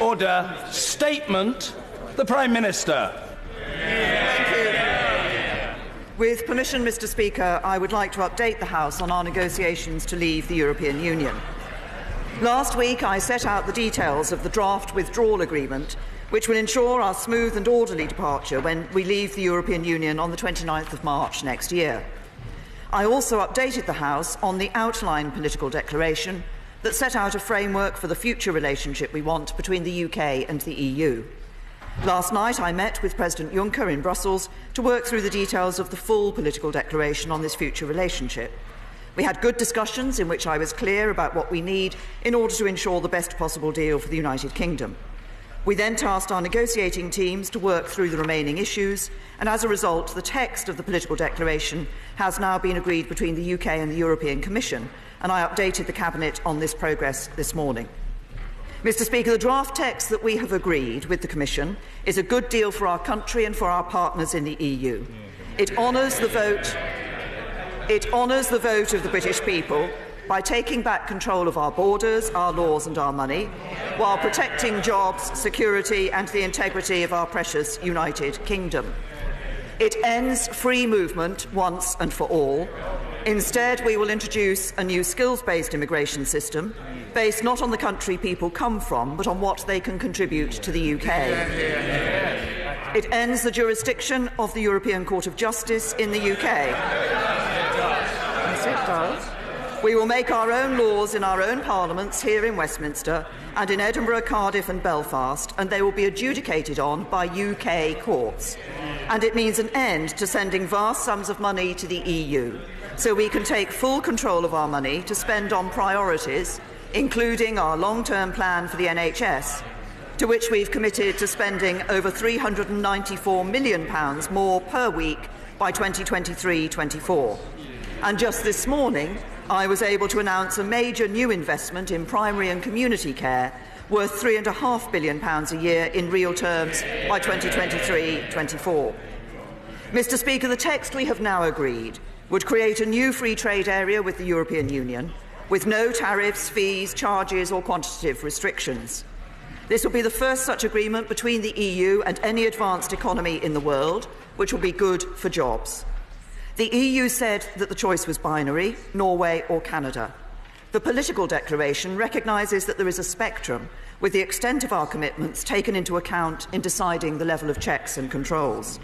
Order. Statement. The Prime Minister. Thank you. With permission, Mr. Speaker, I would like to update the House on our negotiations to leave the European Union. Last week, I set out the details of the draft withdrawal agreement, which will ensure our smooth and orderly departure when we leave the European Union on the 29th of March next year. I also updated the House on the outline political declaration that set out a framework for the future relationship we want between the UK and the EU. Last night I met with President Juncker in Brussels to work through the details of the full political declaration on this future relationship. We had good discussions in which I was clear about what we need in order to ensure the best possible deal for the United Kingdom. We then tasked our negotiating teams to work through the remaining issues, and as a result, the text of the political declaration has now been agreed between the UK and the European Commission, and I updated the Cabinet on this progress this morning. Mr. Speaker, the draft text that we have agreed with the Commission is a good deal for our country and for our partners in the EU. It honours the vote of the British people by taking back control of our borders, our laws and our money, while protecting jobs, security and the integrity of our precious United Kingdom. It ends free movement once and for all. Instead, we will introduce a new skills-based immigration system based not on the country people come from, but on what they can contribute to the UK. It ends the jurisdiction of the European Court of Justice in the UK. Yes, it does. We will make our own laws in our own parliaments here in Westminster and in Edinburgh, Cardiff and Belfast, and they will be adjudicated on by UK courts. And it means an end to sending vast sums of money to the EU, so we can take full control of our money to spend on priorities, including our long-term plan for the NHS, to which we've committed to spending over £394 million more per week by 2023-24. And just this morning, I was able to announce a major new investment in primary and community care worth £3.5 billion a year in real terms by 2023-24. Mr. Speaker, the text we have now agreed would create a new free trade area with the European Union, with no tariffs, fees, charges or quantitative restrictions. This will be the first such agreement between the EU and any advanced economy in the world, which will be good for jobs. The EU said that the choice was binary, Norway or Canada. The political declaration recognises that there is a spectrum, with the extent of our commitments taken into account in deciding the level of checks and controls.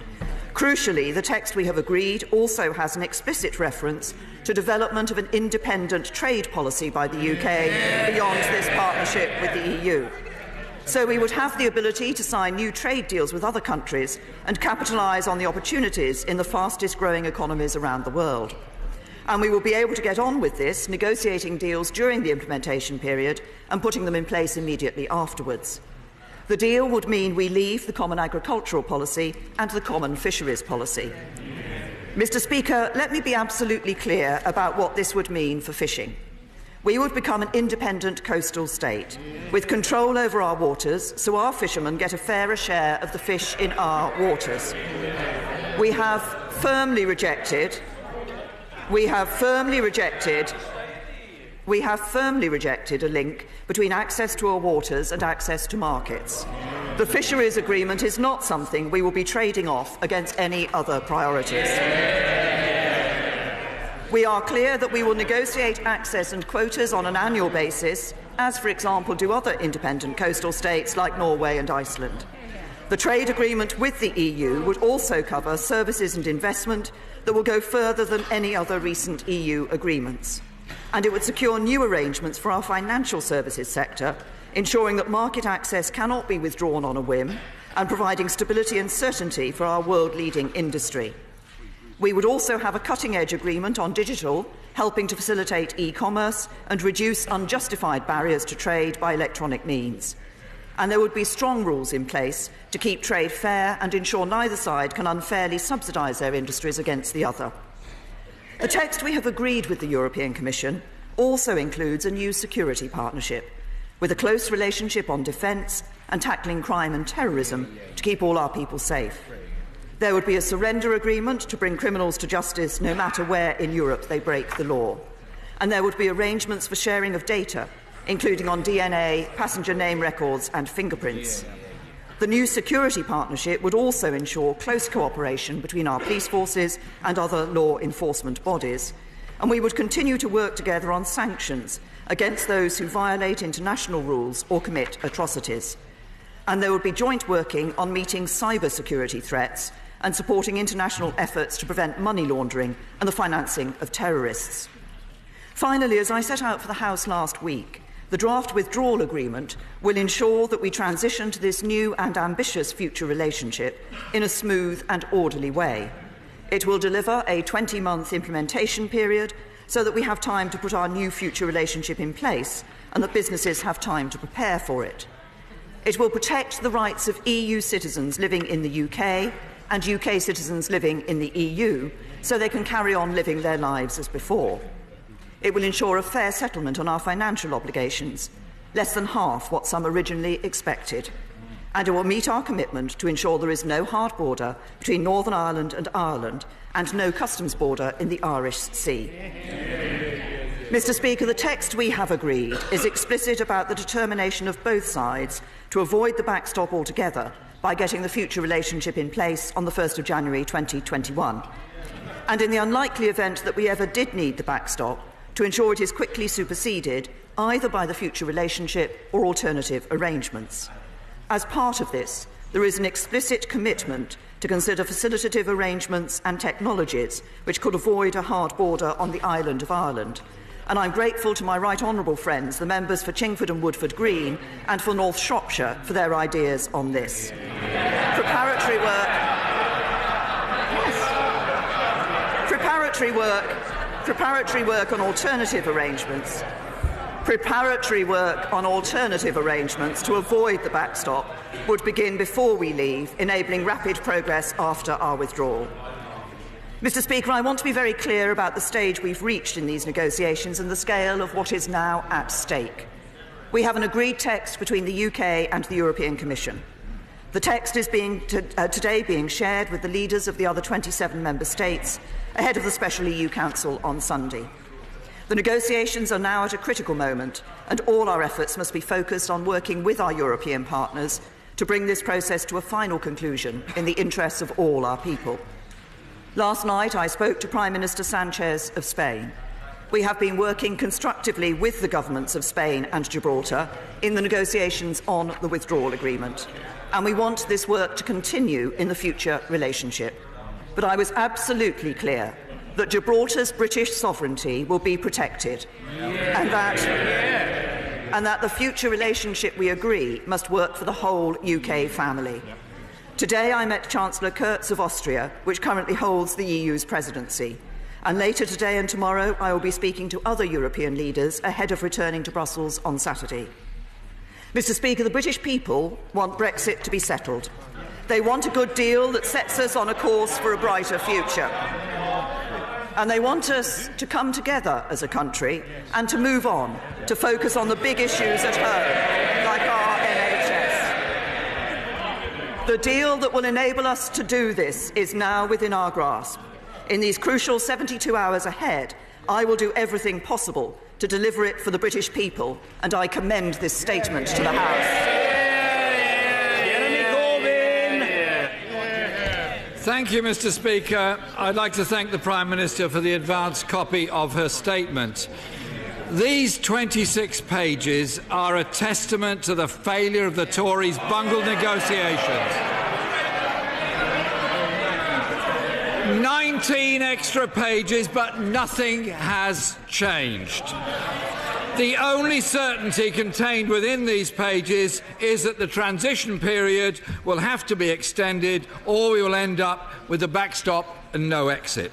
Crucially, the text we have agreed also has an explicit reference to development of an independent trade policy by the UK beyond this partnership with the EU. So we would have the ability to sign new trade deals with other countries and capitalise on the opportunities in the fastest growing economies around the world. And we will be able to get on with this, negotiating deals during the implementation period and putting them in place immediately afterwards. The deal would mean we leave the common agricultural policy and the common fisheries policy. Mr. Speaker, let me be absolutely clear about what this would mean for fishing. We would become an independent coastal state, with control over our waters, so our fishermen get a fairer share of the fish in our waters. We have firmly rejected a link between access to our waters and access to markets. The fisheries agreement is not something we will be trading off against any other priorities. We are clear that we will negotiate access and quotas on an annual basis, as, for example, do other independent coastal states like Norway and Iceland. The trade agreement with the EU would also cover services and investment that will go further than any other recent EU agreements. And it would secure new arrangements for our financial services sector, ensuring that market access cannot be withdrawn on a whim and providing stability and certainty for our world-leading industry. We would also have a cutting-edge agreement on digital, helping to facilitate e-commerce and reduce unjustified barriers to trade by electronic means. And there would be strong rules in place to keep trade fair and ensure neither side can unfairly subsidise their industries against the other. The text we have agreed with the European Commission also includes a new security partnership, with a close relationship on defence and tackling crime and terrorism to keep all our people safe. There would be a surrender agreement to bring criminals to justice no matter where in Europe they break the law. And there would be arrangements for sharing of data, including on DNA, passenger name records and fingerprints. The new security partnership would also ensure close cooperation between our police forces and other law enforcement bodies, and we would continue to work together on sanctions against those who violate international rules or commit atrocities. And there would be joint working on meeting cybersecurity threats and supporting international efforts to prevent money laundering and the financing of terrorists. Finally, as I set out for the House last week, the draft withdrawal agreement will ensure that we transition to this new and ambitious future relationship in a smooth and orderly way. It will deliver a 20-month implementation period so that we have time to put our new future relationship in place and that businesses have time to prepare for it. It will protect the rights of EU citizens living in the UK and UK citizens living in the EU so they can carry on living their lives as before. It will ensure a fair settlement on our financial obligations, less than half what some originally expected. And it will meet our commitment to ensure there is no hard border between Northern Ireland and Ireland and no customs border in the Irish Sea. Mr. Speaker, the text we have agreed is explicit about the determination of both sides to avoid the backstop altogether by getting the future relationship in place on the 1st of January 2021. And in the unlikely event that we ever did need the backstop, to ensure it is quickly superseded either by the future relationship or alternative arrangements. As part of this, there is an explicit commitment to consider facilitative arrangements and technologies which could avoid a hard border on the island of Ireland. And I'm grateful to my right honourable friends, the members for Chingford and Woodford Green and for North Shropshire, for their ideas on this. Preparatory work on alternative arrangements to avoid the backstop would begin before we leave, enabling rapid progress after our withdrawal. Mr. Speaker, I want to be very clear about the stage we've reached in these negotiations and the scale of what is now at stake. We have an agreed text between the UK and the European Commission. The text is today being shared with the leaders of the other 27 member states ahead of the Special EU Council on Sunday. The negotiations are now at a critical moment, and all our efforts must be focused on working with our European partners to bring this process to a final conclusion in the interests of all our people. Last night I spoke to Prime Minister Sanchez of Spain. We have been working constructively with the governments of Spain and Gibraltar in the negotiations on the withdrawal agreement, and we want this work to continue in the future relationship. But I was absolutely clear that Gibraltar's British sovereignty will be protected, and that the future relationship we agree must work for the whole UK family. Today I met Chancellor Kurz of Austria, which currently holds the EU's presidency, and later today and tomorrow I will be speaking to other European leaders ahead of returning to Brussels on Saturday. Mr. Speaker, the British people want Brexit to be settled. They want a good deal that sets us on a course for a brighter future. And they want us to come together as a country and to move on, to focus on the big issues at home, like our NHS. The deal that will enable us to do this is now within our grasp. In these crucial 72 hours ahead, I will do everything possible to deliver it for the British people, and I commend this statement to the House. Thank you, Mr. Speaker. I'd like to thank the Prime Minister for the advanced copy of her statement. These 26 pages are a testament to the failure of the Tories' bungled negotiations. 19 extra pages, but nothing has changed. The only certainty contained within these pages is that the transition period will have to be extended, or we will end up with a backstop and no exit.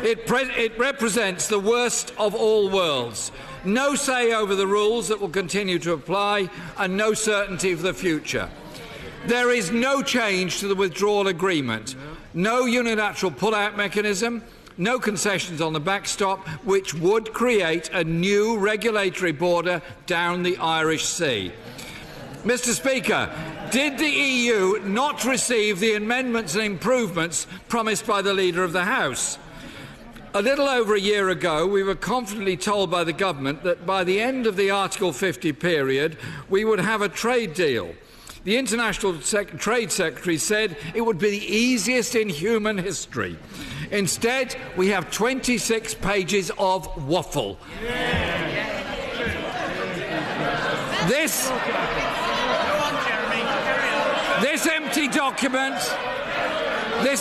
It represents the worst of all worlds. No say over the rules that will continue to apply, and no certainty for the future. There is no change to the withdrawal agreement, no unilateral pull-out mechanism, no concessions on the backstop, which would create a new regulatory border down the Irish Sea. Mr. Speaker, did the EU not receive the amendments and improvements promised by the Leader of the House? A little over a year ago, we were confidently told by the government that by the end of the Article 50 period, we would have a trade deal. The International Trade Secretary said it would be the easiest in human history. Instead, we have 26 pages of waffle. This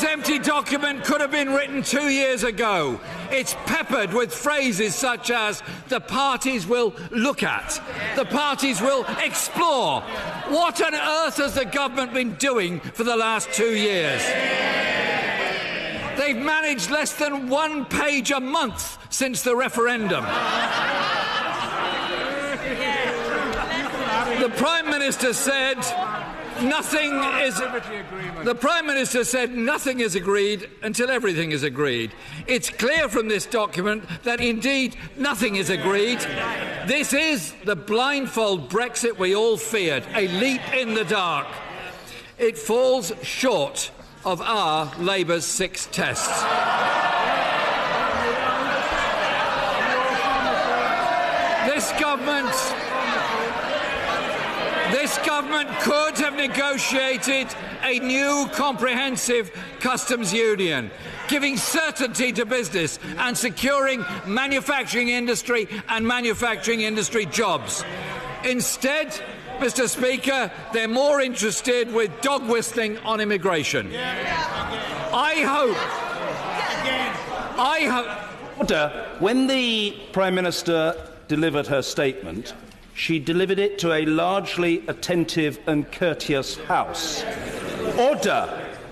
empty document could have been written 2 years ago. It's peppered with phrases such as the parties will look at, the parties will explore. What on earth has the government been doing for the last 2 years? They've managed less than 1 page a month since the referendum. The Prime Minister said nothing is agreed until everything is agreed. It's clear from this document that indeed nothing is agreed. This is the blindfold Brexit we all feared, a leap in the dark. It falls short of our Labour's 6 tests. This government could have negotiated a new comprehensive customs union, giving certainty to business and securing manufacturing industry and manufacturing industry jobs. Instead, Mr. Speaker, they're more interested with dog whistling on immigration. I hope. Order. When the Prime Minister delivered her statement, she delivered it to a largely attentive and courteous House. Order.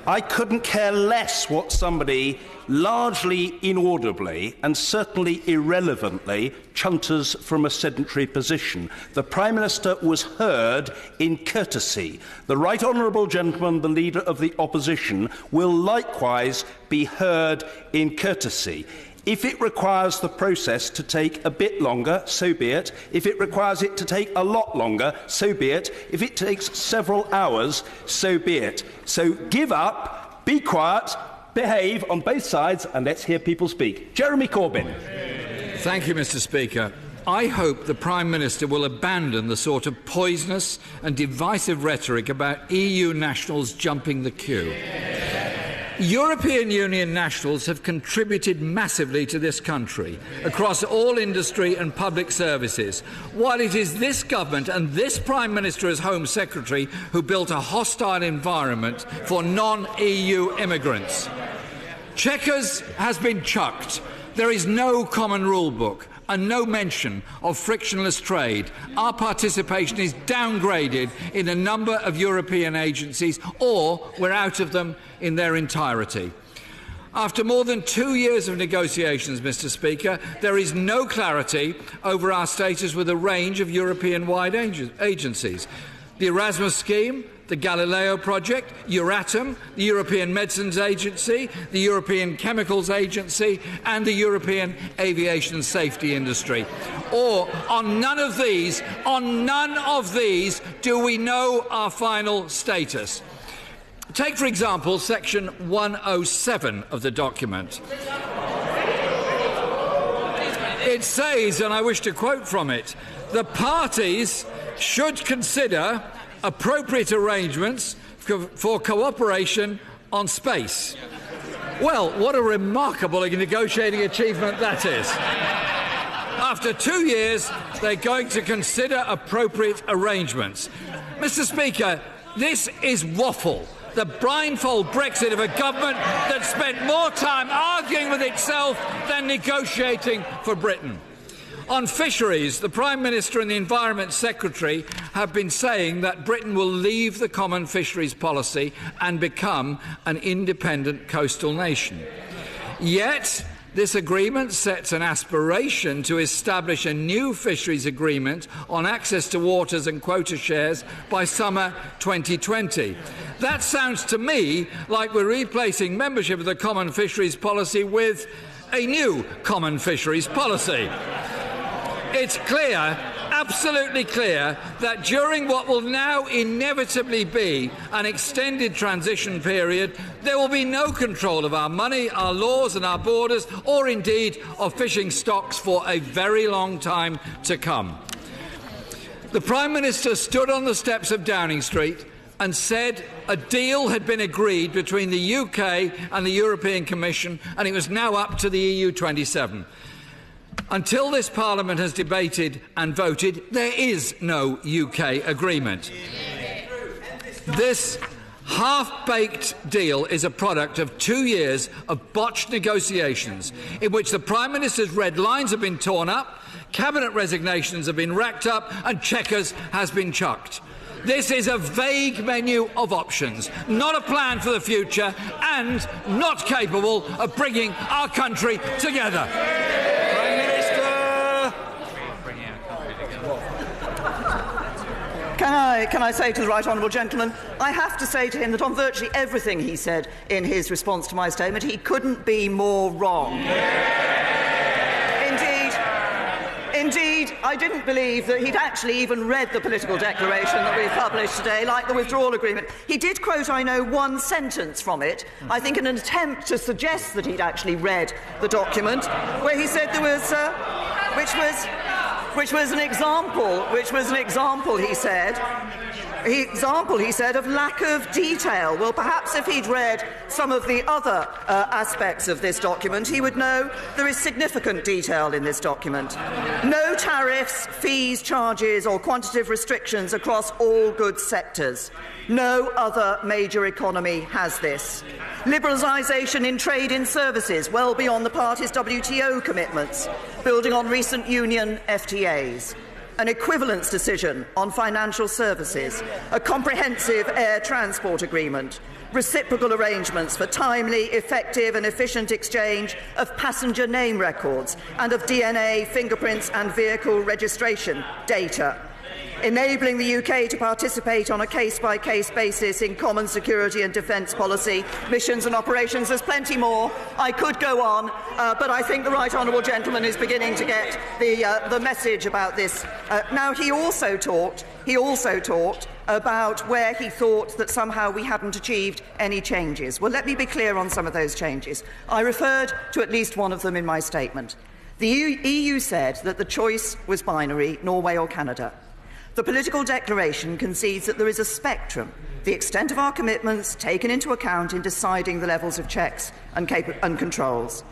I couldn't care less what somebody largely inaudibly and certainly irrelevantly chunters from a sedentary position. The Prime Minister was heard in courtesy. The Right Honourable Gentleman, the Leader of the Opposition, will likewise be heard in courtesy. If it requires the process to take a bit longer, so be it. If it requires it to take a lot longer, so be it. If it takes several hours, so be it. So give up, be quiet, behave on both sides, and let's hear people speak. Jeremy Corbyn. Thank you, Mr. Speaker. I hope the Prime Minister will abandon the sort of poisonous and divisive rhetoric about EU nationals jumping the queue. European Union nationals have contributed massively to this country across all industry and public services, while it is this government and this Prime Minister as Home Secretary who built a hostile environment for non-EU immigrants. Chequers has been chucked. There is no common rule book and no mention of frictionless trade. Our participation is downgraded in a number of European agencies, or we're out of them in their entirety. After more than 2 years of negotiations, Mr. Speaker, there is no clarity over our status with a range of European-wide agencies. The Erasmus scheme, the Galileo project, Euratom, the European Medicines Agency, the European Chemicals Agency and the European Aviation Safety Industry. Or on none of these do we know our final status. Take, for example, section 107 of the document. It says, and I wish to quote from it, the parties should consider appropriate arrangements for cooperation on space. Well, what a remarkable negotiating achievement that is. After 2 years, they're going to consider appropriate arrangements. Mr. Speaker, this is waffle. The blindfold Brexit of a government that spent more time arguing with itself than negotiating for Britain. On fisheries, the Prime Minister and the Environment Secretary have been saying that Britain will leave the common fisheries policy and become an independent coastal nation. Yet, this agreement sets an aspiration to establish a new fisheries agreement on access to waters and quota shares by summer 2020. That sounds to me like we're replacing membership of the common fisheries policy with a new common fisheries policy. It's clear, absolutely clear that during what will now inevitably be an extended transition period, there will be no control of our money, our laws and our borders, or indeed of fishing stocks for a very long time to come. The Prime Minister stood on the steps of Downing Street and said a deal had been agreed between the UK and the European Commission, and it was now up to the EU 27. Until this Parliament has debated and voted, there is no UK agreement. This half-baked deal is a product of 2 years of botched negotiations in which the Prime Minister's red lines have been torn up, cabinet resignations have been racked up and Chequers has been chucked. This is a vague menu of options, not a plan for the future and not capable of bringing our country together. Prime Minister! Can I say to the right honourable gentleman, I have to say to him that on virtually everything he said in his response to my statement, he couldn't be more wrong. Indeed, I didn't believe that he'd actually even read the political declaration that we've published today, like the withdrawal agreement. He did quote, I know, one sentence from it, I think in an attempt to suggest that he'd actually read the document, where he said there was, which was an example, he said, of lack of detail. Well, perhaps if he'd read some of the other aspects of this document, he would know there is significant detail in this document. No tariffs, fees, charges or quantitative restrictions across all goods sectors. No other major economy has this. Liberalisation in trade in services, well beyond the parties' WTO commitments, building on recent union FTAs. An equivalence decision on financial services, a comprehensive air transport agreement, reciprocal arrangements for timely, effective and efficient exchange of passenger name records and of DNA, fingerprints and vehicle registration data, enabling the UK to participate on a case-by-case basis in common security and defence policy, missions and operations. There's plenty more. I could go on, but I think the right honourable gentleman is beginning to get the message about this. Now, he also talked about where he thought that somehow we hadn't achieved any changes. Well, let me be clear on some of those changes. I referred to at least one of them in my statement. The EU said that the choice was binary, Norway or Canada. The political declaration concedes that there is a spectrum, the extent of our commitments taken into account in deciding the levels of checks and controls.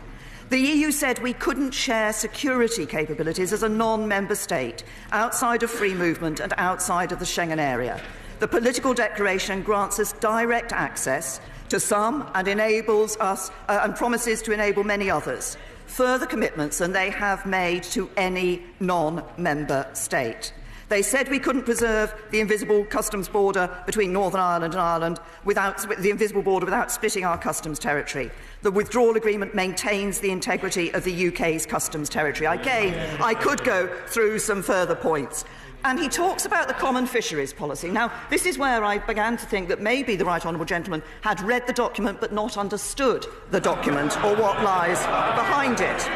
The EU said we couldn't share security capabilities as a non-member state outside of free movement and outside of the Schengen area. The political declaration grants us direct access to some and enables us and promises to enable many others. Further commitments than they have made to any non-member state. They said we couldn't preserve the invisible customs border between Northern Ireland and Ireland without splitting our customs territory. The withdrawal agreement maintains the integrity of the UK's customs territory. Again, I could go through some further points. And he talks about the common fisheries policy. Now, this is where I began to think that maybe the right honourable gentleman had read the document but not understood the document or what lies behind it.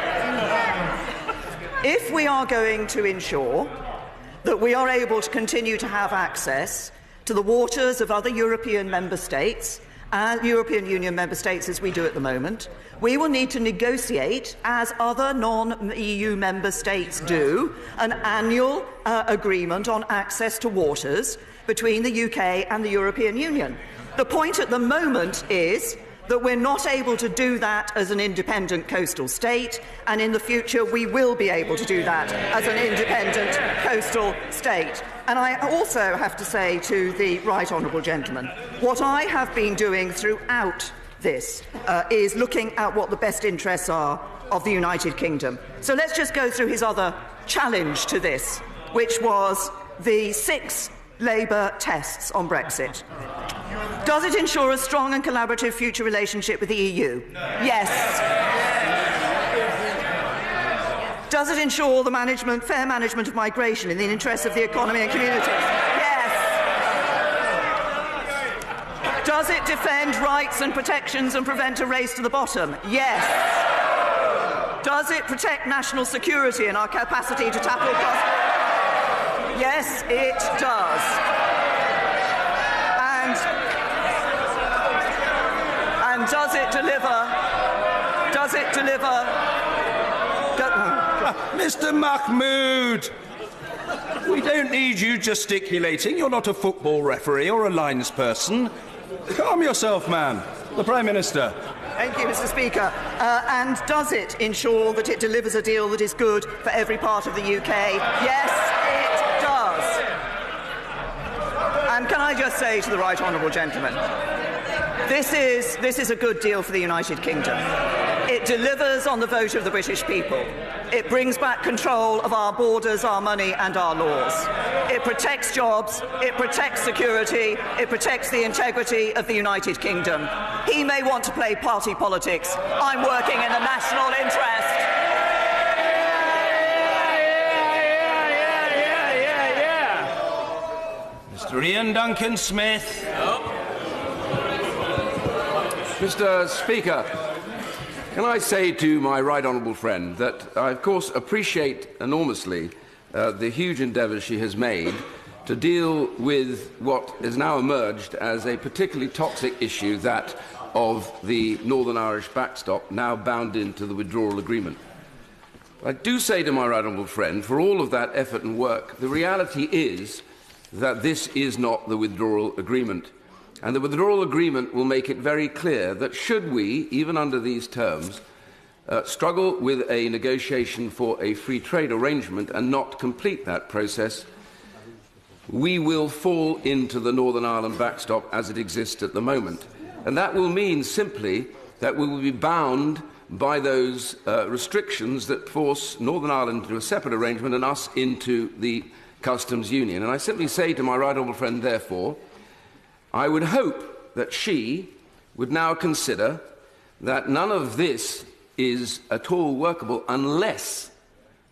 If we are going to ensure that we are able to continue to have access to the waters of other European member states and European Union member states as we do at the moment, we will need to negotiate, as other non-EU member states do, an annual agreement on access to waters between the UK and the European Union. The point at the moment is that we're not able to do that as an independent coastal state, and in the future we will be able to do that as an independent coastal state. And I also have to say to the right honourable gentleman, what I have been doing throughout this is looking at what the best interests are of the United Kingdom. So let's just go through his other challenge to this, which was the 6 Labour tests on Brexit. Does it ensure a strong and collaborative future relationship with the EU? No. Yes. Does it ensure the fair management of migration in the interests of the economy and communities? Yes. Does it defend rights and protections and prevent a race to the bottom? Yes. Does it protect national security and our capacity to tackle Yes, it does. And does it deliver? Does it deliver? Mr. Mahmood, we don't need you gesticulating. You're not a football referee or a linesperson. Calm yourself, man. The Prime Minister. Thank you, Mr. Speaker. And does it ensure that it delivers a deal that is good for every part of the UK? Yes, it does. And can I just say to the right honourable gentleman, this is a good deal for the United Kingdom. It delivers on the vote of the British people. It brings back control of our borders, our money and our laws. It protects jobs, it protects security, it protects the integrity of the United Kingdom. He may want to play party politics. I'm working in the national interest. Mr. Ian Duncan Smith. Mr. Speaker, can I say to my right honourable friend that I, of course, appreciate enormously the huge endeavours she has made to deal with what has now emerged as a particularly toxic issue, that of the Northern Irish backstop, now bound into the withdrawal agreement. I do say to my right honourable friend, for all of that effort and work, the reality is that this is not the withdrawal agreement. And the withdrawal agreement will make it very clear that should we, even under these terms, struggle with a negotiation for a free trade arrangement and not complete that process, we will fall into the Northern Ireland backstop as it exists at the moment. And that will mean simply that we will be bound by those restrictions that force Northern Ireland into a separate arrangement and us into the customs union. And I simply say to my right honourable friend, therefore, I would hope that she would now consider that none of this is at all workable unless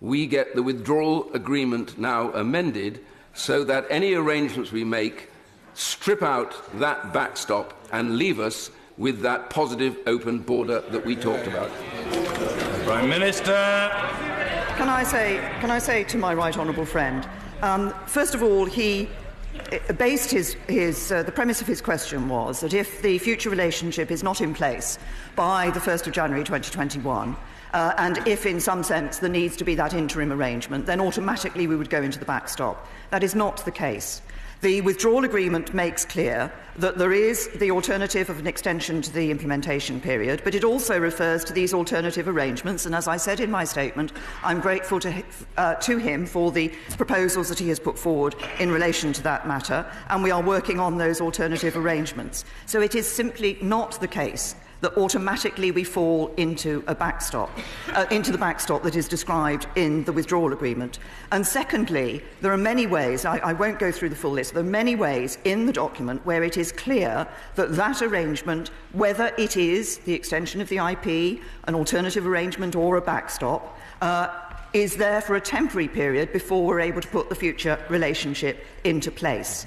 we get the withdrawal agreement now amended so that any arrangements we make strip out that backstop and leave us with that positive open border that we talked about. Prime Minister. Can I say to my right honourable friend, first of all, he based the premise of his question was that if the future relationship is not in place by the 1st of January 2021, and if in some sense there needs to be that interim arrangement, then automatically we would go into the backstop. That is not the case. The withdrawal agreement makes clear that there is the alternative of an extension to the implementation period, but it also refers to these alternative arrangements, and as I said in my statement, I'm grateful to him for the proposals that he has put forward in relation to that matter, and we are working on those alternative arrangements. So it is simply not the case that automatically we fall into a backstop, into the backstop that is described in the withdrawal agreement. And secondly, there are many ways, I won't go through the full list, there are many ways in the document where it is clear that that arrangement, whether it is the extension of the IP, an alternative arrangement or a backstop, is there for a temporary period before we're able to put the future relationship into place.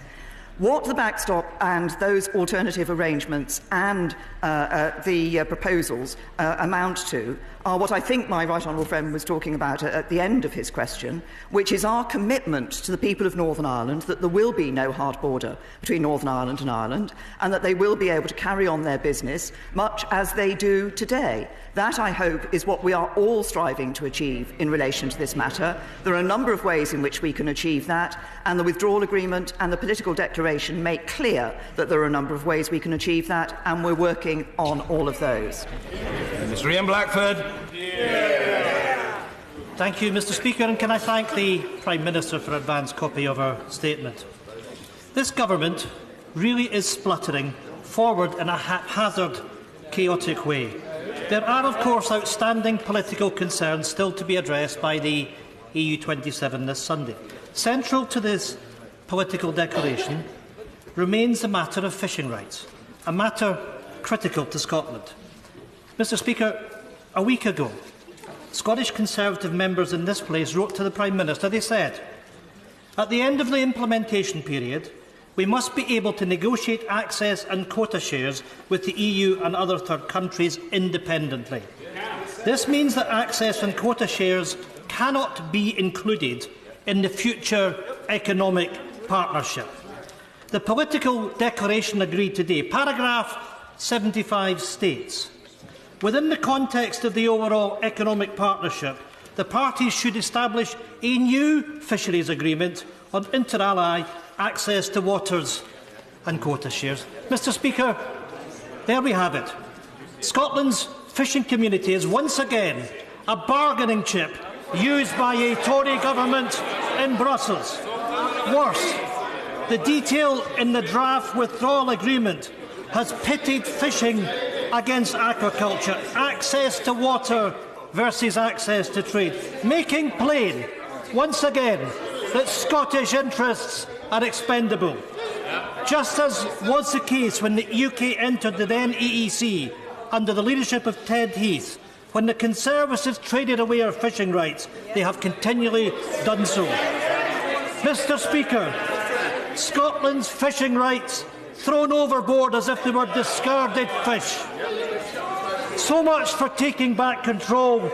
What the backstop and those alternative arrangements and the proposals amount to are what I think my right honourable friend was talking about at the end of his question, which is our commitment to the people of Northern Ireland that there will be no hard border between Northern Ireland and Ireland, and that they will be able to carry on their business much as they do today. That, I hope, is what we are all striving to achieve in relation to this matter. There are a number of ways in which we can achieve that, and the withdrawal agreement and the political declaration make clear that there are a number of ways we can achieve that, and we're working on all of those. Mr. Ian Blackford. Thank you, Mr. Speaker, and can I thank the Prime Minister for an advance copy of her statement. This government really is spluttering forward in a haphazard, chaotic way. There are, of course, outstanding political concerns still to be addressed by the EU27 this Sunday. Central to this political declaration remains the matter of fishing rights, a matter critical to Scotland. Mr. Speaker, a week ago, Scottish Conservative members in this place wrote to the Prime Minister. They said, at the end of the implementation period, we must be able to negotiate access and quota shares with the EU and other third countries independently. This means that access and quota shares cannot be included in the future economic partnership. The political declaration agreed today, paragraph 75 states, within the context of the overall economic partnership, the parties should establish a new fisheries agreement on inter-ally access to waters and quota shares. Mr Speaker, there we have it. Scotland's fishing community is once again a bargaining chip used by a Tory government in Brussels. Worse, the detail in the draft withdrawal agreement has pitted fishing against aquaculture, access to water versus access to trade, making plain, once again, that Scottish interests are expendable. Just as was the case when the UK entered the then EEC under the leadership of Ted Heath, when the Conservatives traded away our fishing rights, they have continually done so. Mr Speaker, Scotland's fishing rights thrown overboard as if they were discarded fish. So much for taking back control,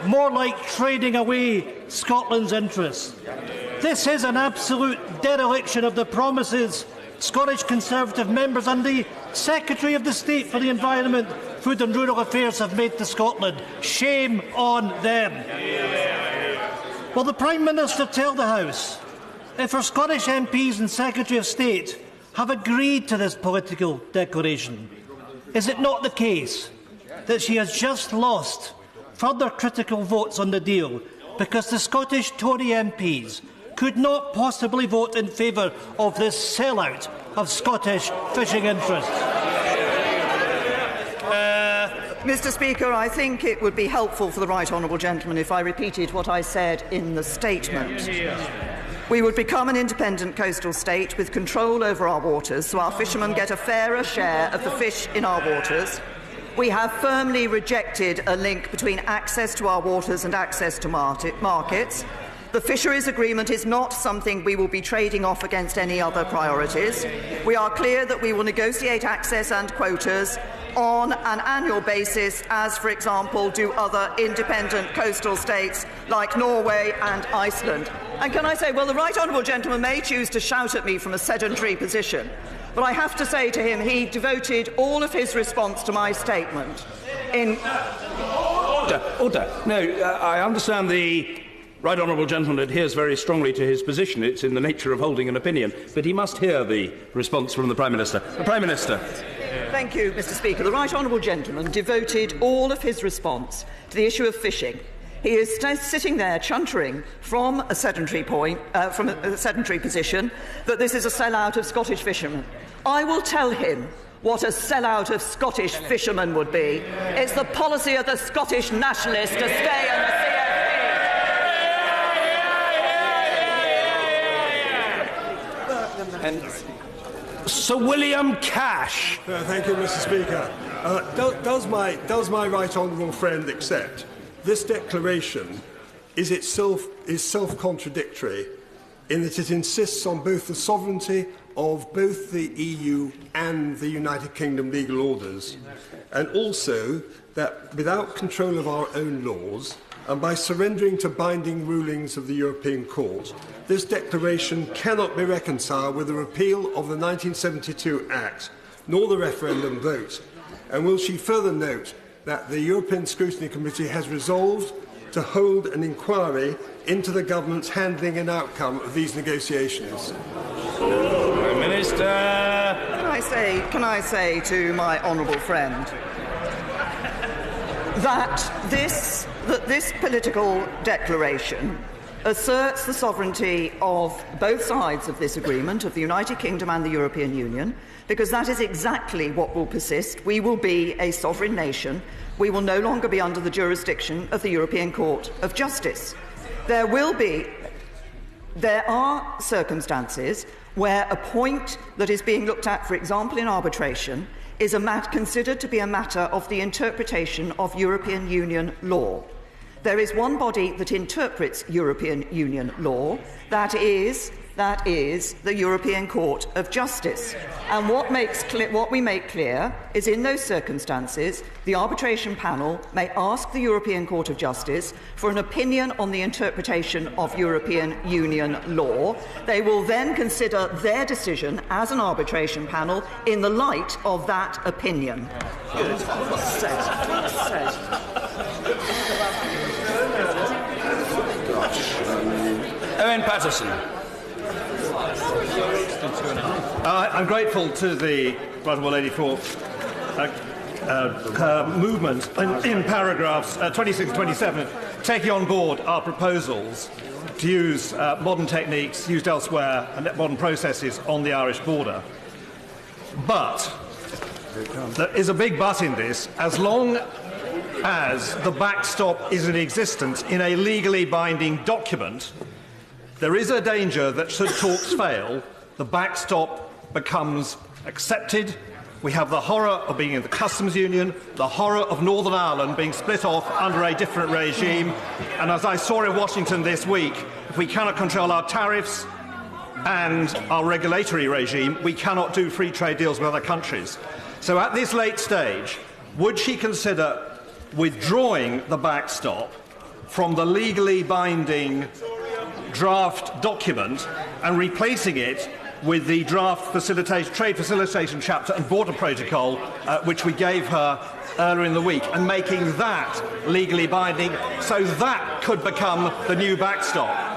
more like trading away Scotland's interests. This is an absolute dereliction of the promises Scottish Conservative members and the Secretary of the State for the Environment, Food and Rural Affairs have made to Scotland. Shame on them. Will the Prime Minister tell the House if her Scottish MPs and Secretary of State have agreed to this political declaration? Is it not the case that she has just lost further critical votes on the deal because the Scottish Tory MPs could not possibly vote in favour of this sellout of Scottish fishing interests? Mr Speaker, I think it would be helpful for the right honourable gentleman if I repeated what I said in the statement. We would become an independent coastal state with control over our waters, so our fishermen get a fairer share of the fish in our waters. We have firmly rejected a link between access to our waters and access to markets. The fisheries agreement is not something we will be trading off against any other priorities. We are clear that we will negotiate access and quotas on an annual basis, as, for example, do other independent coastal states like Norway and Iceland. And can I say, well, the right honourable gentleman may choose to shout at me from a sedentary position, but I have to say to him he devoted all of his response to my statement in... Order. No, I understand the right honourable gentleman adheres very strongly to his position. It's in the nature of holding an opinion. But he must hear the response from the Prime Minister. The Prime Minister. Thank you, Mr Speaker. The right honourable gentleman devoted all of his response to the issue of fishing. He is sitting there chuntering from a sedentary position that this is a sellout of Scottish fishermen. I will tell him what a sellout of Scottish fishermen would be. It's the policy of the Scottish nationalists to stay in the CFP. And Sir William Cash. Thank you, Mr Speaker. Does my right honourable friend accept this declaration is self-contradictory in that it insists on both the sovereignty of both the EU and the United Kingdom legal orders, and also that without control of our own laws and by surrendering to binding rulings of the European Court, this declaration cannot be reconciled with the repeal of the 1972 Act, nor the referendum vote? And will she further note that the European Scrutiny Committee has resolved to hold an inquiry into the government's handling and outcome of these negotiations? Prime Minister. Can I say to my honourable friend that this political declaration asserts the sovereignty of both sides of this agreement, of the United Kingdom and the European Union, because that is exactly what will persist. We will be a sovereign nation. We will no longer be under the jurisdiction of the European Court of Justice. There are circumstances where a point that is being looked at, for example, in arbitration, is considered to be a matter of the interpretation of European Union law. There is one body that interprets European Union law, that is that is the European Court of Justice. And what we make clear is, in those circumstances, the arbitration panel may ask the European Court of Justice for an opinion on the interpretation of European Union law. They will then consider their decision as an arbitration panel in the light of that opinion. Owen Patterson. I'm grateful to the Honourable Lady for her movement in paragraphs 26 and 27, taking on board our proposals to use modern techniques used elsewhere and modern processes on the Irish border. But there is a big but in this. As long as the backstop is in existence in a legally binding document, there is a danger that should talks fail, the backstop becomes accepted. We have the horror of being in the customs union, the horror of Northern Ireland being split off under a different regime, and as I saw in Washington this week, if we cannot control our tariffs and our regulatory regime, we cannot do free trade deals with other countries. So at this late stage, would she consider withdrawing the backstop from the legally binding draft document and replacing it with the draft trade facilitation chapter and border protocol which we gave her earlier in the week, and making that legally binding so that could become the new backstop?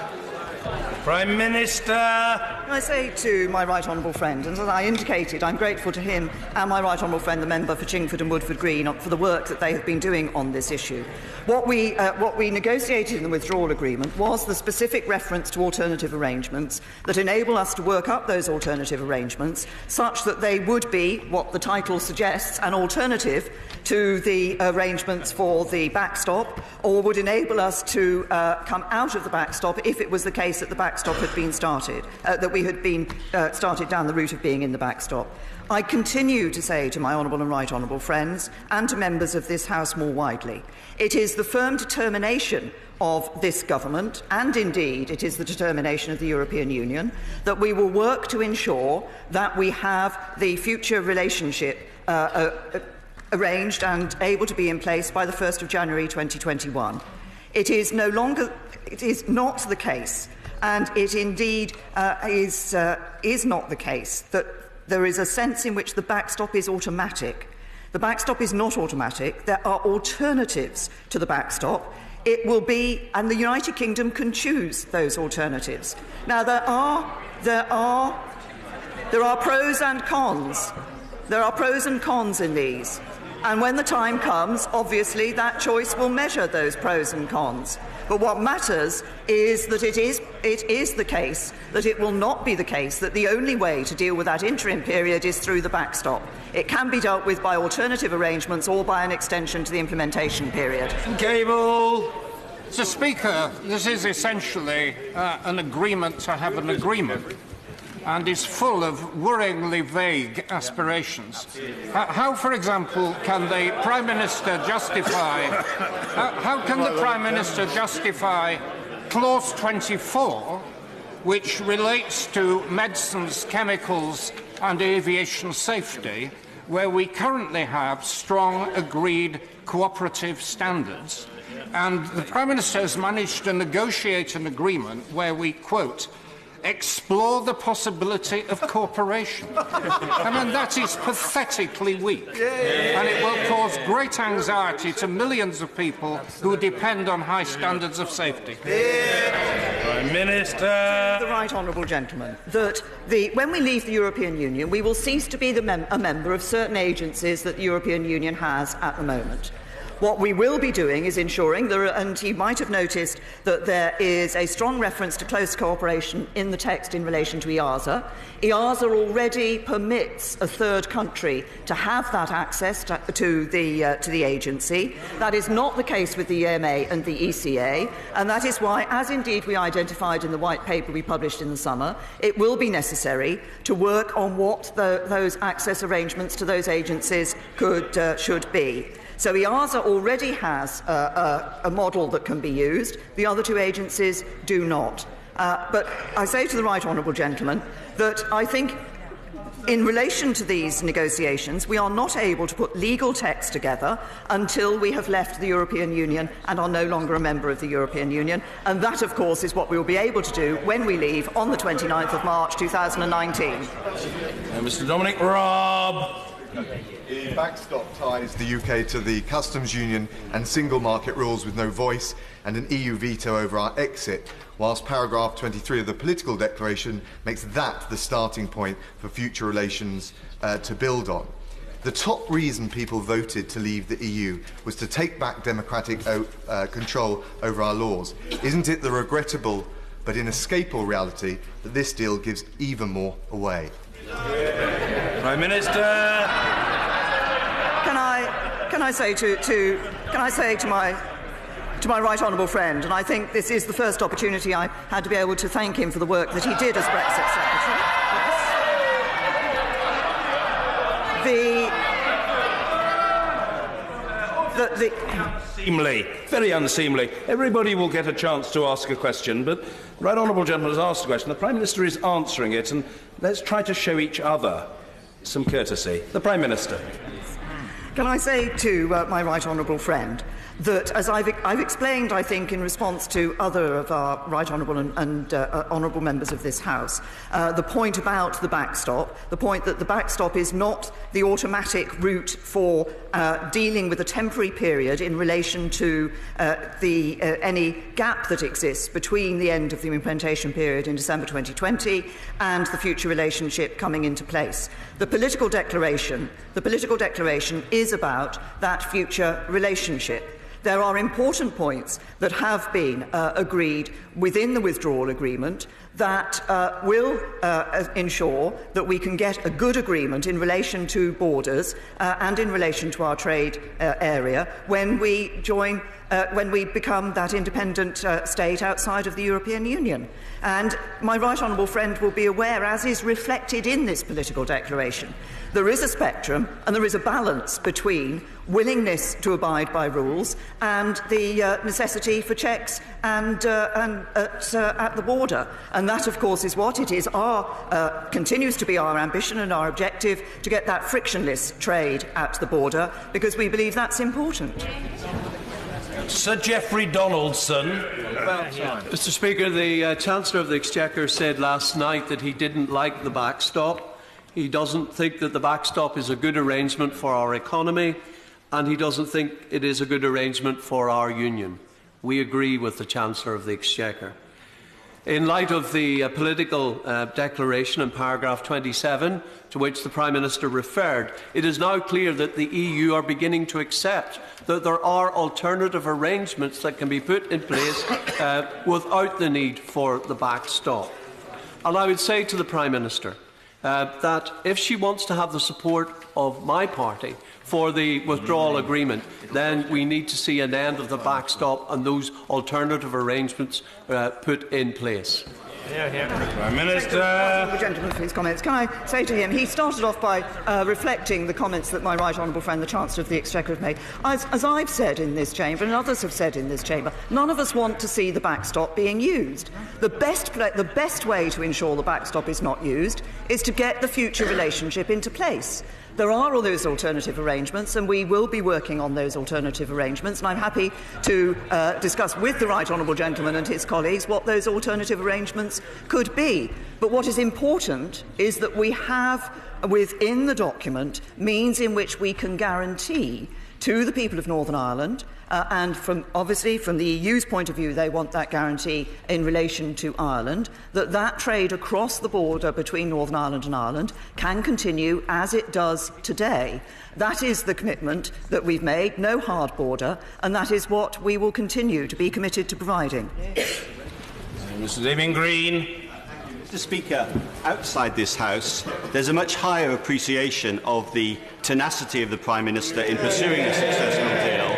Prime Minister. Can I say to my right honourable friend, and as I indicated, I'm grateful to him and my right honourable friend, the member for Chingford and Woodford Green, for the work that they have been doing on this issue. What we negotiated in the withdrawal agreement was the specific reference to alternative arrangements that enable us to work up those alternative arrangements such that they would be, what the title suggests, an alternative to the arrangements for the backstop, or would enable us to come out of the backstop if it was the case that the backstop had been started, that we had been started down the route of being in the backstop. I continue to say to my honourable and right honourable friends, and to members of this House more widely, it is the firm determination of this government, and indeed it is the determination of the European Union, that we will work to ensure that we have the future relationship arranged and able to be in place by the 1st of January 2021. It is not the case, and it indeed is not the case, that there is a sense in which the backstop is automatic. The backstop is not automatic. There are alternatives to the backstop. It will be, and the United Kingdom can choose those alternatives. Now, there are pros and cons. There are pros and cons in these. And when the time comes, obviously, that choice will measure those pros and cons. But what matters is that it is the case that it will not be the case that the only way to deal with that interim period is through the backstop. It can be dealt with by alternative arrangements or by an extension to the implementation period. Gable. Mr. Speaker, this is essentially an agreement to have an agreement, and is full of worryingly vague aspirations. How, for example, can the Prime Minister justify... how can the Prime Minister justify Clause 24, which relates to medicines, chemicals and aviation safety, where we currently have strong, agreed, cooperative standards, and the Prime Minister has managed to negotiate an agreement where we, quote, explore the possibility of cooperation. I mean, that is pathetically weak. And it will cause great anxiety to millions of people who depend on high standards of safety. Prime Minister. The right honourable gentleman, that when we leave the European Union, we will cease to be a member of certain agencies that the European Union has at the moment. What we will be doing is ensuring, and you might have noticed that there is a strong reference to close cooperation in the text in relation to EASA. EASA already permits a third country to have that access to the agency. That is not the case with the EMA and the ECA, and that is why, as indeed we identified in the white paper we published in the summer, it will be necessary to work on what those access arrangements to those agencies should be. So EASA already has a model that can be used. The other two agencies do not. But I say to the right honourable gentleman that I think in relation to these negotiations, we are not able to put legal text together until we have left the European Union and are no longer a member of the European Union. And that, of course, is what we will be able to do when we leave on the 29th of March 2019. Mr. Dominic Raab. The backstop ties the UK to the customs union and single market rules with no voice and an EU veto over our exit, whilst paragraph 23 of the political declaration makes that the starting point for future relations to build on. The top reason people voted to leave the EU was to take back democratic control over our laws. Isn't it the regrettable but inescapable reality that this deal gives even more away? Prime Minister. Can I say to my right honourable friend, and I think this is the first opportunity I had to be able to thank him for the work that he did as Brexit Unseemly, very unseemly. Everybody will get a chance to ask a question, but the right honourable gentleman has asked a question. The Prime Minister is answering it, and let's try to show each other some courtesy. The Prime Minister. Can I say to my right honourable friend that, as I've explained, I think, in response to other of our right honourable and honourable members of this House, the point about the backstop, the point that the backstop is not the automatic route for dealing with a temporary period in relation to any gap that exists between the end of the implementation period in December 2020 and the future relationship coming into place. The political declaration is about that future relationship. There are important points that have been agreed within the withdrawal agreement that will ensure that we can get a good agreement in relation to borders and in relation to our trade area when we join, when we become that independent state outside of the European Union. And my right honourable friend will be aware, as is reflected in this political declaration, there is a spectrum and there is a balance between willingness to abide by rules and the necessity for checks and at the border. And that, of course, is what it is. Continues to be our ambition and our objective to get that frictionless trade at the border, because we believe that's important. Sir Geoffrey Donaldson. Mr. Speaker, the Chancellor of the Exchequer said last night that he didn't like the backstop. He doesn't think that the backstop is a good arrangement for our economy, and he doesn't think it is a good arrangement for our union. We agree with the Chancellor of the Exchequer. In light of the political declaration in paragraph 27, to which the Prime Minister referred, it is now clear that the EU are beginning to accept that there are alternative arrangements that can be put in place without the need for the backstop. And I would say to the Prime Minister that if she wants to have the support of my party for the withdrawal agreement, then we need to see an end of the backstop and those alternative arrangements put in place. Prime Minister. The gentleman for his comments. Can I say to him, he started off by reflecting the comments that my right honourable friend, the Chancellor of the Exchequer, have made. As I've said in this chamber, and others have said in this chamber, none of us want to see the backstop being used. The best way to ensure the backstop is not used is to get the future relationship into place. There are all those alternative arrangements, and we will be working on those alternative arrangements, and I'm happy to discuss with the right honourable gentleman and his colleagues what those alternative arrangements could be. But what is important is that we have within the document means in which we can guarantee to the people of Northern Ireland, and obviously from the EU's point of view they want that guarantee in relation to Ireland, that trade across the border between Northern Ireland and Ireland can continue as it does today. That is the commitment that we've made, no hard border, and that is what we will continue to be committed to providing. Mr. Damien Green. Mr. Speaker, outside this House, there's a much higher appreciation of the tenacity of the Prime Minister in pursuing a successful deal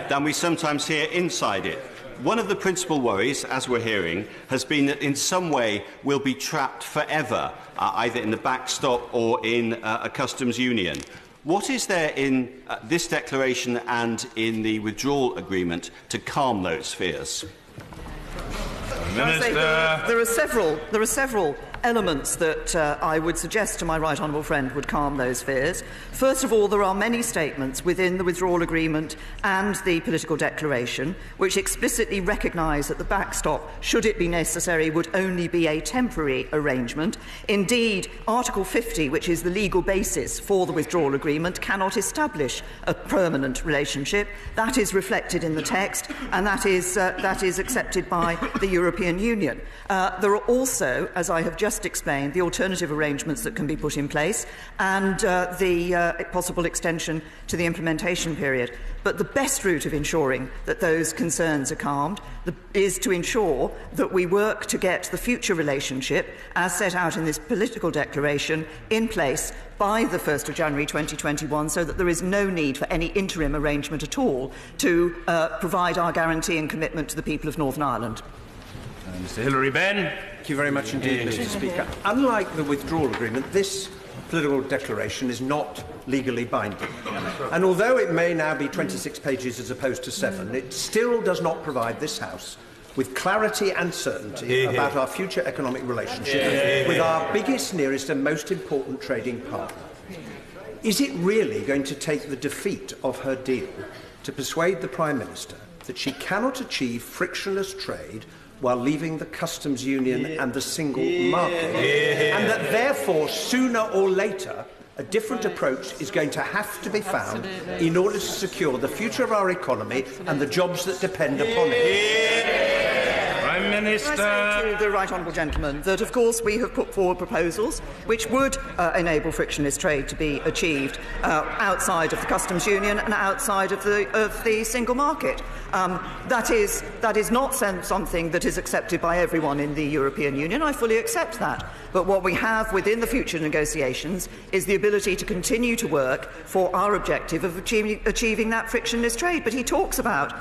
than we sometimes hear inside it. One of the principal worries, as we're hearing, has been that in some way we'll be trapped forever, either in the backstop or in a customs union. What is there in this declaration and in the withdrawal agreement to calm those fears? There are several elements that I would suggest to my right honourable friend would calm those fears. First of all, there are many statements within the withdrawal agreement and the political declaration which explicitly recognise that the backstop, should it be necessary, would only be a temporary arrangement. Indeed, Article 50, which is the legal basis for the withdrawal agreement, cannot establish a permanent relationship. That is reflected in the text, and that is accepted by the European Union. There are also, as I have just explained, the alternative arrangements that can be put in place and the possible extension to the implementation period. But the best route of ensuring that those concerns are calmed is to ensure that we work to get the future relationship, as set out in this political declaration, in place by the 1st of January 2021, so that there is no need for any interim arrangement at all to provide our guarantee and commitment to the people of Northern Ireland. Mr. Hilary Benn. Thank you very much indeed, Mr. Speaker. Unlike the withdrawal agreement, this political declaration is not legally binding. And although it may now be 26 pages as opposed to 7, it still does not provide this House with clarity and certainty about our future economic relationship with our biggest, nearest and most important trading partner. Is it really going to take the defeat of her deal to persuade the Prime Minister that she cannot achieve frictionless trade while leaving the customs union and the single market, and that therefore, sooner or later, a different approach is going to have to be found in order to secure the future of our economy and the jobs that depend upon it? Prime Minister. I say to the right honourable gentleman that, of course, we have put forward proposals which would enable frictionless trade to be achieved outside of the customs union and outside of the single market. That is not something that is accepted by everyone in the European Union. I fully accept that. But what we have within the future negotiations is the ability to continue to work for our objective of achieving that frictionless trade. But he talks about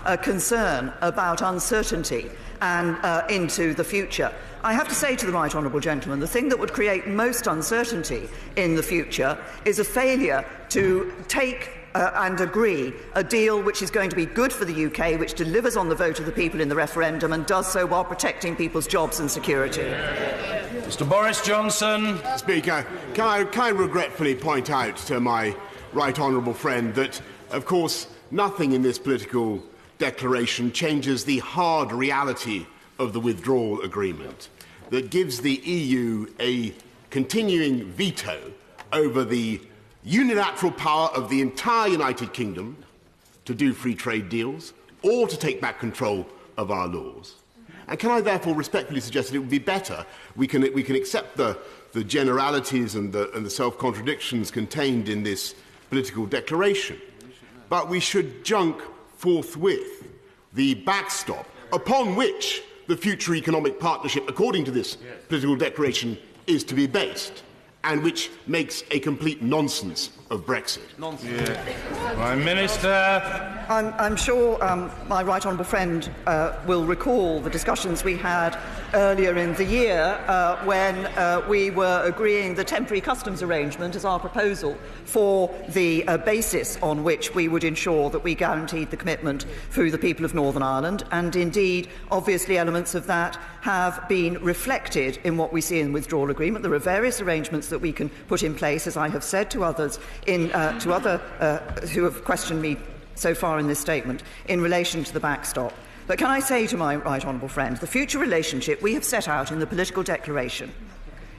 a concern about uncertainty and into the future. I have to say to the right honourable gentleman, the thing that would create most uncertainty in the future is a failure to take and agree a deal which is going to be good for the UK, which delivers on the vote of the people in the referendum and does so while protecting people's jobs and security. Mr. Boris Johnson. Speaker, can I regretfully point out to my right honourable friend that, of course, nothing in this political declaration changes the hard reality of the withdrawal agreement that gives the EU a continuing veto over the unilateral power of the entire United Kingdom to do free trade deals or to take back control of our laws. And can I therefore respectfully suggest that it would be better, we can accept the generalities and the self-contradictions contained in this political declaration, but we should junk forthwith the backstop upon which the future economic partnership, according to this political declaration, is to be based, and which makes a complete nonsense of Brexit. Prime Minister. I'm sure my right honourable friend will recall the discussions we had earlier in the year when we were agreeing the temporary customs arrangement as our proposal for the basis on which we would ensure that we guaranteed the commitment through the people of Northern Ireland. And indeed, obviously, elements of that have been reflected in what we see in the withdrawal agreement. There are various arrangements that we can put in place, as I have said to others, to others who have questioned me so far in this statement, in relation to the backstop. But can I say to my right honourable friend, the future relationship we have set out in the political declaration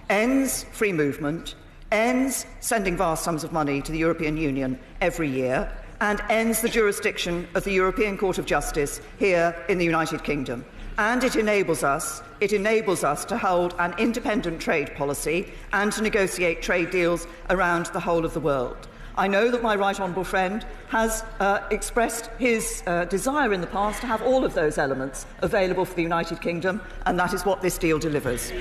ends free movement, ends sending vast sums of money to the European Union every year, and ends the jurisdiction of the European Court of Justice here in the United Kingdom. And it enables us to hold an independent trade policy and to negotiate trade deals around the whole of the world. I know that my right honourable friend has expressed his desire in the past to have all of those elements available for the United Kingdom, and that is what this deal delivers.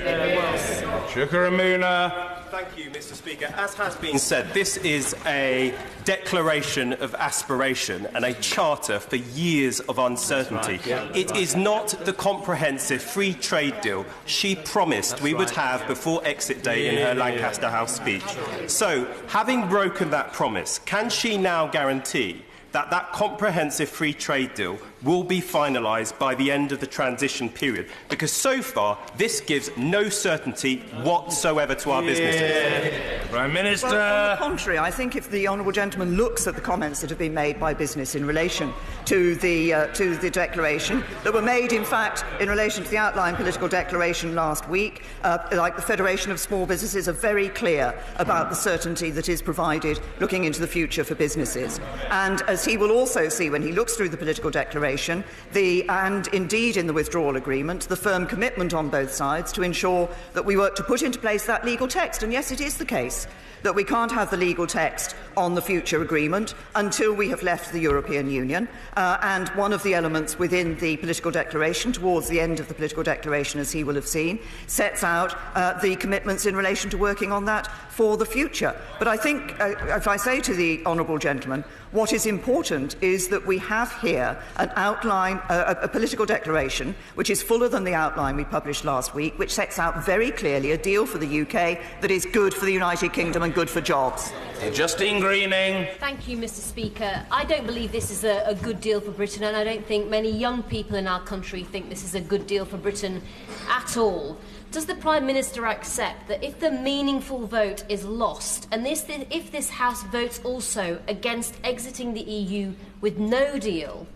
Thank you, Mr. Speaker. As has been said, this is a declaration of aspiration and a charter for years of uncertainty. It is not the comprehensive free trade deal she promised we would have before exit day in her Lancaster House speech. So, having broken that promise, can she now guarantee that that comprehensive free trade deal will be finalised by the end of the transition period, because so far this gives no certainty whatsoever to our businesses. Prime Minister. Well, on the contrary, I think if the honourable gentleman looks at the comments that have been made by business in relation to the declaration that were made, in fact, in relation to the outline political declaration last week, like the Federation of Small Businesses, are very clear about the certainty that is provided looking into the future for businesses. And as he will also see when he looks through the political declaration, and indeed in the withdrawal agreement, the firm commitment on both sides to ensure that we work to put into place that legal text. And yes, it is the case that we can't have the legal text on the future agreement until we have left the European Union. And one of the elements within the political declaration, towards the end of the political declaration, as he will have seen, sets out the commitments in relation to working on that for the future. But I think, if I say to the honourable gentleman, what is important is that we have here an outline, a political declaration, which is fuller than the outline we published last week, which sets out very clearly a deal for the UK that is good for the United Kingdom and good for jobs. Justine Greening. Thank you, Mr. Speaker. I don't believe this is a good deal for Britain, and I don't think many young people in our country think this is a good deal for Britain at all. Does the Prime Minister accept that if the meaningful vote is lost, and if this House votes also against exiting the EU with no deal,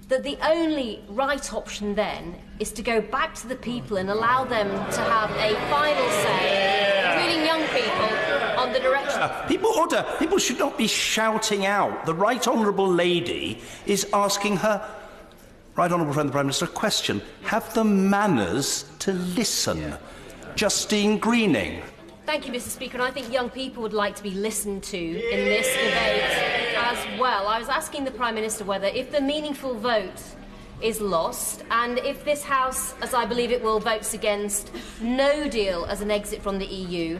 that the only right option then is to go back to the people and allow them to have a final say, including young people, on the direction? People should not be shouting out. The Right Honourable Lady is asking her Right Honourable Friend the Prime Minister a question. Have the manners to listen. Justine Greening. Thank you, Mr. Speaker, and I think young people would like to be listened to in this debate as well. I was asking the Prime Minister whether, if the meaningful vote is lost, and if this House, as I believe it will, votes against no deal as an exit from the EU,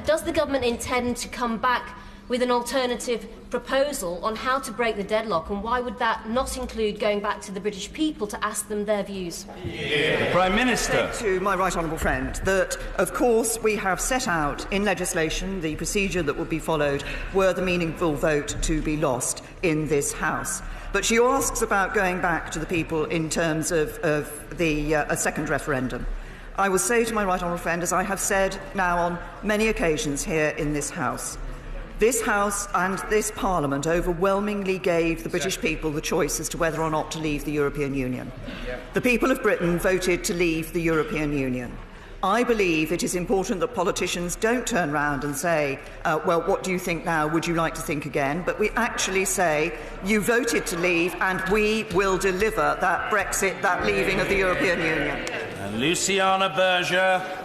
does the government intend to come back with an alternative proposal on how to break the deadlock, and why would that not include going back to the British people to ask them their views? The Prime Minister. To my right honourable friend that, of course, we have set out in legislation the procedure that would be followed were the meaningful vote to be lost in this House. But she asks about going back to the people in terms of a second referendum. I will say to my right honourable friend, as I have said now on many occasions here in this House and this Parliament overwhelmingly gave the British people the choice as to whether or not to leave the European Union. The people of Britain voted to leave the European Union. I believe it is important that politicians don't turn round and say, well, what do you think now? Would you like to think again? But we actually say, you voted to leave and we will deliver that Brexit, that leaving of the European Union. And Luciana Berger.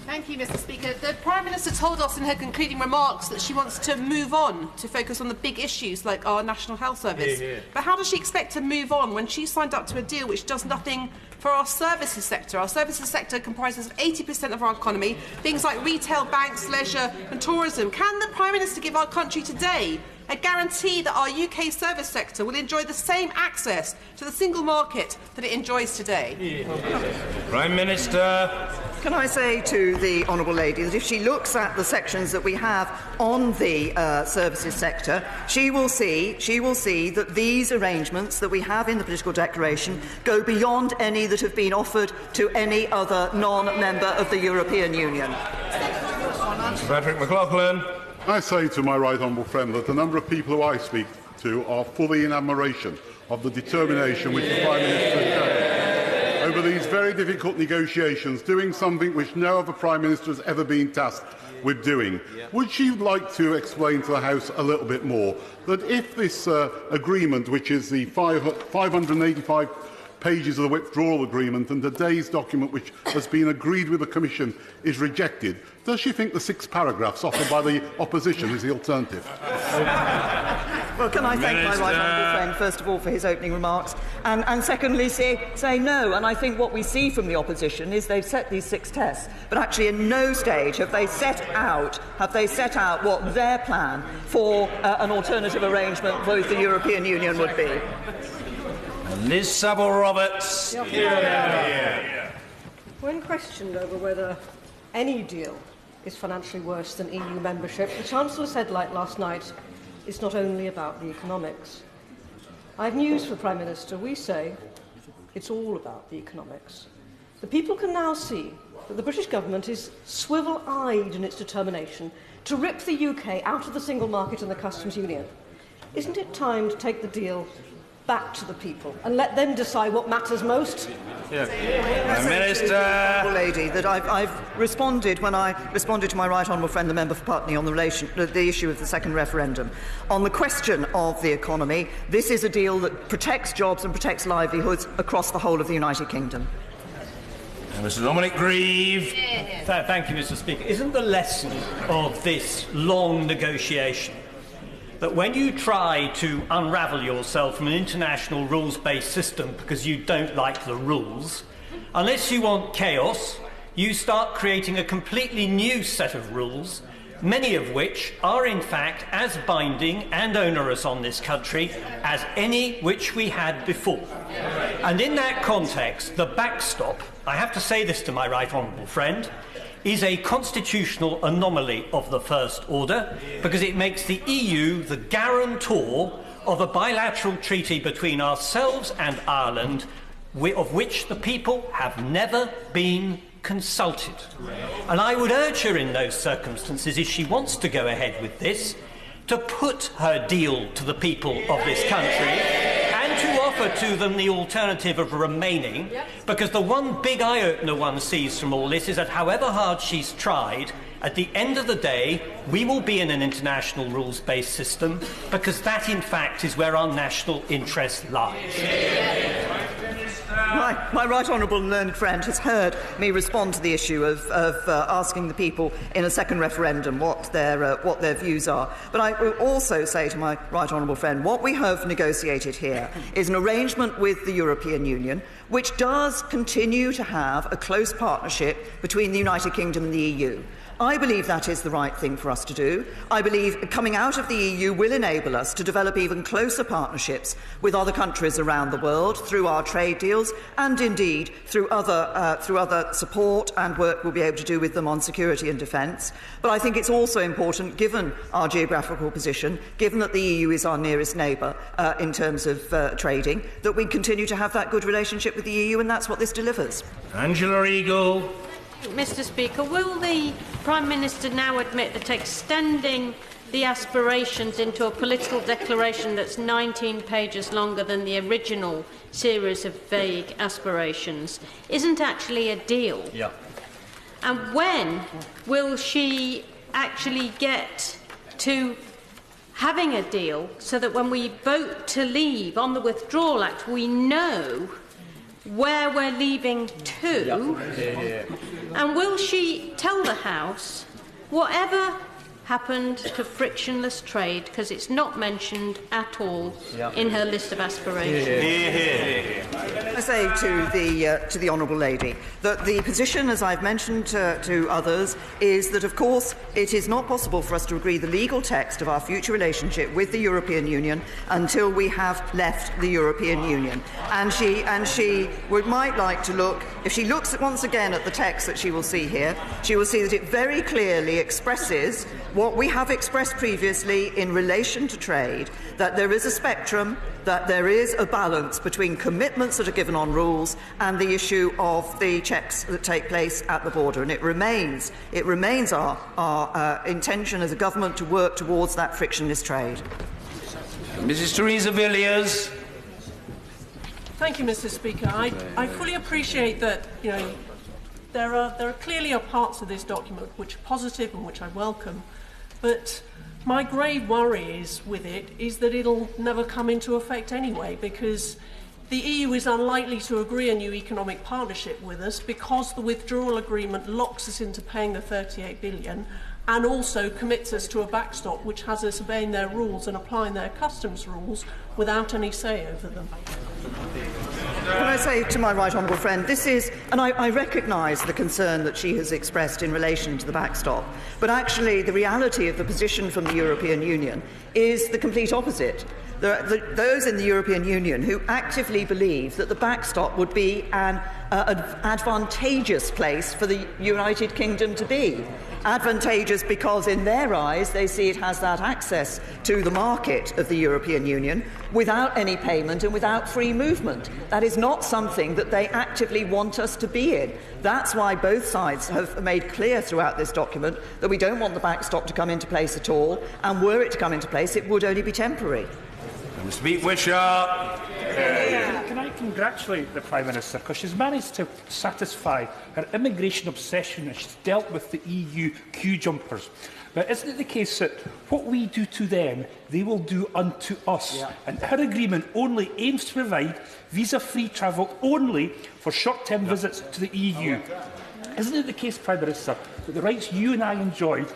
Thank you, Mr. Speaker. The Prime Minister told us in her concluding remarks that she wants to move on to focus on the big issues like our National Health Service. But how does she expect to move on when she signed up to a deal which does nothing for our services sector? Our services sector comprises 80% of our economy, things like retail, banks, leisure and tourism. Can the Prime Minister give our country today a guarantee that our UK service sector will enjoy the same access to the single market that it enjoys today? Prime Minister. Can I say to the honourable lady that if she looks at the sections that we have on the services sector, she will see that these arrangements that we have in the political declaration go beyond any that have been offered to any other non-member of the European Union. Patrick McLaughlin. I say to my right honourable friend that the number of people who I speak to are fully in admiration of the determination which the Prime Minister has shown over these very difficult negotiations, doing something which no other Prime Minister has ever been tasked with doing. Would she like to explain to the House a little bit more that if this agreement, which is the 585 pages of the withdrawal agreement and today's document which has been agreed with the Commission is rejected, does she think the 6 paragraphs offered by the opposition is the alternative? Well, can I thank my right honourable friend, first of all, for his opening remarks, and secondly, say no. And I think what we see from the opposition is they've set these 6 tests, but actually in no stage have they set out what their plan for an alternative arrangement with the European Union would be. Liz Savile-Roberts. When questioned over whether any deal is financially worse than EU membership, the Chancellor said late last night is not only about the economics. I have news for the Prime Minister. We say it's all about the economics. The people can now see that the British government is swivel-eyed in its determination to rip the UK out of the single market and the customs union. Isn't it time to take the deal back to the people and let them decide what matters most? Prime Minister. Lady, that I've responded when I responded to my right honourable friend, the member for Putney, on the issue of the second referendum. On the question of the economy, this is a deal that protects jobs and protects livelihoods across the whole of the United Kingdom. Mr. Dominic Grieve. Thank you, Mr. Speaker. Isn't the lesson of this long negotiation that when you try to unravel yourself from an international rules-based system because you don't like the rules, unless you want chaos, you start creating a completely new set of rules, many of which are in fact as binding and onerous on this country as any which we had before. And in that context, the backstop, I have to say this to my right honourable friend, is a constitutional anomaly of the first order because it makes the EU the guarantor of a bilateral treaty between ourselves and Ireland of which the people have never been consulted. And I would urge her in those circumstances, if she wants to go ahead with this, to put her deal to the people of this country and to offer to them the alternative of remaining, because the one big eye-opener one sees from all this is that however hard she's tried, at the end of the day, we will be in an international rules-based system, because that, in fact, is where our national interest lies. My right honourable and learned friend has heard me respond to the issue of asking the people in a second referendum what their views are. But I will also say to my right honourable friend, what we have negotiated here is an arrangement with the European Union which does continue to have a close partnership between the United Kingdom and the EU. I believe that is the right thing for us to do. I believe coming out of the EU will enable us to develop even closer partnerships with other countries around the world through our trade deals and indeed through other support and work we'll be able to do with them on security and defence. But I think it's also important, given our geographical position, given that the EU is our nearest neighbour in terms of trading, that we continue to have that good relationship with the EU, and that's what this delivers. Angela Eagle. Mr. Speaker, will the Prime Minister now admit that extending the aspirations into a political declaration that's 19 pages longer than the original series of vague aspirations isn't actually a deal? Yeah. And when will she actually get to having a deal so that when we vote to leave on the Withdrawal Act, we know where we're leaving to? And will she tell the House whatever happened to frictionless trade, because it's not mentioned at all in her list of aspirations? I say to the honourable lady that the position, as I've mentioned to others, is that, of course, it is not possible for us to agree the legal text of our future relationship with the European Union until we have left the European Union. And she might like to look, if she looks once again at the text that she will see here, she will see that it very clearly expresses what we have expressed previously in relation to trade, that there is a spectrum, that there is a balance between commitments that are given on rules and the issue of the checks that take place at the border. And it remains our intention as a government to work towards that frictionless trade. Mrs. Theresa Villiers. Thank you, Mr. Speaker. I fully appreciate that, there are clearly parts of this document which are positive and which I welcome, but my grave worry with it is that it'll never come into effect anyway, because the EU is unlikely to agree a new economic partnership with us because the withdrawal agreement locks us into paying the 38 billion and also commits us to a backstop which has us obeying their rules and applying their customs rules without any say over them. Can I say to my right honourable friend, this is, and I recognise the concern that she has expressed in relation to the backstop, but actually the reality of the position from the European Union is the complete opposite. There are those in the European Union who actively believe that the backstop would be an advantageous place for the United Kingdom to be. Advantageous because, in their eyes, they see it has that access to the market of the European Union without any payment and without free movement. That is not something that they actively want us to be in. That's why both sides have made clear throughout this document that we don't want the backstop to come into place at all, and were it to come into place, it would only be temporary. Speak Wishart. Can I congratulate the Prime Minister, because she's managed to satisfy her immigration obsession and she's dealt with the EU queue jumpers. But isn't it the case that what we do to them, they will do unto us? Yeah. And her agreement only aims to provide visa-free travel only for short-term visits to the EU. Isn't it the case, Prime Minister, that the rights you and I enjoyed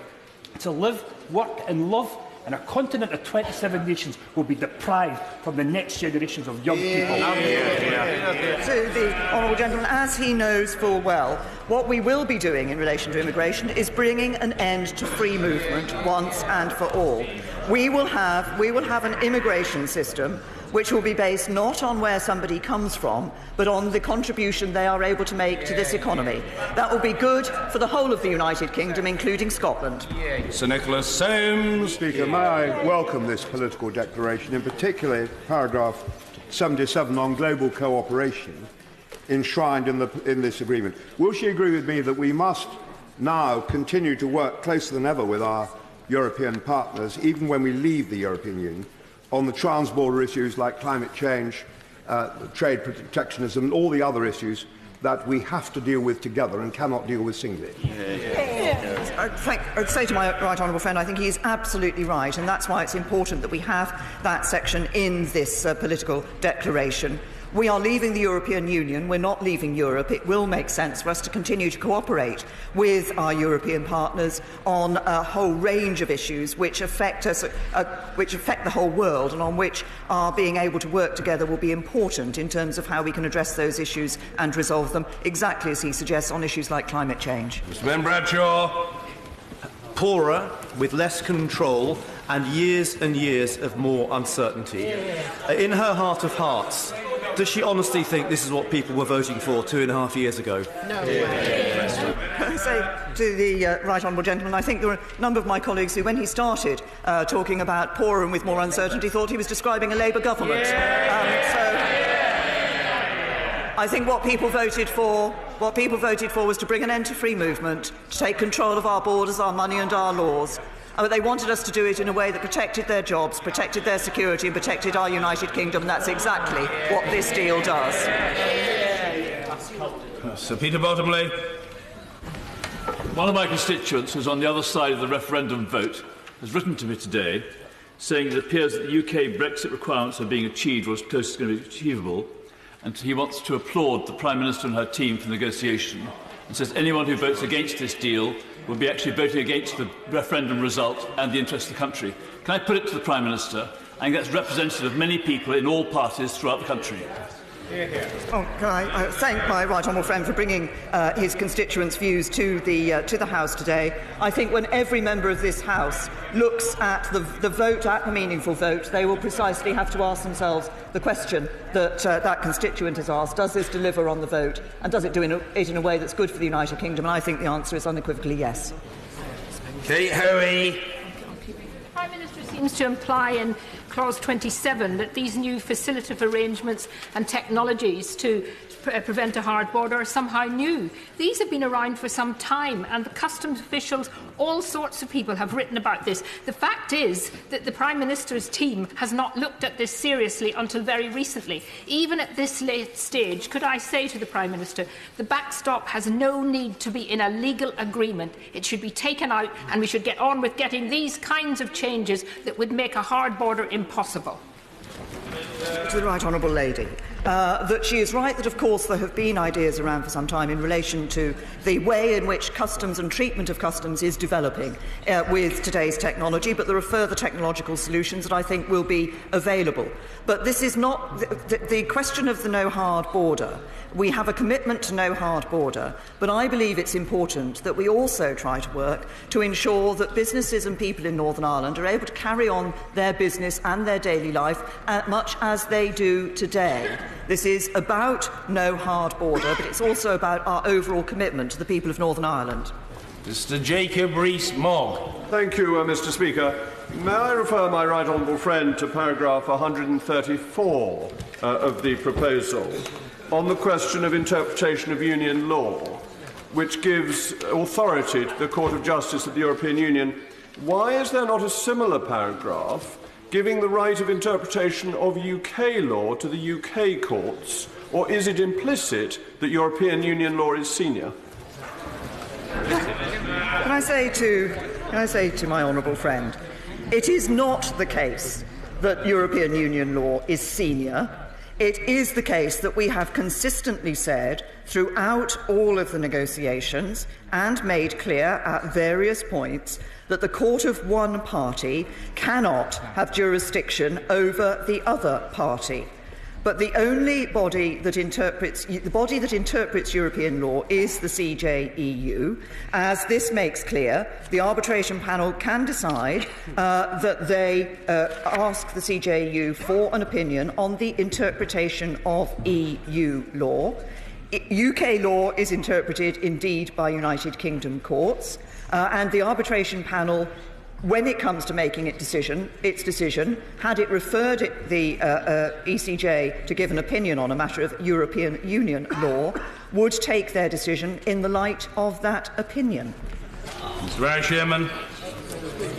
to live, work and love in a continent of 27 nations will be deprived from the next generations of young people? To the honourable gentleman, as he knows full well, what we will be doing in relation to immigration is bringing an end to free movement once and for all. We will have an immigration system which will be based not on where somebody comes from, but on the contribution they are able to make to this economy. That will be good for the whole of the United Kingdom, including Scotland. Sir Nicholas Soames. Speaker, may I welcome this political declaration, in particular paragraph 77 on global cooperation enshrined in this agreement. Will she agree with me that we must now continue to work closer than ever with our European partners, even when we leave the European Union, on the transborder issues like climate change, trade protectionism, and all the other issues that we have to deal with together and cannot deal with singly? I'd say to my right honourable friend, I think he is absolutely right, and that's why it's important that we have that section in this political declaration. We are leaving the European Union. We're not leaving Europe. It will make sense for us to continue to cooperate with our European partners on a whole range of issues which affect us, which affect the whole world, and on which our being able to work together will be important in terms of how we can address those issues and resolve them, exactly as he suggests on issues like climate change. Mr. Ben Bradshaw. Poorer, with less control, and years of more uncertainty. In her heart of hearts, does she honestly think this is what people were voting for 2.5 years ago? No. I say to the right honourable gentleman, I think there were a number of my colleagues who, when he started talking about poorer and with more uncertainty, thought he was describing a Labour government. I think what people voted for was to bring an end to free movement, to take control of our borders, our money and our laws. But they wanted us to do it in a way that protected their jobs, protected their security and protected our United Kingdom. And that's exactly what this deal does. Sir Peter Bottomley. One of my constituents who's on the other side of the referendum vote has written to me today saying it appears that the UK Brexit requirements are being achieved or as close as going to be achievable, and he wants to applaud the Prime Minister and her team for negotiation, and says anyone who votes against this deal will be actually voting against the referendum result and the interests of the country. Can I put it to the Prime Minister? I think that's representative of many people in all parties throughout the country. Oh, can I thank my right honourable friend for bringing his constituents' views to the House today. I think when every member of this House looks at the vote, at the meaningful vote, they will precisely have to ask themselves the question that that constituent has asked: does this deliver on the vote, and does it do it in a way that's good for the United Kingdom? And I think the answer is unequivocally yes. Kate Hoey. The Prime Minister seems to imply in Clause 27 that these new facilitative arrangements and technologies to prevent a hard border are somehow new. These have been around for some time, and the customs officials, all sorts of people have written about this. The fact is that the Prime Minister's team has not looked at this seriously until very recently. Even at this late stage, could I say to the Prime Minister, the backstop has no need to be in a legal agreement. It should be taken out, and we should get on with getting these kinds of changes that would make a hard border impossible. To the right honourable lady, that she is right that, of course, there have been ideas around for some time in relation to the way in which customs and treatment of customs is developing with today's technology, but there are further technological solutions that I think will be available. But this is not the question of the no hard border. We have a commitment to no hard border, but I believe it's important that we also try to work to ensure that businesses and people in Northern Ireland are able to carry on their business and their daily life much as they do today. This is about no hard border, but it's also about our overall commitment to the people of Northern Ireland. Mr Jacob Rees-Mogg. Thank you, Mr Speaker. May I refer my right honourable friend to paragraph 134 of the proposal on the question of interpretation of union law, which gives authority to the Court of Justice of the European Union. Why is there not a similar paragraph giving the right of interpretation of UK law to the UK courts, or is it implicit that European Union law is senior? Can I say to my honourable friend, it is not the case that European Union law is senior. It is the case that we have consistently said throughout all of the negotiations and made clear at various points that the court of one party cannot have jurisdiction over the other party. But the only body that interprets European law is the CJEU. As this makes clear, the arbitration panel can decide that they ask the CJEU for an opinion on the interpretation of EU law. UK law is interpreted indeed by United Kingdom courts, and the arbitration panel, when it comes to making its decision, had it referred the ECJ to give an opinion on a matter of European Union law, would take their decision in the light of that opinion. Mr Vice Chairman.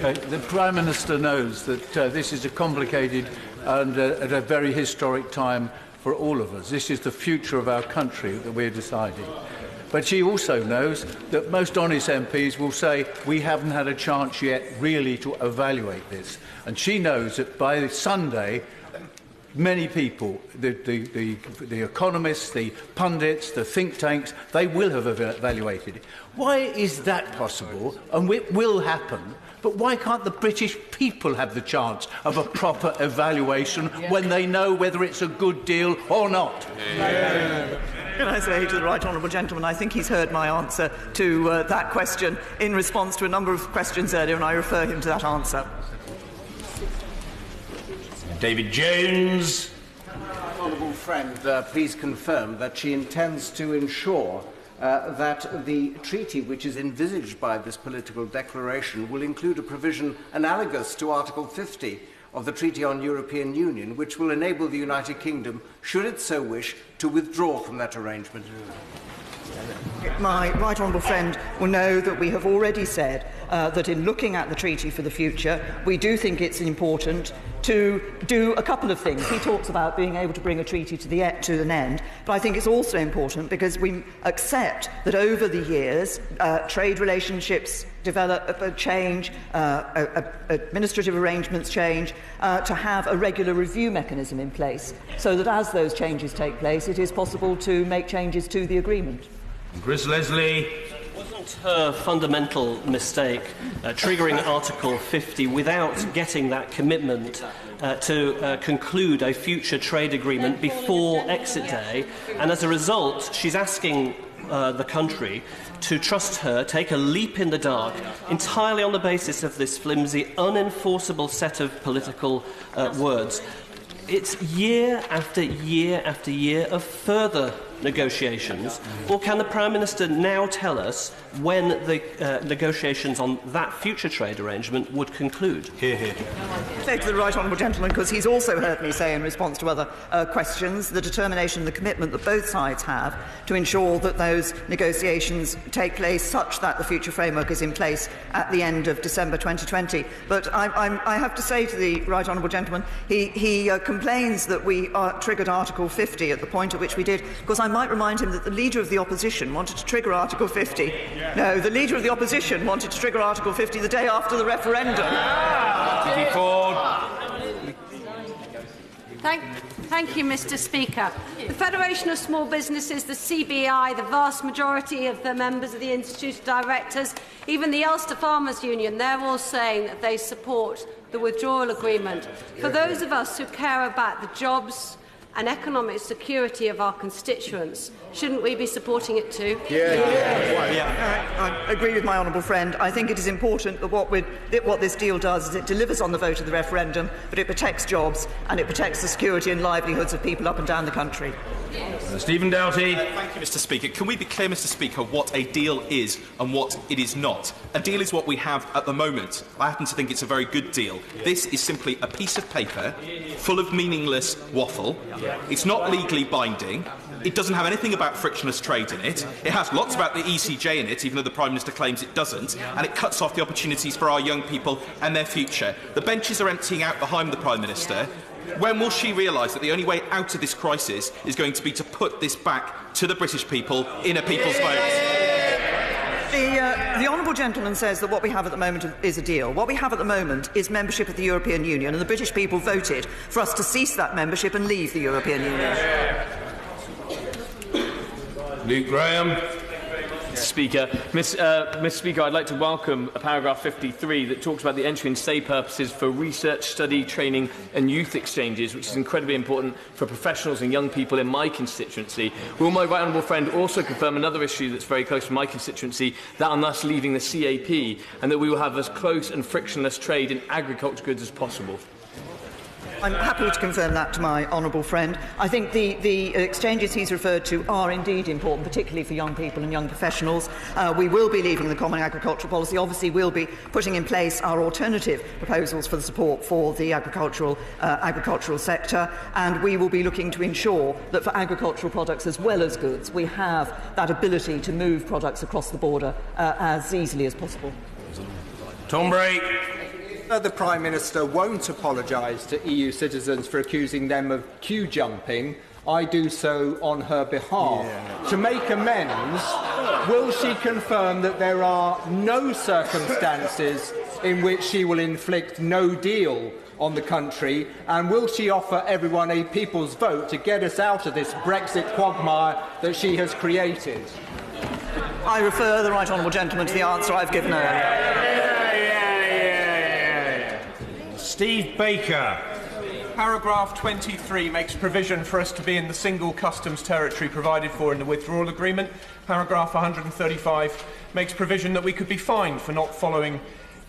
The Prime Minister knows that this is a complicated and at a very historic time for all of us. This is the future of our country that we're deciding. But she also knows that most honest MPs will say we haven't had a chance yet really to evaluate this. And she knows that by Sunday, many people, the economists, the pundits, the think tanks, they will have evaluated it. Why is that possible? And it will happen. But why can't the British people have the chance of a proper evaluation when they know whether it's a good deal or not? Can I say to the right honourable gentleman, I think he's heard my answer to that question in response to a number of questions earlier, and I refer him to that answer. David Jones. Honourable friend, please confirm that she intends to ensure that the treaty which is envisaged by this political declaration will include a provision analogous to Article 50 of the Treaty on European Union, which will enable the United Kingdom, should it so wish, to withdraw from that arrangement. My right honourable friend will know that we have already said that in looking at the treaty for the future, we do think it's important to do a couple of things. He talks about being able to bring a treaty to an end, but I think it's also important because we accept that over the years, trade relationships develop, change, administrative arrangements change, to have a regular review mechanism in place, so that as those changes take place, it is possible to make changes to the agreement. Chris Leslie. Wasn't her fundamental mistake triggering Article 50 without getting that commitment to conclude a future trade agreement before exit day? And as a result, she's asking the country to trust her, take a leap in the dark, entirely on the basis of this flimsy, unenforceable set of political words. It's year after year after year of further negotiations, or can the Prime Minister now tell us when the negotiations on that future trade arrangement would conclude? Hear, hear. Say to the right honourable gentleman, because he's also heard me say in response to other questions, the determination and the commitment that both sides have to ensure that those negotiations take place such that the future framework is in place at the end of December 2020. But I have to say to the right honourable gentleman, he complains that we triggered Article 50 at the point at which we did, because I might remind him that the Leader of the Opposition wanted to trigger Article 50. No, the Leader of the Opposition wanted to trigger Article 50 the day after the referendum. Thank you, Mr. Speaker. The Federation of Small Businesses, the CBI, the vast majority of the members of the Institute of Directors, even the Ulster Farmers Union, they're all saying that they support the withdrawal agreement. For those of us who care about the jobs and economic security of our constituents. Shouldn't we be supporting it too? I agree with my honourable friend. I think it is important that what this deal does is it delivers on the vote of the referendum, but it protects jobs and it protects the security and livelihoods of people up and down the country. Stephen Doughty. Thank you, Mr. Speaker. Can we be clear, Mr. Speaker, what a deal is and what it is not? A deal is what we have at the moment. I happen to think it's a very good deal. This is simply a piece of paper full of meaningless waffle. It's not legally binding. It doesn't have anything about frictionless trade in it. It has lots about the ECJ in it, even though the Prime Minister claims it doesn't. And it cuts off the opportunities for our young people and their future. The benches are emptying out behind the Prime Minister. When will she realise that the only way out of this crisis is going to be to put this back to the British people in a people's vote? The honourable gentleman says that what we have at the moment is a deal. What we have at the moment is membership of the European Union, and the British people voted for us to cease that membership and leave the European Union. Luke Graham. Speaker. Mr. Speaker, I'd like to welcome paragraph 53 that talks about the entry and stay purposes for research, study, training and youth exchanges, which is incredibly important for professionals and young people in my constituency. Will my right honourable friend also confirm another issue that's very close to my constituency, that on us leaving the CAP, and that we will have as close and frictionless trade in agriculture goods as possible? I'm happy to confirm that to my honourable friend. I think the exchanges he's referred to are indeed important, particularly for young people and young professionals. We will be leaving the Common Agricultural Policy. Obviously, we'll be putting in place our alternative proposals for the support for the agricultural sector, and we will be looking to ensure that for agricultural products as well as goods, we have that ability to move products across the border as easily as possible. Tom Bray. The Prime Minister won't apologise to EU citizens for accusing them of queue jumping. I do so on her behalf. To make amends, will she confirm that there are no circumstances in which she will inflict no deal on the country, and will she offer everyone a people's vote to get us out of this Brexit quagmire that she has created? I refer the right honourable gentleman to the answer I've given earlier. Steve Baker. Paragraph 23 makes provision for us to be in the single customs territory provided for in the withdrawal agreement. Paragraph 135 makes provision that we could be fined for not following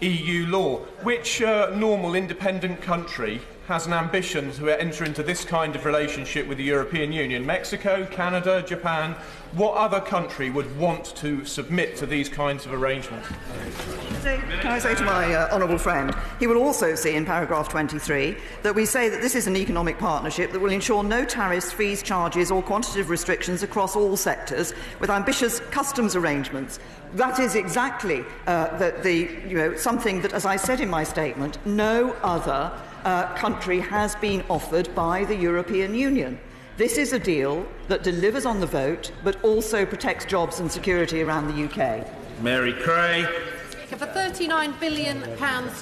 EU law. Which normal independent country has an ambition to enter into this kind of relationship with the European Union? Mexico, Canada, Japan? What other country would want to submit to these kinds of arrangements? Can I say to my honourable friend, he will also see in paragraph 23 that we say that this is an economic partnership that will ensure no tariffs, fees, charges or quantitative restrictions across all sectors, with ambitious customs arrangements. That is exactly something that, as I said in my statement, no other country has been offered by the European Union. This is a deal that delivers on the vote, but also protects jobs and security around the UK. Mary Cray. For £39 billion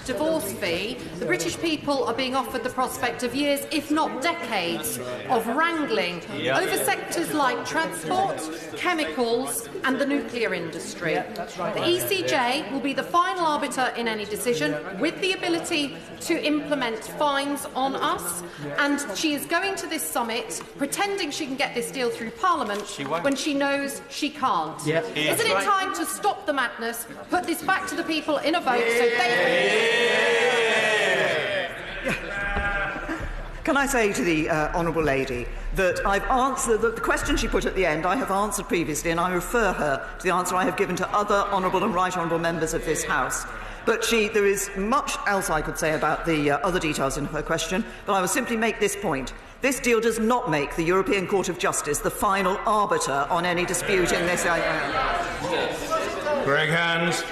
divorce fee, the British people are being offered the prospect of years, if not decades, of wrangling over sectors like transport, chemicals and the nuclear industry. The ECJ will be the final arbiter in any decision, with the ability to implement fines on us, and she is going to this summit pretending she can get this deal through Parliament when she knows she can't. Isn't it time to stop the madness, put this back to the people in a vote so they Can I say to the honourable lady that I've answered the question she put at the end I have answered previously, and I refer her to the answer I have given to other honourable and right honourable members of this House. But there is much else I could say about the other details in her question, but I will simply make this point. This deal does not make the European Court of Justice the final arbiter on any dispute in this area. Greg Hands.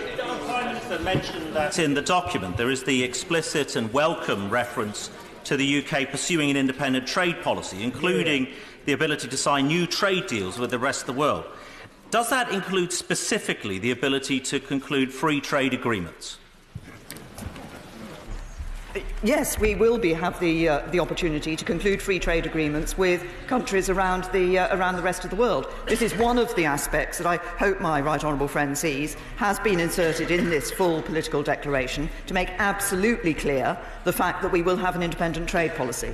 Mentioned that in the document there is the explicit and welcome reference to the UK pursuing an independent trade policy, including the ability to sign new trade deals with the rest of the world. Does that include specifically the ability to conclude free trade agreements? Yes, we will have the opportunity to conclude free trade agreements with countries around the rest of the world. This is one of the aspects that I hope my right honourable friend sees has been inserted in this full political declaration to make absolutely clear the fact that we will have an independent trade policy.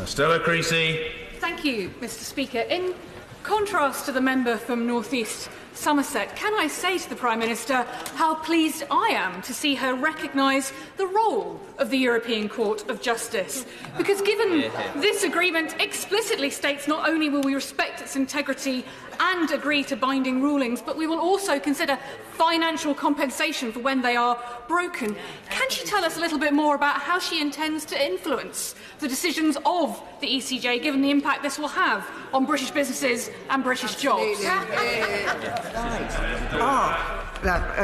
Stella Creasy. Thank you, Mr. Speaker. In contrast to the member from North East Somerset, can I say to the Prime Minister how pleased I am to see her recognise the role of the European Court of Justice? Because given this agreement explicitly states not only will we respect its integrity and agree to binding rulings, but we will also consider financial compensation for when they are broken. Can she tell us a little bit more about how she intends to influence the decisions of the ECJ, given the impact this will have on British businesses and British jobs?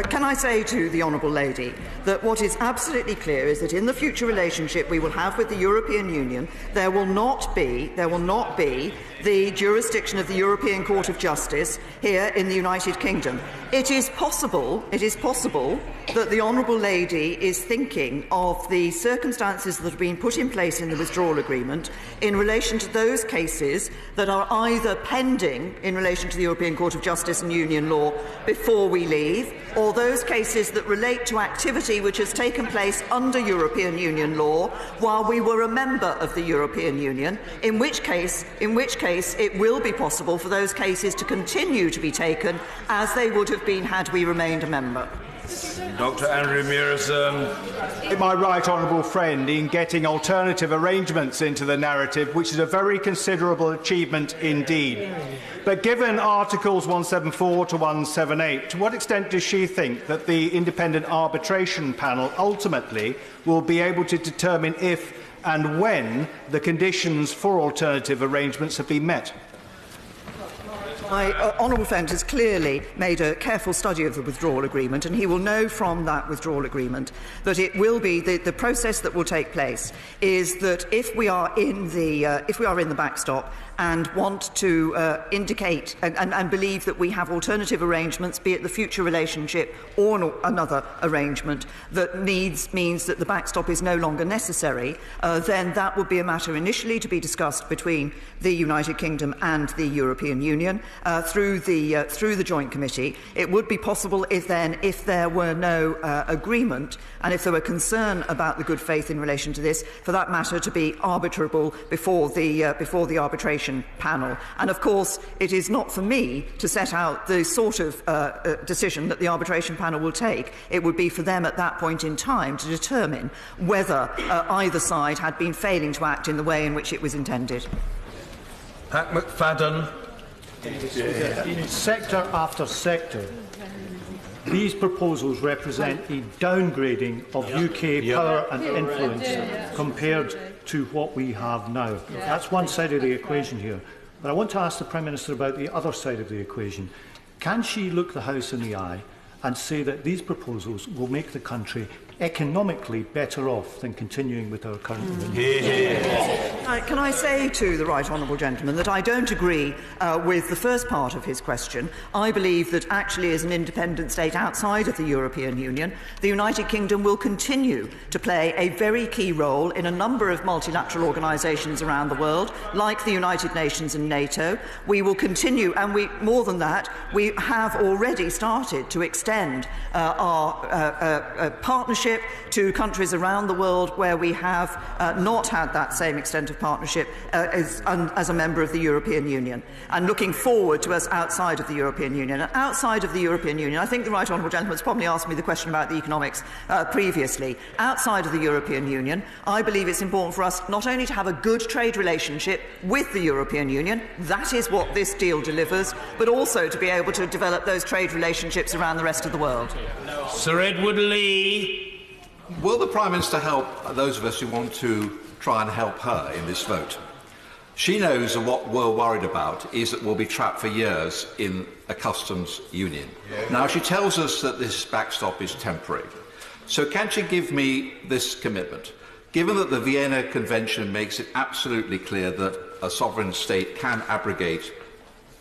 Can I say to the Honourable Lady that what is absolutely clear is that in the future relationship we will have with the European Union, there will not be the jurisdiction of the European Court of Justice here in the United Kingdom. It is possible that the Honourable Lady is thinking of the circumstances that have been put in place in the withdrawal agreement in relation to those cases that are either pending in relation to the European Court of Justice and Union law before we leave, or those cases that relate to activity which has taken place under European Union law while we were a member of the European Union, in which case it will be possible for those cases to continue to be taken as they would have been had we remained a member. Dr. Andrew Murison. My right honourable friend in getting alternative arrangements into the narrative, which is a very considerable achievement indeed. But given Articles 174 to 178, to what extent does she think that the independent arbitration panel ultimately will be able to determine if and when the conditions for alternative arrangements have been met? My honourable friend has clearly made a careful study of the withdrawal agreement, and he will know from that withdrawal agreement that it will be the process that will take place is that if we are in the backstop and want to indicate and believe that we have alternative arrangements, be it the future relationship or another arrangement that means that the backstop is no longer necessary, then that would be a matter initially to be discussed between the United Kingdom and the European Union through the Joint Committee. It would be possible if there were no agreement and if there were concern about the good faith in relation to this, for that matter to be arbitrable before the arbitration panel. And of course, it is not for me to set out the sort of decision that the arbitration panel will take. It would be for them at that point in time to determine whether either side had been failing to act in the way in which it was intended. Pat McFadden. In sector after sector, these proposals represent a downgrading of UK power and influence compared to what we have now. That's one side of the equation here. But I want to ask the Prime Minister about the other side of the equation. Can she look the House in the eye and say that these proposals will make the country economically better off than continuing with our current arrangements? Can I say to the right honourable gentleman that I don't agree with the first part of his question. I believe that actually as an independent state outside of the European Union, the United Kingdom will continue to play a very key role in a number of multilateral organisations around the world, like the United Nations and NATO. We will continue, and more than that, we have already started to extend our partnership to countries around the world where we have not had that same extent of partnership as a member of the European Union, and looking forward to us outside of the European Union. And outside of the European Union, I think the right honourable gentleman has probably asked me the question about the economics previously. Outside of the European Union, I believe it's important for us not only to have a good trade relationship with the European Union, that is what this deal delivers, but also to be able to develop those trade relationships around the rest of the world. Sir Edward Lee. Will the Prime Minister help those of us who want to try and help her in this vote? She knows that what we're worried about is that we'll be trapped for years in a customs union. Now, she tells us that this backstop is temporary. So can she give me this commitment? Given that the Vienna Convention makes it absolutely clear that a sovereign state can abrogate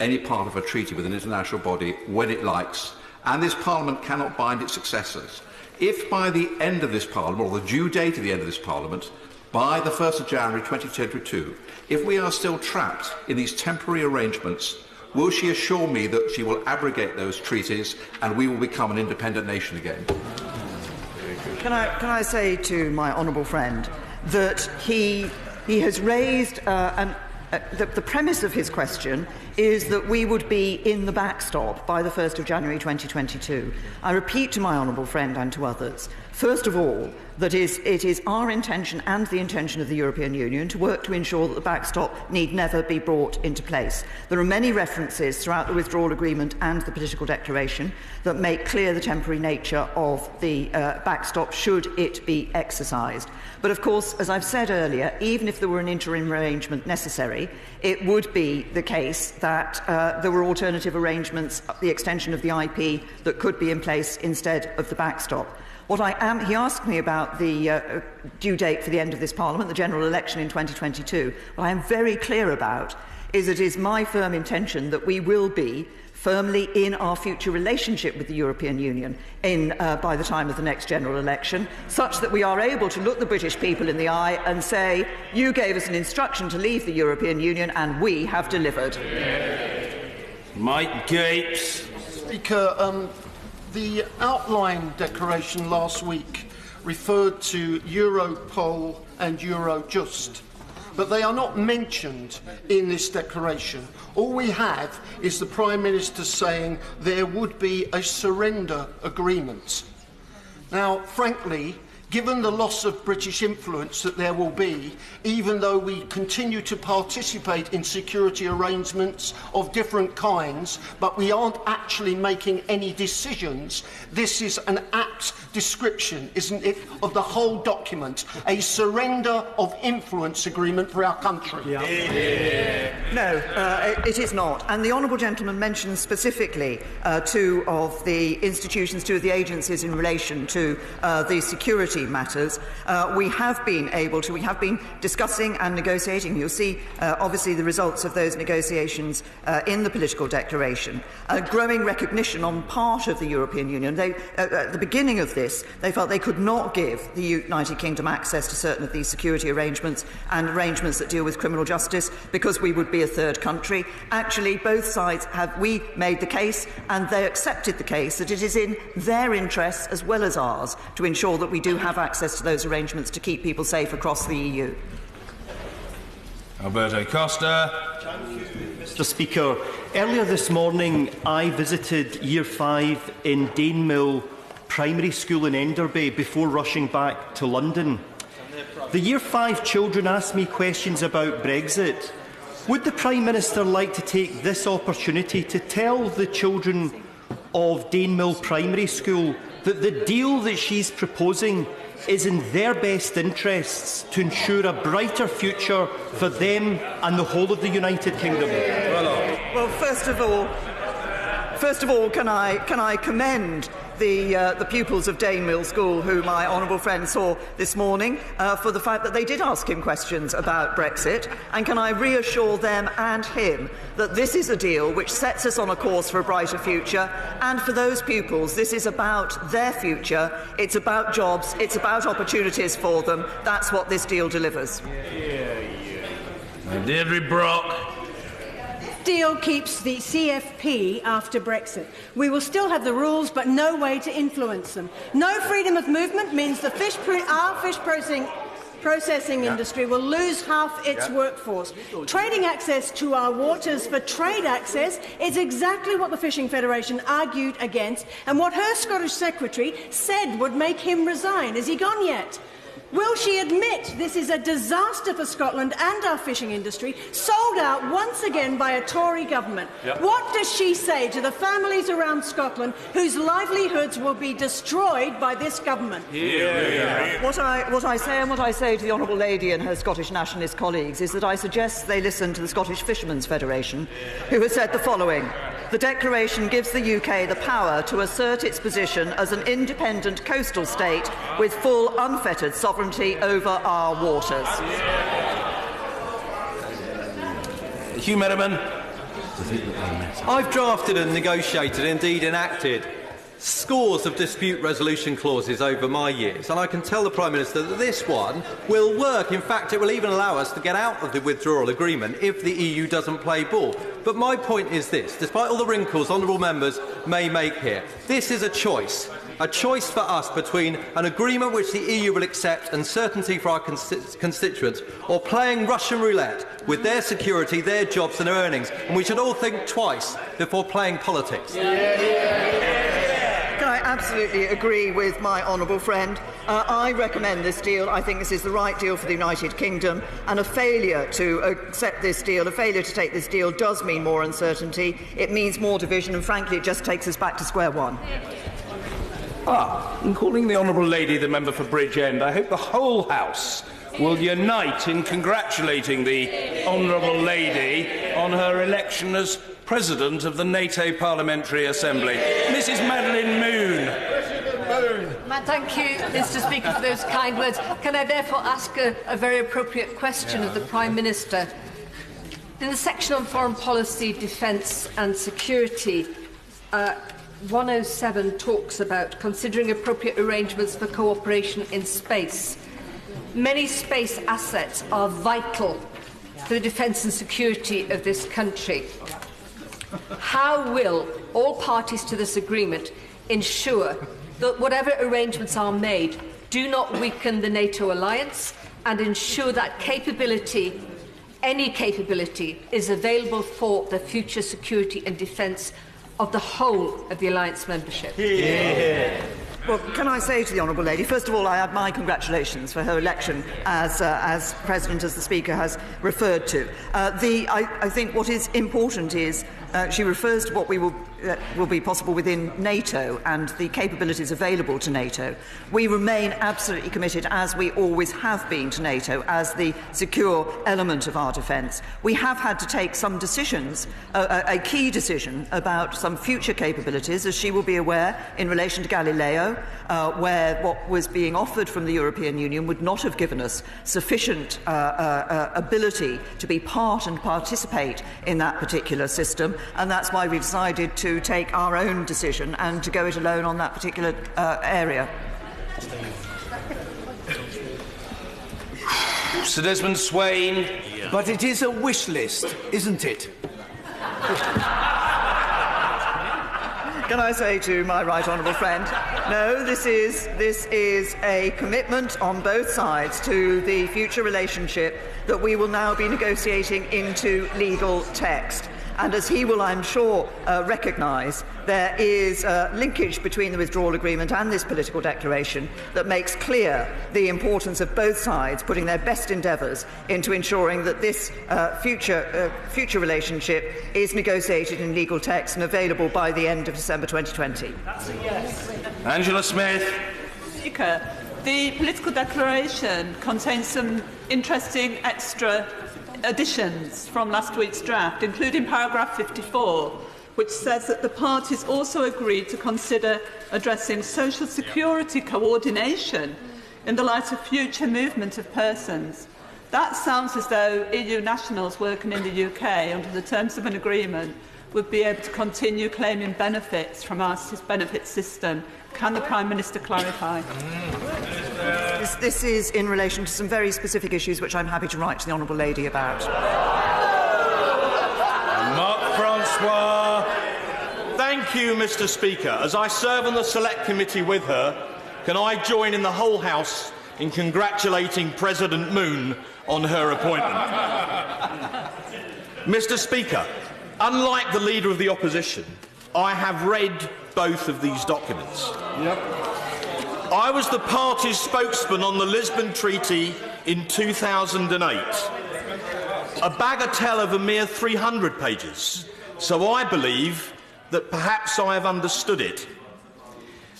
any part of a treaty with an international body when it likes, and this Parliament cannot bind its successors, if by the end of this Parliament, or the due date of the end of this Parliament, by the 1st of January 2022, if we are still trapped in these temporary arrangements, will she assure me that she will abrogate those treaties and we will become an independent nation again? Can I say to my honourable friend that he He has raised the premise of his question is that we would be in the backstop by the 1st of January 2022. I repeat to my honourable friend and to others, first of all, that it is our intention and the intention of the European Union to work to ensure that the backstop need never be brought into place. There are many references throughout the withdrawal agreement and the political declaration that make clear the temporary nature of the backstop should it be exercised. But of course, as I've said earlier, even if there were an interim arrangement necessary, it would be the case that there were alternative arrangements, the extension of the IP that could be in place instead of the backstop. He asked me about the due date for the end of this Parliament, the general election in 2022. What I am very clear about is that it is my firm intention that we will be firmly in our future relationship with the European Union by the time of the next general election, such that we are able to look the British people in the eye and say, you gave us an instruction to leave the European Union and we have delivered. Mike Gapes. Speaker, the outline declaration last week referred to Europol and Eurojust, but they are not mentioned in this declaration. All we have is the Prime Minister saying there would be a surrender agreement. Now, frankly, given the loss of British influence that there will be, even though we continue to participate in security arrangements of different kinds, but we aren't actually making any decisions, this is an apt description, isn't it, of the whole document, a surrender of influence agreement for our country. No, it is not. And the honourable gentleman mentioned specifically two of the institutions, two of the agencies in relation to the security matters. We have been discussing and negotiating. You'll see, obviously, the results of those negotiations in the political declaration. Growing recognition on part of the European Union. At the beginning of this, they felt they could not give the United Kingdom access to certain of these security arrangements and arrangements that deal with criminal justice because we would be a third country. Actually, both sides we made the case, and they accepted the case, that it is in their interests as well as ours to ensure that we do have access to those arrangements to keep people safe across the EU. Alberto Costa. Mr Speaker, earlier this morning I visited Year 5 in Danemill Primary School in Enderby before rushing back to London. The Year 5 children asked me questions about Brexit. Would the Prime Minister like to take this opportunity to tell the children of Danemill Primary School that the deal that she's proposing is in their best interests to ensure a brighter future for them and the whole of the United Kingdom? Well, first of all, can I commend the pupils of Danemill School, who my honourable friend saw this morning, for the fact that they did ask him questions about Brexit, and can I reassure them and him that this is a deal which sets us on a course for a brighter future, and for those pupils this is about their future, it's about jobs, it's about opportunities for them. That's what this deal delivers. Deirdre Brock. Deal keeps the CFP after Brexit. We will still have the rules, but no way to influence them. No freedom of movement means the our fish processing industry will lose half its workforce. Trading access to our waters for trade access is exactly what the Fishing Federation argued against, and what her Scottish Secretary said would make him resign. Is he gone yet? Will she admit this is a disaster for Scotland and our fishing industry, sold out once again by a Tory government? Yep. What does she say to the families around Scotland whose livelihoods will be destroyed by this government? What I say and what I say to the Honourable Lady and her Scottish nationalist colleagues is that I suggest they listen to the Scottish Fishermen's Federation, who has said the following: the declaration gives the UK the power to assert its position as an independent coastal state with full unfettered sovereignty over our waters. Hugh Merriman. I've drafted and negotiated, indeed enacted, scores of dispute resolution clauses over my years, and I can tell the Prime Minister that this one will work. In fact, it will even allow us to get out of the withdrawal agreement if the EU doesn't play ball. But my point is this: despite all the wrinkles honourable members may make here, this is a choice. a choice for us between an agreement which the EU will accept and certainty for our constituents, or playing Russian roulette with their security, their jobs and their earnings. And we should all think twice before playing politics. Can I absolutely agree with my honourable friend? I recommend this deal. I think this is the right deal for the United Kingdom, and a failure to accept this deal, a failure to take this deal, does mean more uncertainty. It means more division, and frankly it just takes us back to square one. In calling the Honourable Lady the member for Bridgend, I hope the whole House will unite in congratulating the Honourable Lady on her election as President of the NATO Parliamentary Assembly, Mrs Madeleine Moon. Thank you, Mr Speaker, for those kind words. Can I therefore ask a very appropriate question of the Prime Minister? In the section on foreign policy, defence and security, 107 talks about considering appropriate arrangements for cooperation in space. Many space assets are vital for the defence and security of this country. How will all parties to this agreement ensure that whatever arrangements are made do not weaken the NATO alliance and ensure that capability, any capability, is available for the future security and defence of the whole of the alliance membership? Well, can I say to the Honourable Lady, first of all, I add my congratulations for her election as President, as the Speaker has referred to. I think what is important is she refers to what will be possible within NATO and the capabilities available to NATO. We remain absolutely committed, as we always have been, to NATO as the secure element of our defence. We have had to take some decisions, a key decision about some future capabilities, as she will be aware, in relation to Galileo, where what was being offered from the European Union would not have given us sufficient ability to be part and participate in that particular system, and that's why we've decided to take our own decision and to go it alone on that particular area. Sir Desmond Swain. But it is a wish list, isn't it? Can I say to my right honourable friend, no, this is a commitment on both sides to the future relationship that we will now be negotiating into legal text. And as he will, I'm sure, recognise, there is a linkage between the withdrawal agreement and this political declaration that makes clear the importance of both sides putting their best endeavours into ensuring that this future relationship is negotiated in legal text and available by the end of December 2020. That's a yes. Angela Smith. Speaker, the political declaration contains some interesting extra additions from last week's draft, including paragraph 54, which says that the parties also agreed to consider addressing social security coordination in the light of future movement of persons. That sounds as though EU nationals working in the UK under the terms of an agreement would be able to continue claiming benefits from our benefit system. Can the Prime Minister clarify? This is in relation to some very specific issues which I'm happy to write to the Honourable Lady about. Mark Francois. Thank you, Mr Speaker. As I serve on the Select Committee with her, can I join in the whole House in congratulating President Moon on her appointment? Mr Speaker, unlike the Leader of the Opposition, I have read both of these documents. I was the party's spokesman on the Lisbon Treaty in 2008, a bagatelle of a mere 300 pages, so I believe that perhaps I have understood it.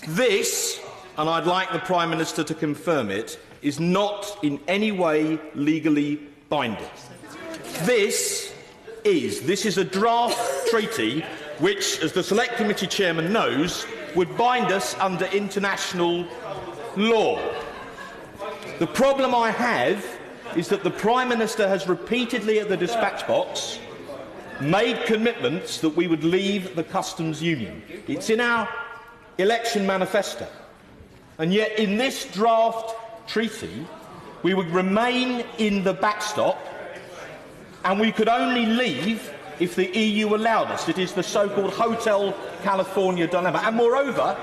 This, and I'd like the Prime Minister to confirm it, is not in any way legally binding. This is a draft treaty which, as the Select Committee Chairman knows, would bind us under international law. The problem I have is that the Prime Minister has repeatedly at the dispatch box made commitments that we would leave the customs union. It's in our election manifesto. And yet in this draft treaty we would remain in the backstop and we could only leave if the EU allowed us. It is the so-called Hotel California dilemma. And moreover,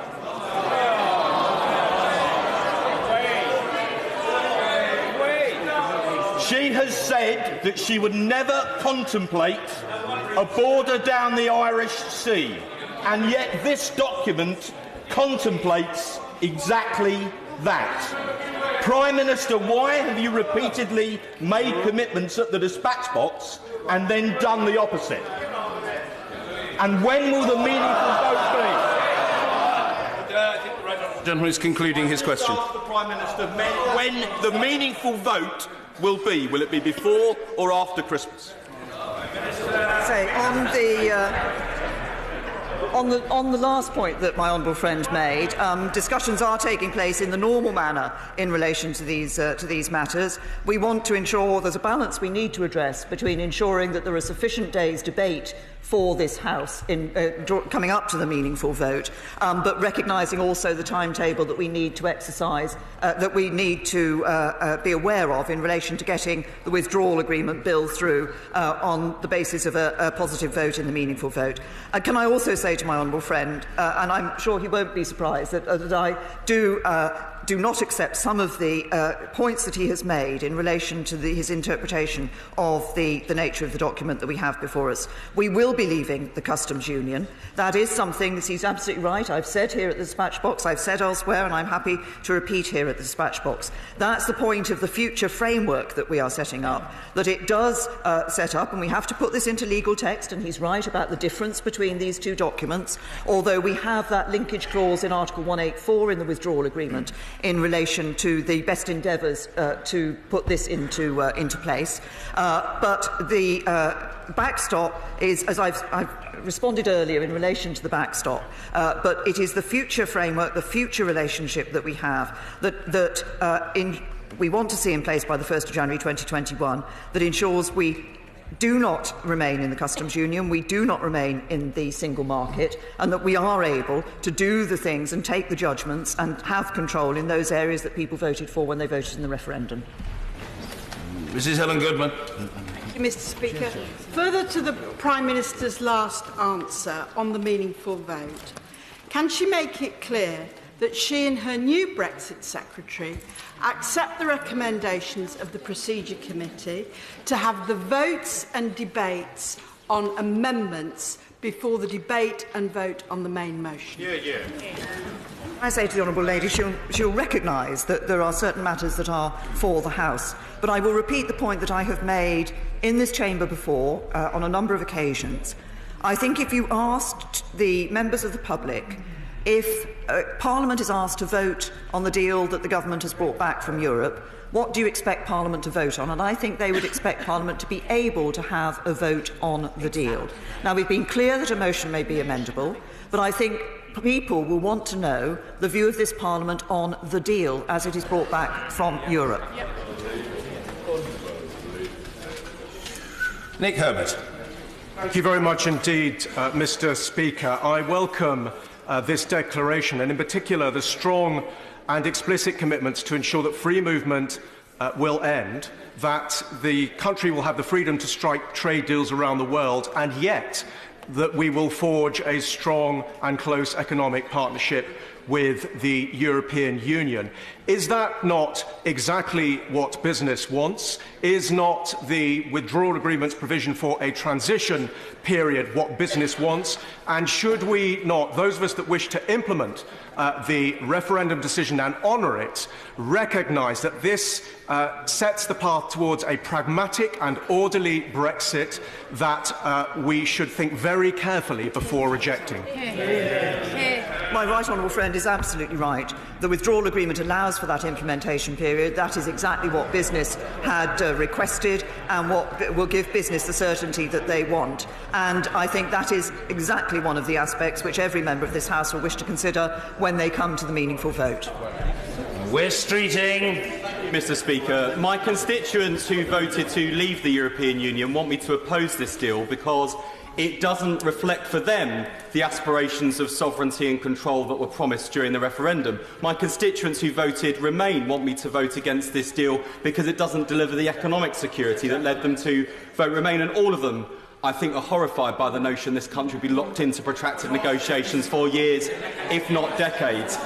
She has said that she would never contemplate a border down the Irish Sea, and yet this document contemplates exactly that. Prime Minister, why have you repeatedly made commitments at the dispatch box and then done the opposite? And when will the meaningful vote be? The gentleman is concluding his question. Ask the Prime Minister when the meaningful vote will be. Will it be before or after Christmas? On the last point that my honourable friend made, discussions are taking place in the normal manner in relation to these matters. We want to ensure there's a balance we need to address between ensuring that there are sufficient days' debate for this House in coming up to the meaningful vote, but recognising also the timetable that we need to exercise, that we need to be aware of in relation to getting the withdrawal agreement bill through on the basis of a positive vote in the meaningful vote. Can I also say to my honourable friend, and I'm sure he won't be surprised, that I do not accept some of the points that he has made in relation to his interpretation of the nature of the document that we have before us. We will be leaving the customs union. That is something that he's absolutely right. I've said here at the dispatch box, I've said elsewhere, and I'm happy to repeat here at the dispatch box. That's the point of the future framework that we are setting up, that it does set up, and we have to put this into legal text, and he's right about the difference between these two documents, although we have that linkage clause in Article 184 in the withdrawal agreement in relation to the best endeavours to put this into place. But the backstop is, as I've responded earlier in relation to the backstop, but it is the future framework, the future relationship that we have that we want to see in place by the 1st of January 2021 that ensures we do not remain in the customs union, we do not remain in the single market, and that we are able to do the things and take the judgments and have control in those areas that people voted for when they voted in the referendum. Mrs Helen Goodman. Thank you, Mr. Speaker. Further to the Prime Minister's last answer on the meaningful vote, can she make it clear that she and her new Brexit Secretary accept the recommendations of the Procedure Committee to have the votes and debates on amendments before the debate and vote on the main motion? I say to the honourable lady, she'll recognise that there are certain matters that are for the House. But I will repeat the point that I have made in this chamber before on a number of occasions. I think if you asked the members of the public if Parliament is asked to vote on the deal that the government has brought back from Europe, what do you expect Parliament to vote on? And I think they would expect Parliament to be able to have a vote on the deal. Now, we've been clear that a motion may be amendable, but I think people will want to know the view of this Parliament on the deal as it is brought back from Europe. Nick Herbert. Thank you very much indeed, Mr. Speaker. I welcome this declaration, and in particular the strong and explicit commitments to ensure that free movement will end, that the country will have the freedom to strike trade deals around the world, and yet that we will forge a strong and close economic partnership with the European Union. Is that not exactly what business wants? Is not the withdrawal agreement's provision for a transition period what business wants? And should we not, those of us that wish to implement the referendum decision and honour it, recognise that this sets the path towards a pragmatic and orderly Brexit that we should think very carefully before rejecting? My right honourable friend is absolutely right. The withdrawal agreement allows for that implementation period. That is exactly what business had requested and what will give business the certainty that they want. And I think that is exactly one of the aspects which every member of this House will wish to consider when they come to the meaningful vote. We're streeting. Mr. Speaker, my constituents who voted to leave the European Union want me to oppose this deal because it doesn't reflect for them the aspirations of sovereignty and control that were promised during the referendum. My constituents who voted Remain want me to vote against this deal because it doesn't deliver the economic security that led them to vote Remain, and all of them, I think, are horrified by the notion this country will be locked into protracted negotiations for years, if not decades.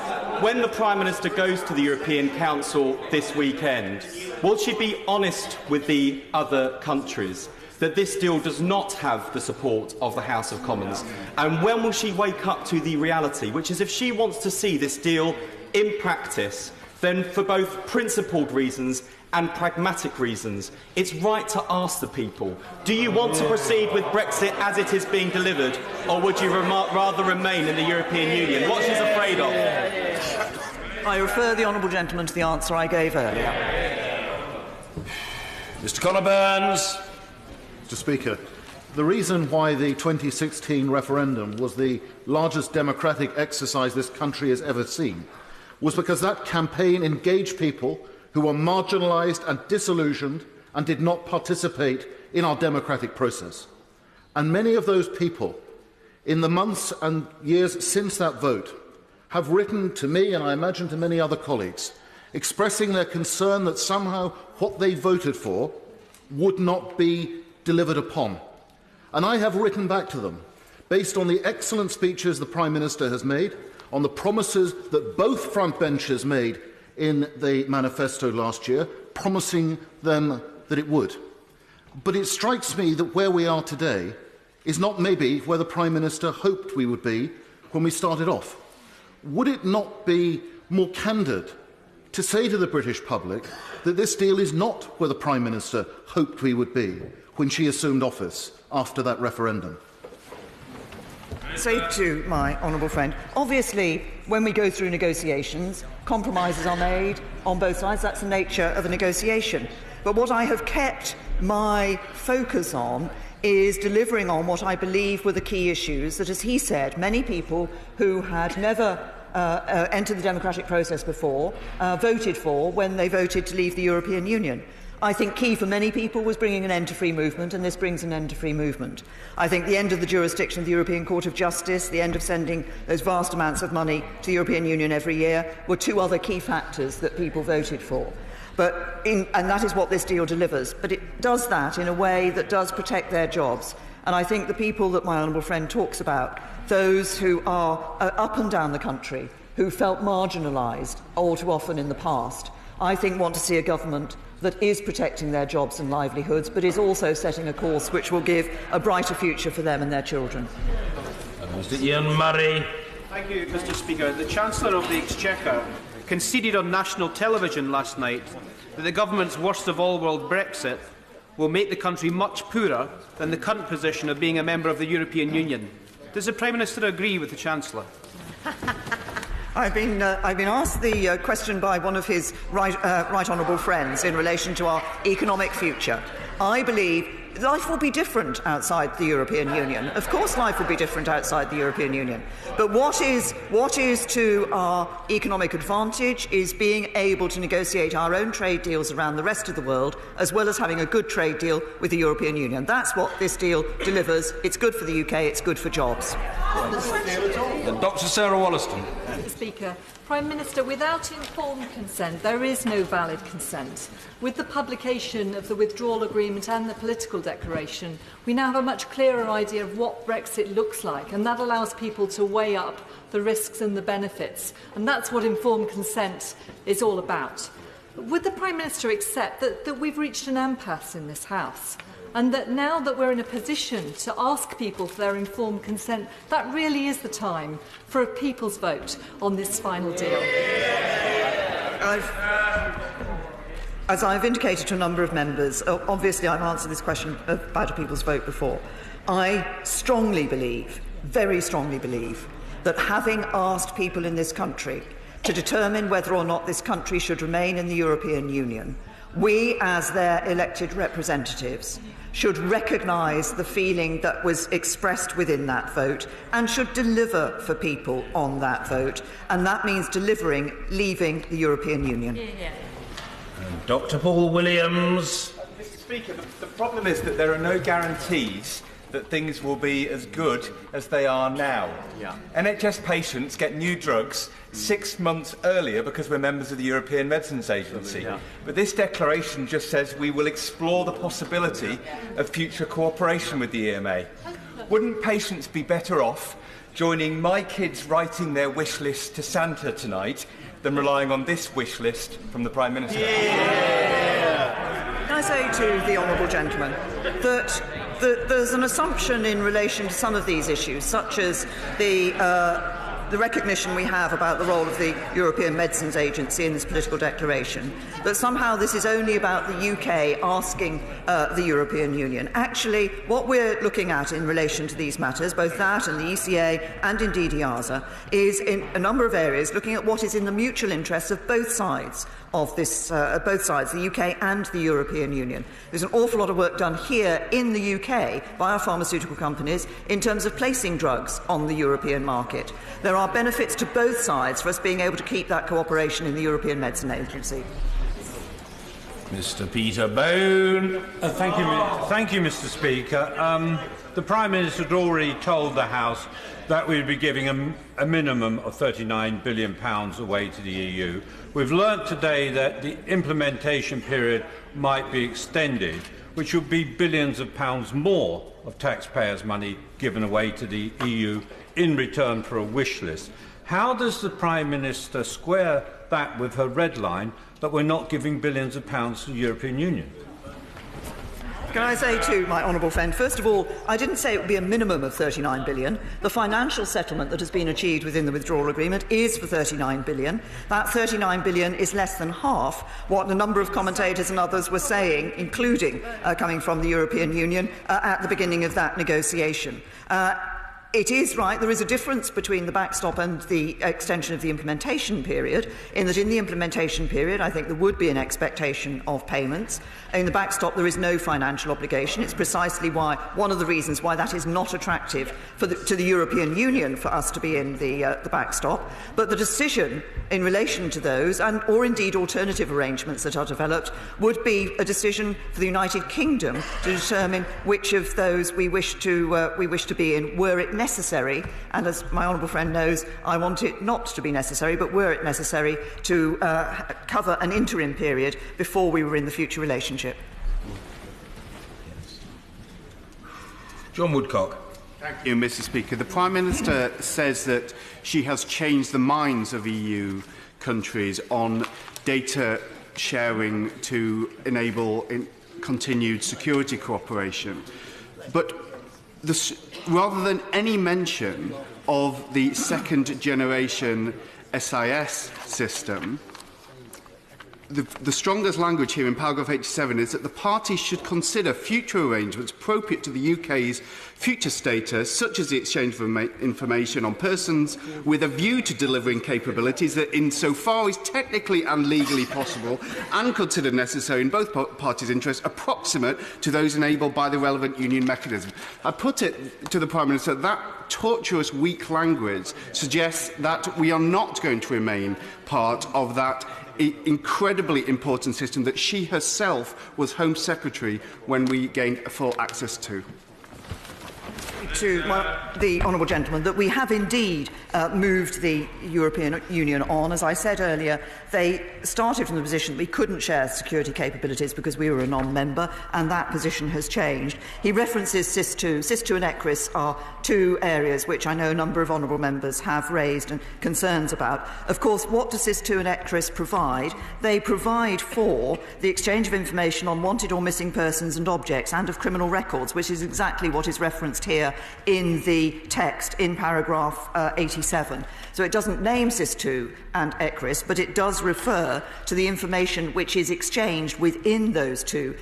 when the Prime Minister goes to the European Council this weekend, will she be honest with the other countries that this deal does not have the support of the House of Commons? And when will she wake up to the reality, which is if she wants to see this deal in practice, then for both principled reasons and pragmatic reasons, it's right to ask the people, do you want to proceed with Brexit as it is being delivered, or would you rather remain in the European Union? What she's afraid of. I refer the honourable gentleman to the answer I gave earlier. Mr Conor Burns. Mr Speaker, the reason why the 2016 referendum was the largest democratic exercise this country has ever seen was because that campaign engaged people who were marginalised and disillusioned and did not participate in our democratic process. And many of those people, in the months and years since that vote, have written to me, and I imagine to many other colleagues, expressing their concern that somehow what they voted for would not be delivered upon. And I have written back to them, based on the excellent speeches the Prime Minister has made, on the promises that both front benches made in the manifesto last year, promising them that it would. But it strikes me that where we are today is not maybe where the Prime Minister hoped we would be when we started off. Would it not be more candid to say to the British public that this deal is not where the Prime Minister hoped we would be when she assumed office after that referendum? Say to my honourable friend, obviously, when we go through negotiations, compromises are made on both sides. That's the nature of a negotiation. But what I have kept my focus on is delivering on what I believe were the key issues that, as he said, many people who had never entered the democratic process before voted for when they voted to leave the European Union. I think key for many people was bringing an end to free movement, and this brings an end to free movement. I think the end of the jurisdiction of the European Court of Justice, the end of sending those vast amounts of money to the European Union every year, were two other key factors that people voted for. And that is what this deal delivers. But it does that in a way that does protect their jobs. And I think the people that my honourable friend talks about, those who are up and down the country, who felt marginalised all too often in the past, I think want to see a government that is protecting their jobs and livelihoods, but is also setting a course which will give a brighter future for them and their children. Mr Ian Murray. Thank you, Mr Speaker. The Chancellor of the Exchequer conceded on national television last night that the government's worst of all world Brexit will make the country much poorer than the current position of being a member of the European Union. Does the Prime Minister agree with the Chancellor? I've been asked the question by one of his right honourable friends in relation to our economic future. I believe life will be different outside the European Union. Of course life will be different outside the European Union. But what is to our economic advantage is being able to negotiate our own trade deals around the rest of the world, as well as having a good trade deal with the European Union. That's what this deal delivers. It's good for the UK, it's good for jobs. Dr Sarah Wollaston. Mr Speaker, Prime Minister, without informed consent, there is no valid consent. With the publication of the withdrawal agreement and the political declaration, we now have a much clearer idea of what Brexit looks like, and that allows people to weigh up the risks and the benefits. And that's what informed consent is all about. Would the Prime Minister accept that we've reached an impasse in this House, and that now that we're in a position to ask people for their informed consent, that really is the time for a people's vote on this final deal? As I've indicated to a number of members, obviously I've answered this question about a people's vote before. I strongly believe, very strongly believe, that having asked people in this country to determine whether or not this country should remain in the European Union, we, as their elected representatives, should recognise the feeling that was expressed within that vote and should deliver for people on that vote. And that means delivering, leaving the European Union. Dr Paul Williams. Mr Speaker, the problem is that there are no guarantees that things will be as good as they are now. NHS patients get new drugs 6 months earlier because we're members of the European Medicines Agency. But this declaration just says we will explore the possibility of future cooperation with the EMA. Wouldn't patients be better off joining my kids writing their wish list to Santa tonight than relying on this wish list from the Prime Minister. Can I say to the honourable gentleman that there's an assumption in relation to some of these issues, such as the recognition we have about the role of the European Medicines Agency in this political declaration, that somehow this is only about the UK asking the European Union. Actually, what we're looking at in relation to these matters, both that and the ECA and indeed EASA, is in a number of areas looking at what is in the mutual interests of both sides of this, both sides, the UK and the European Union. There's an awful lot of work done here in the UK by our pharmaceutical companies in terms of placing drugs on the European market. There are benefits to both sides for us being able to keep that cooperation in the European Medicines Agency. Mr. Peter Bone. Thank you, Mr. Speaker. The Prime Minister had already told the House that we would be giving a minimum of £39 billion away to the EU. We've learnt today that the implementation period might be extended, which would be billions of pounds more of taxpayers' money given away to the EU in return for a wish list. How does the Prime Minister square that with her red line that we're not giving billions of pounds to the European Union? Can I say to my honourable friend, first of all, I didn't say it would be a minimum of £39 billion. The financial settlement that has been achieved within the withdrawal agreement is for £39 billion. That £39 billion is less than half what a number of commentators and others were saying, including coming from the European Union, at the beginning of that negotiation. It is right, there is a difference between the backstop and the extension of the implementation period, in that in the implementation period I think there would be an expectation of payments. In the backstop there is no financial obligation. It's precisely why, one of the reasons why that is not attractive to the European Union for us to be in the backstop. But the decision in relation to those, or indeed alternative arrangements that are developed, would be a decision for the United Kingdom to determine which of those we wish to be in, were it necessary, and as my honourable friend knows, I want it not to be necessary, but were it necessary, to cover an interim period before we were in the future relationship. John Woodcock. Thank you, Mr. Speaker. The Prime Minister says that she has changed the minds of EU countries on data sharing to enable continued security cooperation. But rather than any mention of the second-generation SIS system, the strongest language here in paragraph 87 is that the parties should consider future arrangements appropriate to the UK's future status, such as the exchange of information on persons, with a view to delivering capabilities that, insofar as technically and legally possible and considered necessary in both parties' interests, approximate to those enabled by the relevant union mechanism. I put it to the Prime Minister that tortuous, weak language suggests that we are not going to remain part of that incredibly important system that she herself was Home Secretary when we gained full access to. To the honourable gentleman, that we have indeed moved the European Union on. As I said earlier, they started from the position that we couldn't share security capabilities because we were a non-member, and that position has changed. He references SIS2. SIS2 and ECRIS are two areas which I know a number of honourable members have raised and concerns about. Of course, what do SIS2 and ECRIS provide? They provide for the exchange of information on wanted or missing persons and objects, and of criminal records, which is exactly what is referenced here in the text in paragraph 87. So it doesn't name SIS2 and ECRIS, but it does refer to the information which is exchanged within those two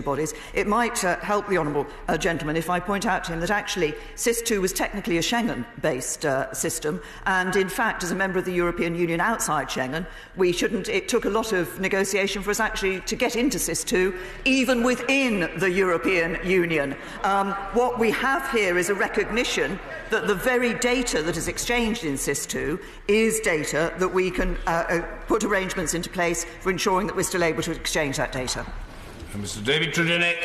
bodies. It might help the honourable gentleman if I point out to him that actually SIS2 was technically a Schengen-based system, and in fact, as a member of the European Union outside Schengen, it took a lot of negotiation for us actually to get into SIS2, even within the European Union. What we have here is a recognition that the very data that is exchanged in SIS2 is data that we can put arrangements into place for ensuring that we're still able to exchange that data. And Mr. David Tregennick.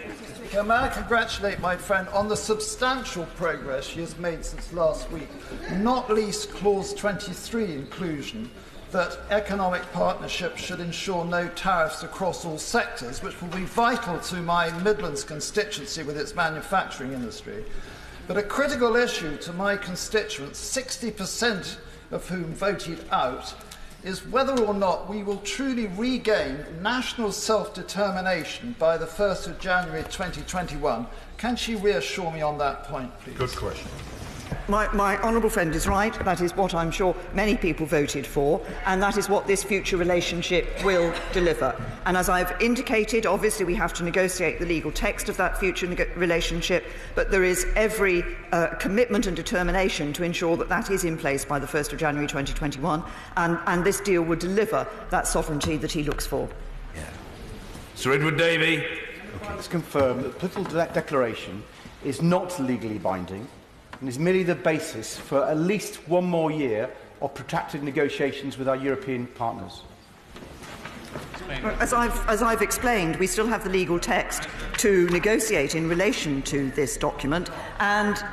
Mr. Speaker, may I congratulate my friend on the substantial progress she has made since last week, not least Clause 23 inclusion, that economic partnerships should ensure no tariffs across all sectors, which will be vital to my Midlands constituency with its manufacturing industry. But a critical issue to my constituents, 60% of whom voted out, is whether or not we will truly regain national self-determination by the 1st of January 2021. Can she reassure me on that point, please? Good question. My honourable friend is right. That is what I'm sure many people voted for, and that is what this future relationship will deliver. And as I've indicated, obviously we have to negotiate the legal text of that future relationship, but there is every commitment and determination to ensure that that is in place by the 1st of January 2021, and this deal would deliver that sovereignty that he looks for. Sir Edward Davey. Okay, let's confirm that the political declaration is not legally binding and is merely the basis for at least one more year of protracted negotiations with our European partners. As I've explained, we still have the legal text to negotiate in relation to this document, and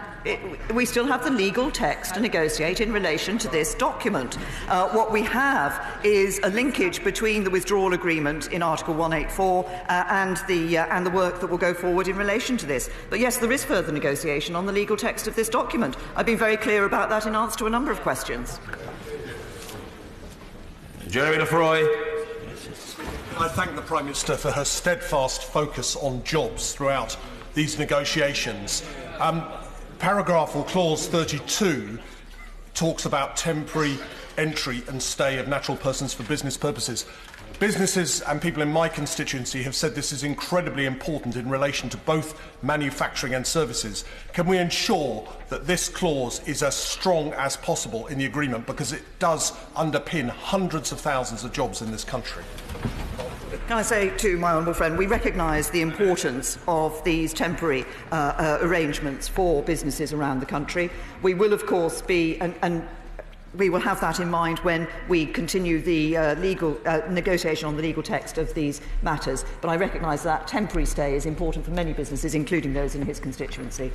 we still have the legal text to negotiate in relation to this document. What we have is a linkage between the withdrawal agreement in Article 184 and the work that will go forward in relation to this. But yes, there is further negotiation on the legal text of this document. I've been very clear about that in answer to a number of questions. Jeremy Lefroy. I thank the Prime Minister for her steadfast focus on jobs throughout these negotiations. Paragraph or clause 32 talks about temporary entry and stay of natural persons for business purposes. Businesses and people in my constituency have said this is incredibly important in relation to both manufacturing and services. Can we ensure that this clause is as strong as possible in the agreement, because it does underpin hundreds of thousands of jobs in this country? Can I say to my honourable friend, we recognise the importance of these temporary arrangements for businesses around the country. We will, of course, and we will have that in mind when we continue the legal negotiation on the legal text of these matters. But I recognise that temporary stay is important for many businesses, including those in his constituency.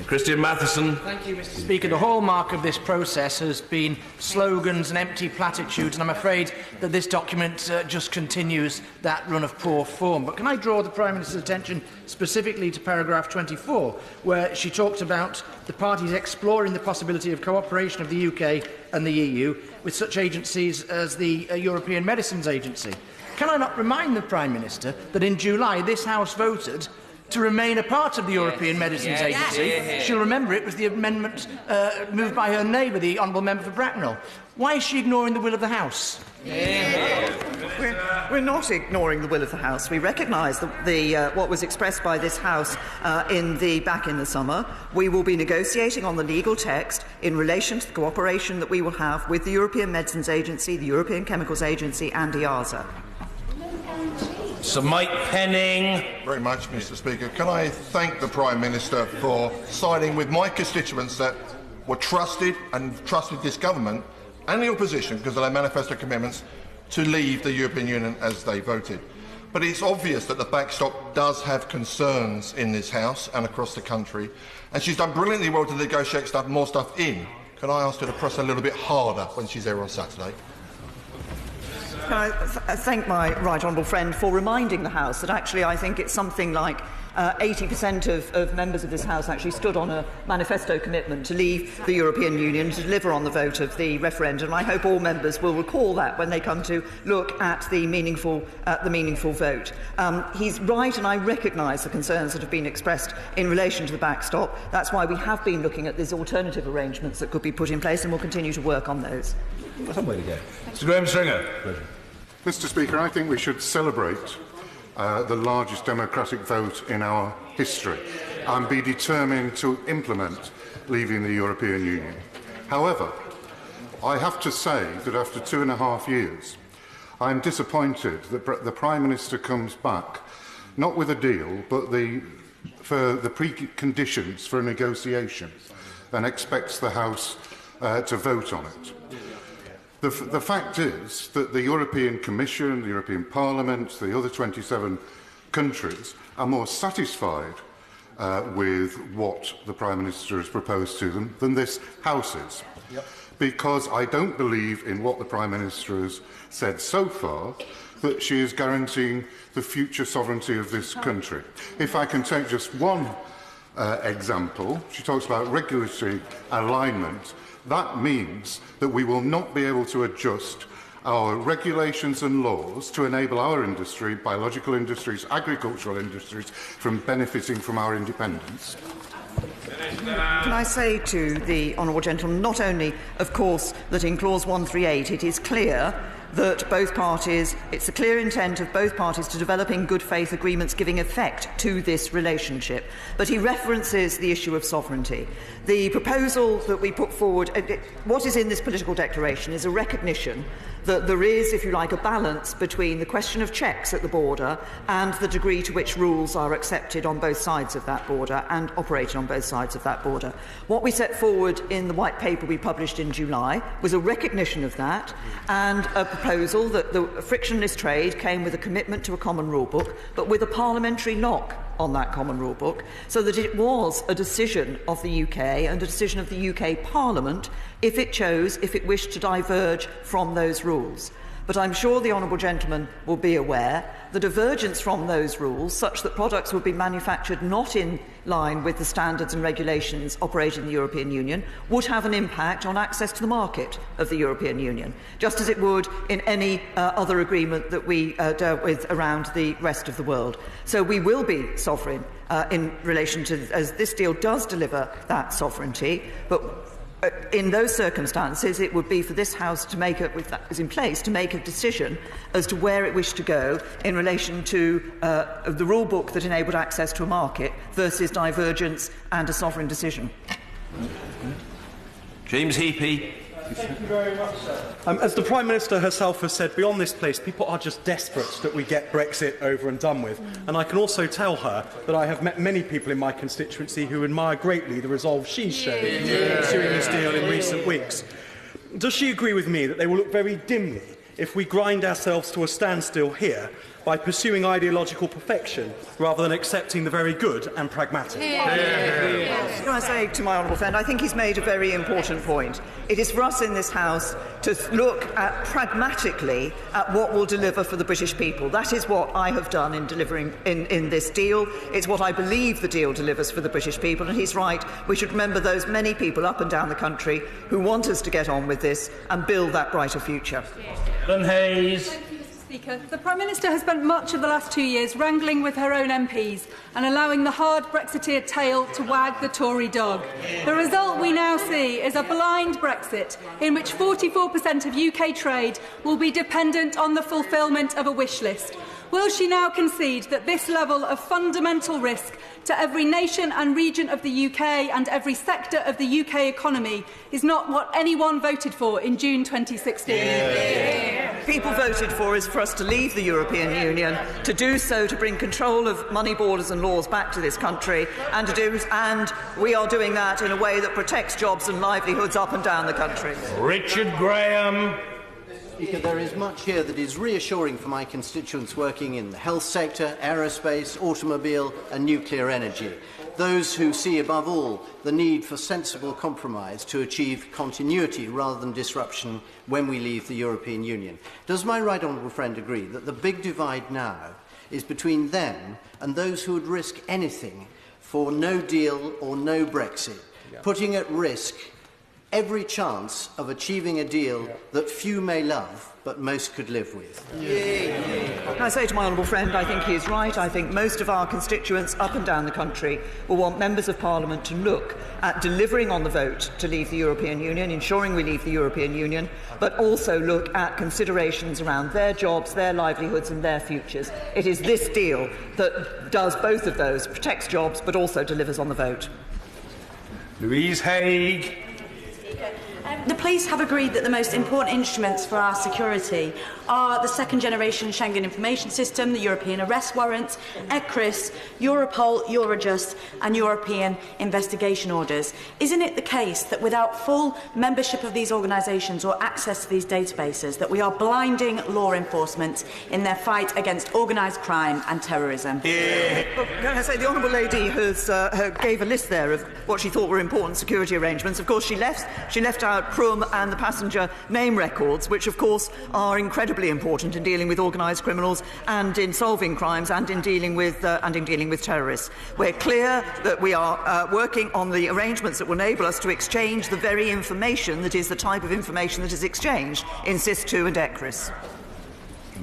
Christian Matheson. Thank you, Mr. Speaker. The hallmark of this process has been slogans and empty platitudes, and I'm afraid that this document just continues that run of poor form. But can I draw the Prime Minister's attention specifically to paragraph 24, where she talks about the parties exploring the possibility of cooperation of the UK and the EU with such agencies as the European Medicines Agency. Can I not remind the Prime Minister that in July this House voted to remain a part of the European Medicines Agency? She'll remember it was the amendment moved by her neighbour, the Honourable Member for Bracknell. Why is she ignoring the will of the House? We're not ignoring the will of the House. We recognise what was expressed by this House back in the summer. We will be negotiating on the legal text in relation to the cooperation that we will have with the European Medicines Agency, the European Chemicals Agency and EASA. Sir Mike Penning. Very much, Mr. Speaker. Can I thank the Prime Minister for siding with my constituents that were trusted this government and the opposition, because of their manifesto commitments, to leave the European Union as they voted. But it's obvious that the backstop does have concerns in this House and across the country, and she's done brilliantly well to negotiate more stuff in. Can I ask her to press a little bit harder when she's there on Saturday? Can I thank my right honourable friend for reminding the House that actually I think it's something like 80% of members of this House actually stood on a manifesto commitment to leave the European Union, to deliver on the vote of the referendum. I hope all members will recall that when they come to look at the meaningful vote. He's right, and I recognise the concerns that have been expressed in relation to the backstop. That's why we have been looking at these alternative arrangements that could be put in place, and we'll continue to work on those. Some way to go. Mr. Graham Stringer. Mr. Speaker, I think we should celebrate the largest democratic vote in our history and be determined to implement leaving the European Union. However, I have to say that after 2.5 years, I am disappointed that the Prime Minister comes back not with a deal, but for the preconditions for a negotiation, and expects the House to vote on it. The fact is that the European Commission, the European Parliament, the other 27 countries are more satisfied with what the Prime Minister has proposed to them than this House is. Yep. Because I don't believe in what the Prime Minister has said so far, that she is guaranteeing the future sovereignty of this country. If I can take just one example. She talks about regulatory alignment. That means that we will not be able to adjust our regulations and laws to enable our industry, biological industries, agricultural industries, from benefiting from our independence. Can I say to the honourable gentleman, not only, of course, that in clause 138 it is clear that both parties, it's a clear intent of both parties to develop in good faith agreements giving effect to this relationship, but he references the issue of sovereignty. The proposal that we put forward, what is in this political declaration, is a recognition that there is, if you like, a balance between the question of checks at the border and the degree to which rules are accepted on both sides of that border and operated on both sides of that border. What we set forward in the white paper we published in July was a recognition of that and a proposal that the frictionless trade came with a commitment to a common rule book, but with a parliamentary lock on that common rule book, so that it was a decision of the UK and a decision of the UK Parliament if it wished to diverge from those rules. But I'm sure the honourable gentleman will be aware the divergence from those rules, such that products would be manufactured not in line with the standards and regulations operating in the European Union, would have an impact on access to the market of the European Union, just as it would in any other agreement that we dealt with around the rest of the world. So we will be sovereign in relation to, as this deal does deliver that sovereignty, but in those circumstances, it would be for this House to make with that in place to make a decision as to where it wished to go in relation to the rule book that enabled access to a market versus divergence and a sovereign decision. James Heapy. Thank you very much, sir. As the Prime Minister herself has said, beyond this place, people are just desperate that we get Brexit over and done with. And I can also tell her that I have met many people in my constituency who admire greatly the resolve she's shown in pursuing this deal in recent weeks. Does she agree with me that they will look very dimly if we grind ourselves to a standstill here by pursuing ideological perfection rather than accepting the very good and pragmatic? Can I say to my honourable friend, I think he's made a very important point. It is for us in this House to look at pragmatically at what will deliver for the British people. That is what I have done in delivering in this deal. It's what I believe the deal delivers for the British people, and he's right. We should remember those many people up and down the country who want us to get on with this and build that brighter future. Hayes. Speaker, the Prime Minister has spent much of the last 2 years wrangling with her own MPs and allowing the hard Brexiteer tail to wag the Tory dog. The result we now see is a blind Brexit in which 44% of UK trade will be dependent on the fulfilment of a wish list. Will she now concede that this level of fundamental risk to every nation and region of the UK and every sector of the UK economy is not what anyone voted for in June 2016? People voted for is for us to leave the European Union, to do so to bring control of money, borders and laws back to this country, and we are doing that in a way that protects jobs and livelihoods up and down the country. Richard Graham. Speaker, there is much here that is reassuring for my constituents working in the health sector, aerospace, automobile and nuclear energy. Those who see above all the need for sensible compromise to achieve continuity rather than disruption when we leave the European Union. Does my right honourable friend agree that the big divide now is between them and those who would risk anything for no deal or no Brexit, putting at risk every chance of achieving a deal that few may love but most could live with? Can I say to my honourable friend, I think he is right. I think most of our constituents up and down the country will want members of Parliament to look at delivering on the vote to leave the European Union, ensuring we leave the European Union, but also look at considerations around their jobs, their livelihoods and their futures. It is this deal that does both of those, protects jobs but also delivers on the vote. Louise Haigh. The police have agreed that the most important instruments for our security are the second-generation Schengen Information System, the European Arrest Warrant, ECRIS, Europol, Eurojust and European Investigation Orders. Isn't it the case that without full membership of these organisations or access to these databases, that we are blinding law enforcement in their fight against organised crime and terrorism? Well, can I say, the honourable lady gave a list there of what she thought were important security arrangements. Of course, she left out room and the passenger name records, which of course are incredibly important in dealing with organised criminals and in solving crimes and in dealing with terrorists. We're clear that we are working on the arrangements that will enable us to exchange the very information that is the type of information that is exchanged in SIS2 and ECRIS.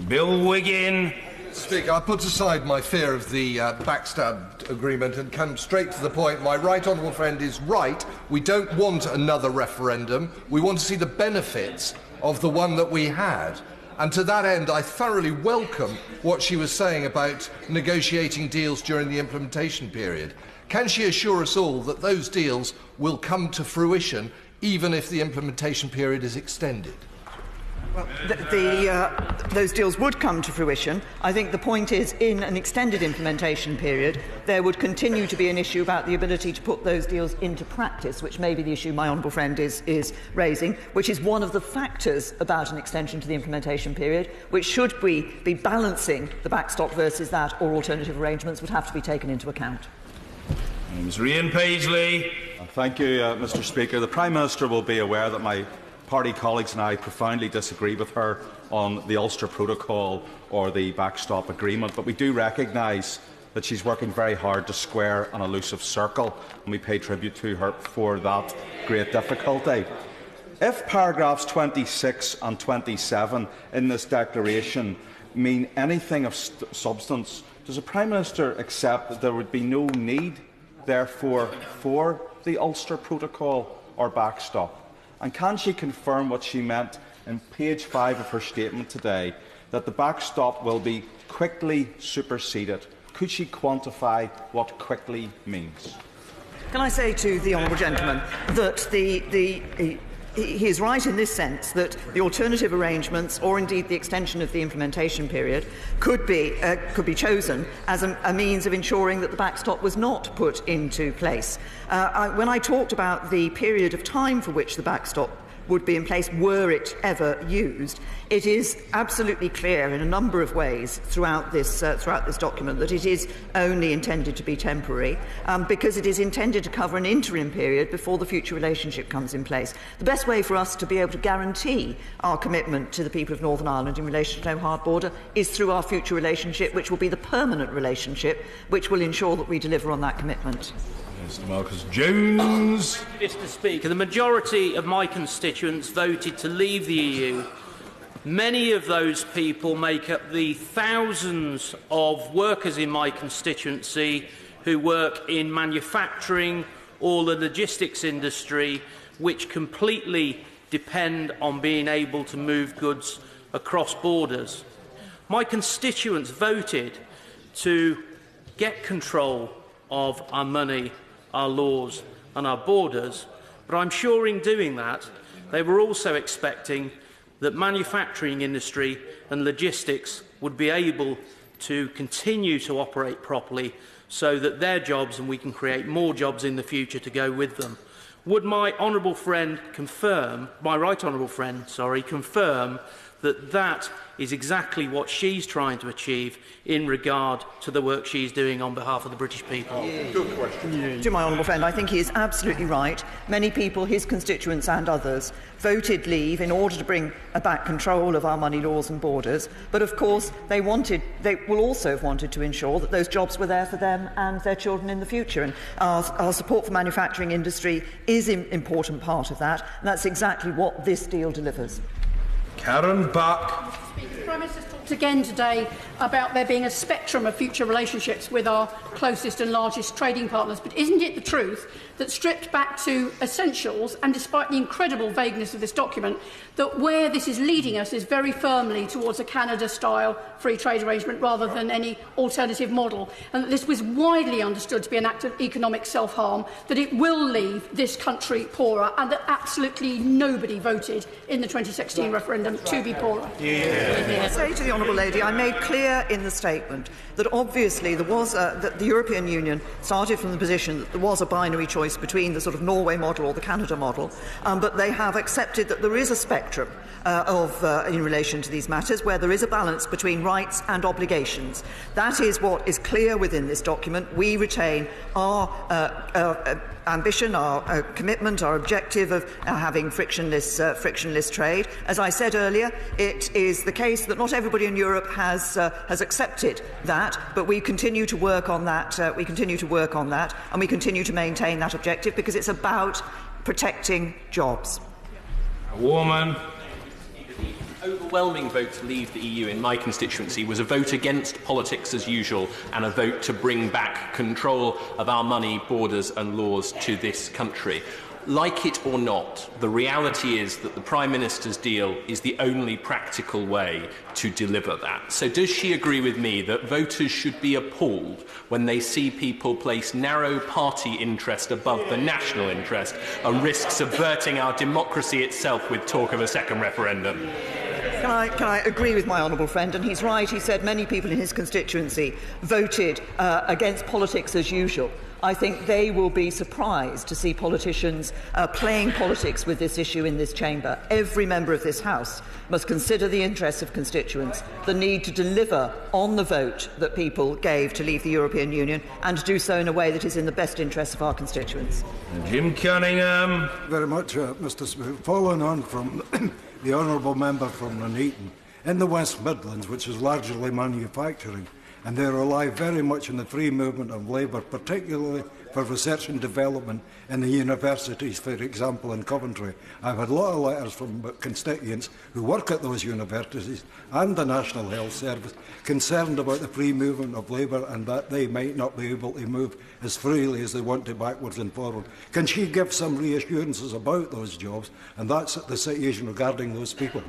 Bill Wiggin. Speaker, I put aside my fear of the backstab agreement and come straight to the point. My right honourable friend is right. We don't want another referendum. We want to see the benefits of the one that we had. And to that end, I thoroughly welcome what she was saying about negotiating deals during the implementation period. Can she assure us all that those deals will come to fruition even if the implementation period is extended? Well, those deals would come to fruition. I think the point is, in an extended implementation period, there would continue to be an issue about the ability to put those deals into practice, which may be the issue my honourable friend is raising, which is one of the factors about an extension to the implementation period, which should we be balancing the backstop versus that, or alternative arrangements would have to be taken into account. Ms. Rian Paisley. Thank you, Mr. Speaker. The Prime Minister will be aware that my party colleagues and I profoundly disagree with her on the Ulster Protocol or the backstop agreement, but we do recognise that she's working very hard to square an elusive circle, and we pay tribute to her for that great difficulty. If paragraphs 26 and 27 in this declaration mean anything of substance, does the Prime Minister accept that there would be no need, therefore, for the Ulster Protocol or backstop? And can she confirm what she meant in page 5 of her statement today, that the backstop will be quickly superseded? Could she quantify what quickly means? Can I say to the honourable gentleman that he is right in this sense, that the alternative arrangements, or indeed the extension of the implementation period, could be chosen as a means of ensuring that the backstop was not put into place. When I talked about the period of time for which the backstop would be in place were it ever used, it is absolutely clear in a number of ways throughout this document that it is only intended to be temporary, because it is intended to cover an interim period before the future relationship comes in place. The best way for us to be able to guarantee our commitment to the people of Northern Ireland in relation to no hard border is through our future relationship, which will be the permanent relationship, which will ensure that we deliver on that commitment. Mr. Marcus Jones. Mr. Speaker, the majority of my constituents voted to leave the EU. Many of those people make up the thousands of workers in my constituency who work in manufacturing or the logistics industry, which completely depend on being able to move goods across borders. My constituents voted to get control of our money, our laws and our borders, but I'm sure in doing that they were also expecting that manufacturing industry and logistics would be able to continue to operate properly so that their jobs, and we can create more jobs in the future to go with them. Would my honourable friend confirm, confirm that that is exactly what she's trying to achieve in regard to the work she's doing on behalf of the British people? Good question. To my honourable friend, I think he is absolutely right. Many people, his constituents and others, voted leave in order to bring back control of our money laws and borders. But of course, they will also have wanted to ensure that those jobs were there for them and their children in the future. And our support for manufacturing industry is an important part of that. And that's exactly what this deal delivers. Karen Buck. The Prime Minister's talked again today about there being a spectrum of future relationships with our closest and largest trading partners. But isn't it the truth that, stripped back to essentials, and despite the incredible vagueness of this document, that where this is leading us is very firmly towards a Canada-style free trade arrangement rather than any alternative model, and that this was widely understood to be an act of economic self-harm, that it will leave this country poorer, and that absolutely nobody voted in the 2016 referendum to be poorer? I say to the honourable lady, I made clear in the statement that obviously there was that the European Union started from the position that there was a binary choice between the sort of Norway model or the Canada model, but they have accepted that there is a spectrum in relation to these matters where there is a balance between rights and obligations. That is what is clear within this document. We retain our ambition, our commitment, our objective of having frictionless trade. As I said earlier, it is the case that not everybody in Europe has accepted that, but we continue to work on that. And we continue to maintain that objective because it's about protecting jobs. A woman. The overwhelming vote to leave the EU in my constituency was a vote against politics as usual and a vote to bring back control of our money, borders and laws to this country. Like it or not, the reality is that the Prime Minister's deal is the only practical way to deliver that. So does she agree with me that voters should be appalled when they see people place narrow party interest above the national interest and risk subverting our democracy itself with talk of a second referendum? Can I agree with my honourable friend? And he's right. He said many people in his constituency voted against politics as usual. I think they will be surprised to see politicians playing politics with this issue in this chamber. Every member of this House must consider the interests of constituents, the need to deliver on the vote that people gave to leave the European Union, and to do so in a way that is in the best interests of our constituents. Jim Cunningham. Very much, Mr. Smith. Following on from the honourable member from Nuneaton, in the West Midlands, which is largely manufacturing, and they rely very much on the free movement of labour, particularly for research and development in the universities, for example, in Coventry. I've had a lot of letters from constituents who work at those universities and the National Health Service concerned about the free movement of labour and that they might not be able to move as freely as they want to backwards and forward. Can she give some reassurances about those jobs? And that's the situation regarding those people.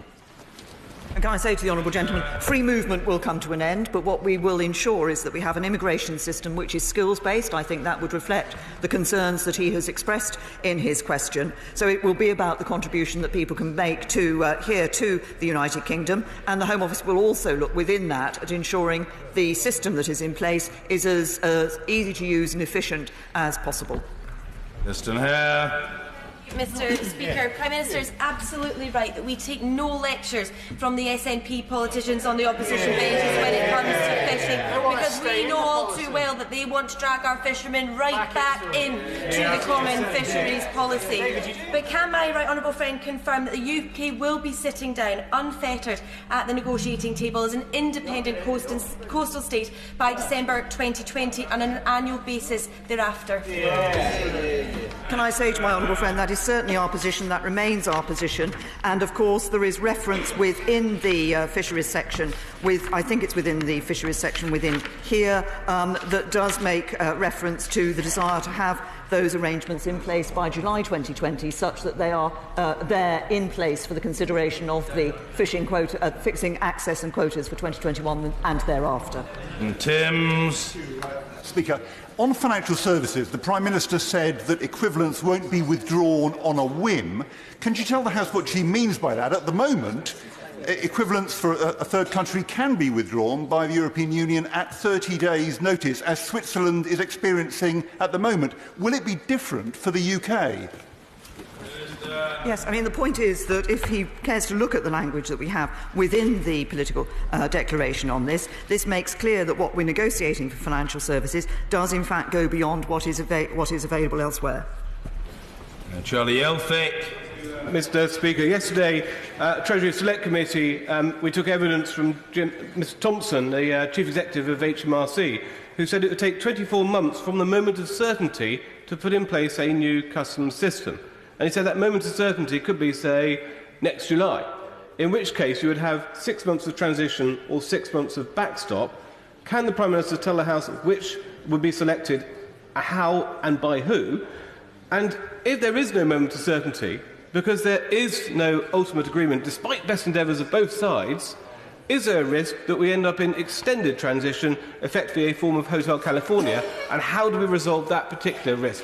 And can I say to the honourable gentleman, free movement will come to an end, but what we will ensure is that we have an immigration system which is skills-based. I think that would reflect the concerns that he has expressed in his question. So it will be about the contribution that people can make here to the United Kingdom, and the Home Office will also look within that at ensuring the system that is in place is as easy to use and efficient as possible. Mr. Hare. Mr. Speaker, Prime Minister is absolutely right that we take no lectures from the SNP politicians on the opposition benches when it comes to fishing, because we know all too well that they want to drag our fishermen right back into the common fisheries policy. But can my right honourable friend confirm that the UK will be sitting down unfettered at the negotiating table as an independent coastal state by December 2020 and on an annual basis thereafter? Can I say to my honourable friend that is certainly our position, that remains our position, and of course there is reference within the fisheries section, I think it's within the fisheries section within here, that does make reference to the desire to have those arrangements in place by July 2020, such that they are there in place for the consideration of the fishing quota, fixing access and quotas for 2021 and thereafter. Timms. Speaker, on financial services, the Prime Minister said that equivalence won't be withdrawn on a whim. Can you tell the House what she means by that? At the moment, equivalence for a third country can be withdrawn by the European Union at 30 days' notice, as Switzerland is experiencing at the moment. Will it be different for the UK? Yes, I mean, the point is that if he cares to look at the language that we have within the political declaration on this, this makes clear that what we're negotiating for financial services does in fact go beyond what is available elsewhere. Charlie Elphick. Mr. Speaker, yesterday, Treasury Select Committee, we took evidence from Mr. Thompson, the Chief Executive of HMRC, who said it would take 24 months from the moment of certainty to put in place a new customs system. And he said that moment of certainty could be, say, next July, in which case you would have 6 months of transition or 6 months of backstop. Can the Prime Minister tell the House which would be selected, how and by who? And if there is no moment of certainty, because there is no ultimate agreement, despite best endeavours of both sides, is there a risk that we end up in extended transition, effectively a form of Hotel California, and how do we resolve that particular risk?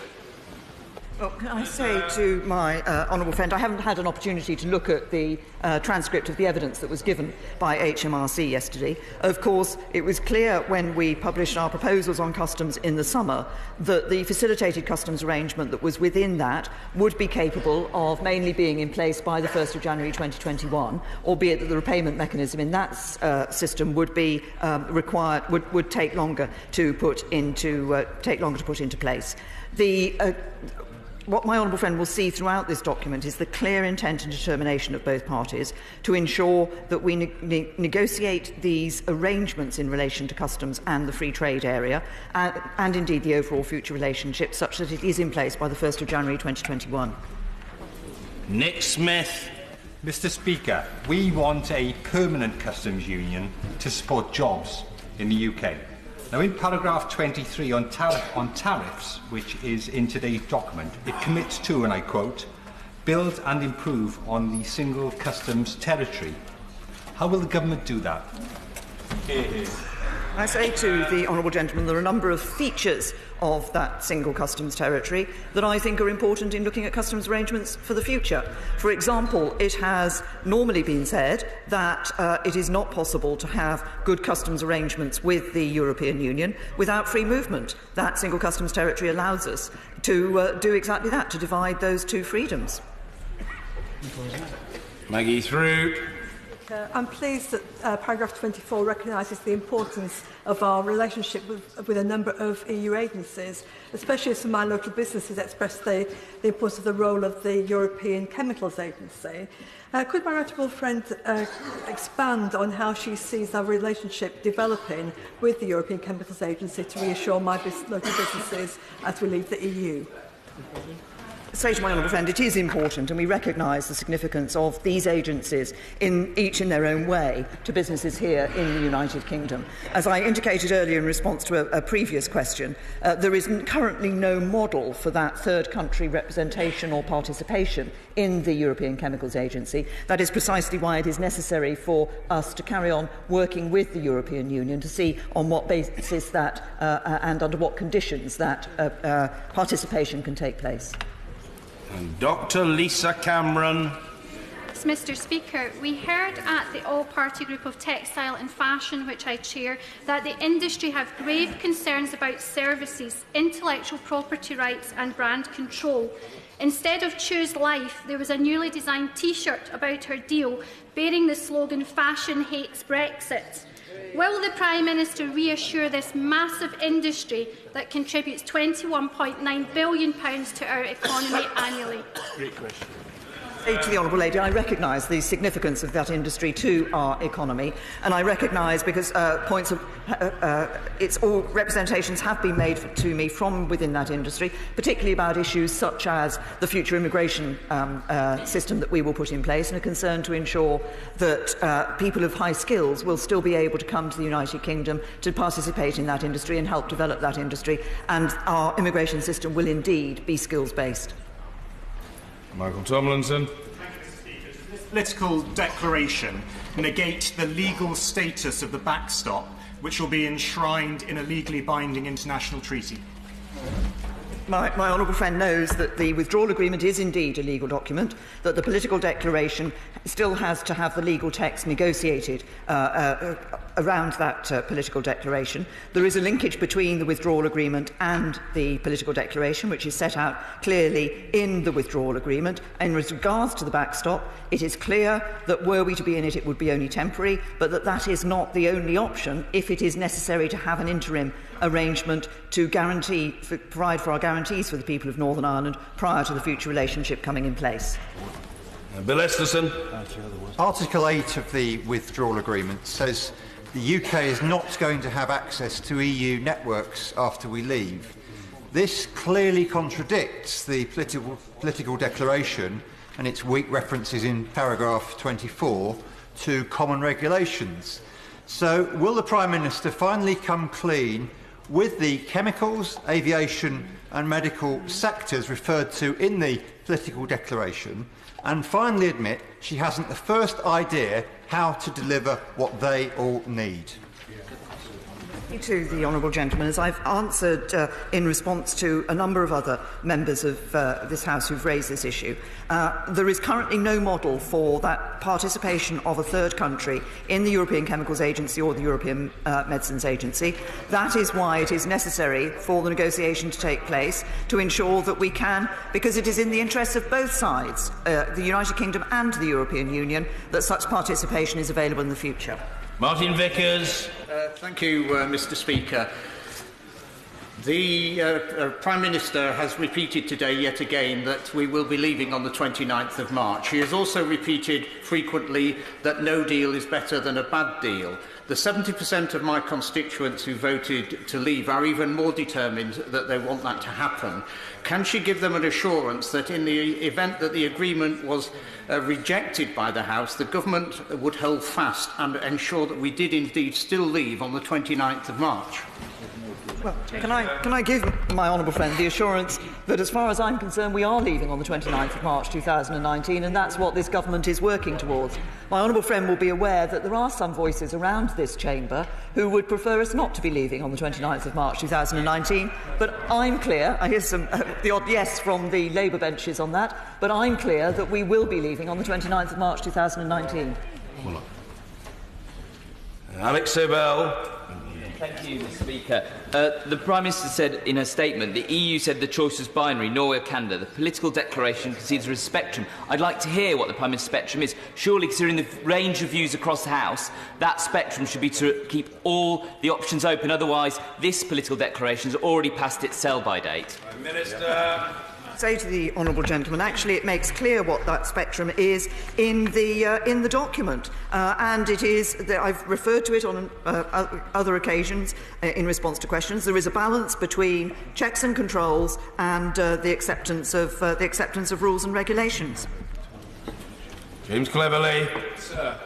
Well, can I say to my honourable friend, I haven't had an opportunity to look at the transcript of the evidence that was given by HMRC yesterday. Of course, it was clear when we published our proposals on customs in the summer that the facilitated customs arrangement that was within that would be capable of mainly being in place by the 1st of January 2021, albeit that the repayment mechanism in that system would be would take longer to put into place. What my honourable friend will see throughout this document is the clear intent and determination of both parties to ensure that we negotiate these arrangements in relation to customs and the free trade area, and indeed the overall future relationship, such that it is in place by the 1st of January 2021. Nick Smith. Mr. Speaker, we want a permanent customs union to support jobs in the UK. Now, in paragraph 23 on tariffs, which is in today's document, it commits to, and I quote, build and improve on the single customs territory. How will the government do that? I say to the honourable gentleman there are a number of features of that single customs territory that I think are important in looking at customs arrangements for the future. For example, it has normally been said that it is not possible to have good customs arrangements with the European Union without free movement. That single customs territory allows us to do exactly that, to divide those two freedoms. Maggie Through. I'm pleased that paragraph 24 recognises the importance of our relationship with a number of EU agencies, especially as some of my local businesses express the importance of the role of the European Chemicals Agency. Could my honourable friend expand on how she sees our relationship developing with the European Chemicals Agency to reassure my local businesses as we leave the EU? Say to my honourable friend, it is important, and we recognise the significance of these agencies, each in their own way, to businesses here in the United Kingdom. As I indicated earlier in response to a previous question, there is currently no model for that third country representation or participation in the European Chemicals Agency. That is precisely why it is necessary for us to carry on working with the European Union to see on what basis that and under what conditions that participation can take place. And Dr. Lisa Cameron. Mr. Speaker, we heard at the All-Party Group of Textile and Fashion, which I chair, that the industry have grave concerns about services, intellectual property rights and brand control. Instead of Choose Life, there was a newly designed T-shirt about her deal bearing the slogan "Fashion hates Brexit." Will the Prime Minister reassure this massive industry that contributes £21.9 billion to our economy annually? Great question. To the Honourable Lady, I recognise the significance of that industry to our economy, and I recognise because all representations have been made to me from within that industry, particularly about issues such as the future immigration system that we will put in place, and a concern to ensure that people of high skills will still be able to come to the United Kingdom to participate in that industry and help develop that industry, and our immigration system will indeed be skills-based. Michael Tomlinson. This political declaration negate the legal status of the backstop, which will be enshrined in a legally binding international treaty. My honourable friend knows that the withdrawal agreement is indeed a legal document, that the political declaration still has to have the legal text negotiated around that political declaration. There is a linkage between the withdrawal agreement and the political declaration, which is set out clearly in the withdrawal agreement. And with regards to the backstop, it is clear that were we to be in it, it would be only temporary, but that is not the only option if it is necessary to have an interim arrangement to provide for our guarantees for the people of Northern Ireland prior to the future relationship coming in place. Bill Esterson. Article 8 of the withdrawal agreement says the UK is not going to have access to EU networks after we leave. This clearly contradicts the political declaration and its weak references in paragraph 24 to common regulations. So will the Prime Minister finally come clean with the chemicals, aviation and medical sectors referred to in the political declaration, and finally admit she hasn't the first idea how to deliver what they all need? To the honourable gentleman, as I've answered in response to a number of other members of this House who've raised this issue, there is currently no model for that participation of a third country in the European Chemicals Agency or the European Medicines Agency. That is why it is necessary for the negotiation to take place to ensure that we can, because it is in the interests of both sides, the United Kingdom and the European Union, that such participation is available in the future. Martin Vickers. Thank you, Mr. Speaker. The Prime Minister has repeated today yet again that we will be leaving on the 29th of March. He has also repeated frequently that no deal is better than a bad deal. The 70% of my constituents who voted to leave are even more determined that they want that to happen. Can she give them an assurance that in the event that the agreement was rejected by the House, the government would hold fast and ensure that we did indeed still leave on the 29th of March? Well, can I give my honourable friend the assurance that, as far as I'm concerned, we are leaving on the 29th of March 2019, and that's what this government is working towards. My honourable friend will be aware that there are some voices around this chamber who would prefer us not to be leaving on the 29th of March 2019, but I'm clear, I hear the odd yes from the Labour benches on that, but I'm clear that we will be leaving on the 29th of March 2019. Alex Sobel. Thank you, Mr. Speaker. The Prime Minister said in her statement the EU said the choice was binary, Norway or Canada. The political declaration concedes a spectrum. I'd like to hear what the Prime Minister's spectrum is. Surely, considering the range of views across the House, that spectrum should be to keep all the options open. Otherwise, this political declaration has already passed its sell-by date. Prime Minister. Say to the honourable gentleman, actually it makes clear what that spectrum is in the document, and it is I've referred to it on other occasions in response to questions. There is a balance between checks and controls and the acceptance of rules and regulations. James Cleverly. Sir,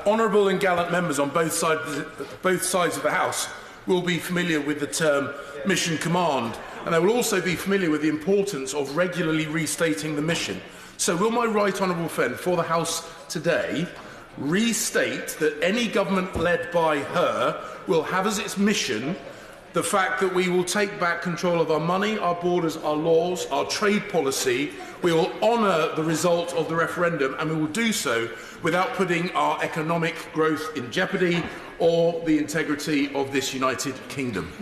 honourable and gallant members on both sides of the House will be familiar with the term mission command, and they will also be familiar with the importance of regularly restating the mission. So will my right honourable friend for the House today restate that any government led by her will have as its mission the fact that we will take back control of our money, our borders, our laws, our trade policy. We will honour the result of the referendum, and we will do so without putting our economic growth in jeopardy or the integrity of this United Kingdom.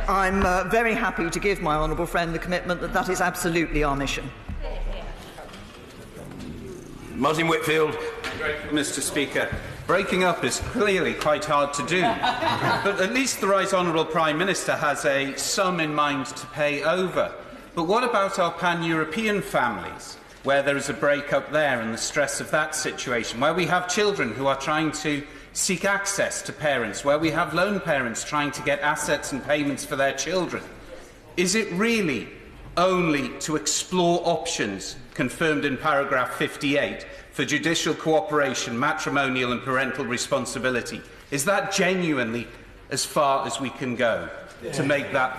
I'm very happy to give my honourable friend the commitment that that is absolutely our mission. Martin Whitfield. Mr. Speaker, breaking up is clearly quite hard to do, but at least the Right Honourable Prime Minister has a sum in mind to pay over. But what about our pan-European families, where there is a break-up there and the stress of that situation, where we have children who are trying to seek access to parents, where we have lone parents trying to get assets and payments for their children? Is it really only to explore options confirmed in paragraph 58 for judicial cooperation, matrimonial and parental responsibility? Is that genuinely as far as we can go to make that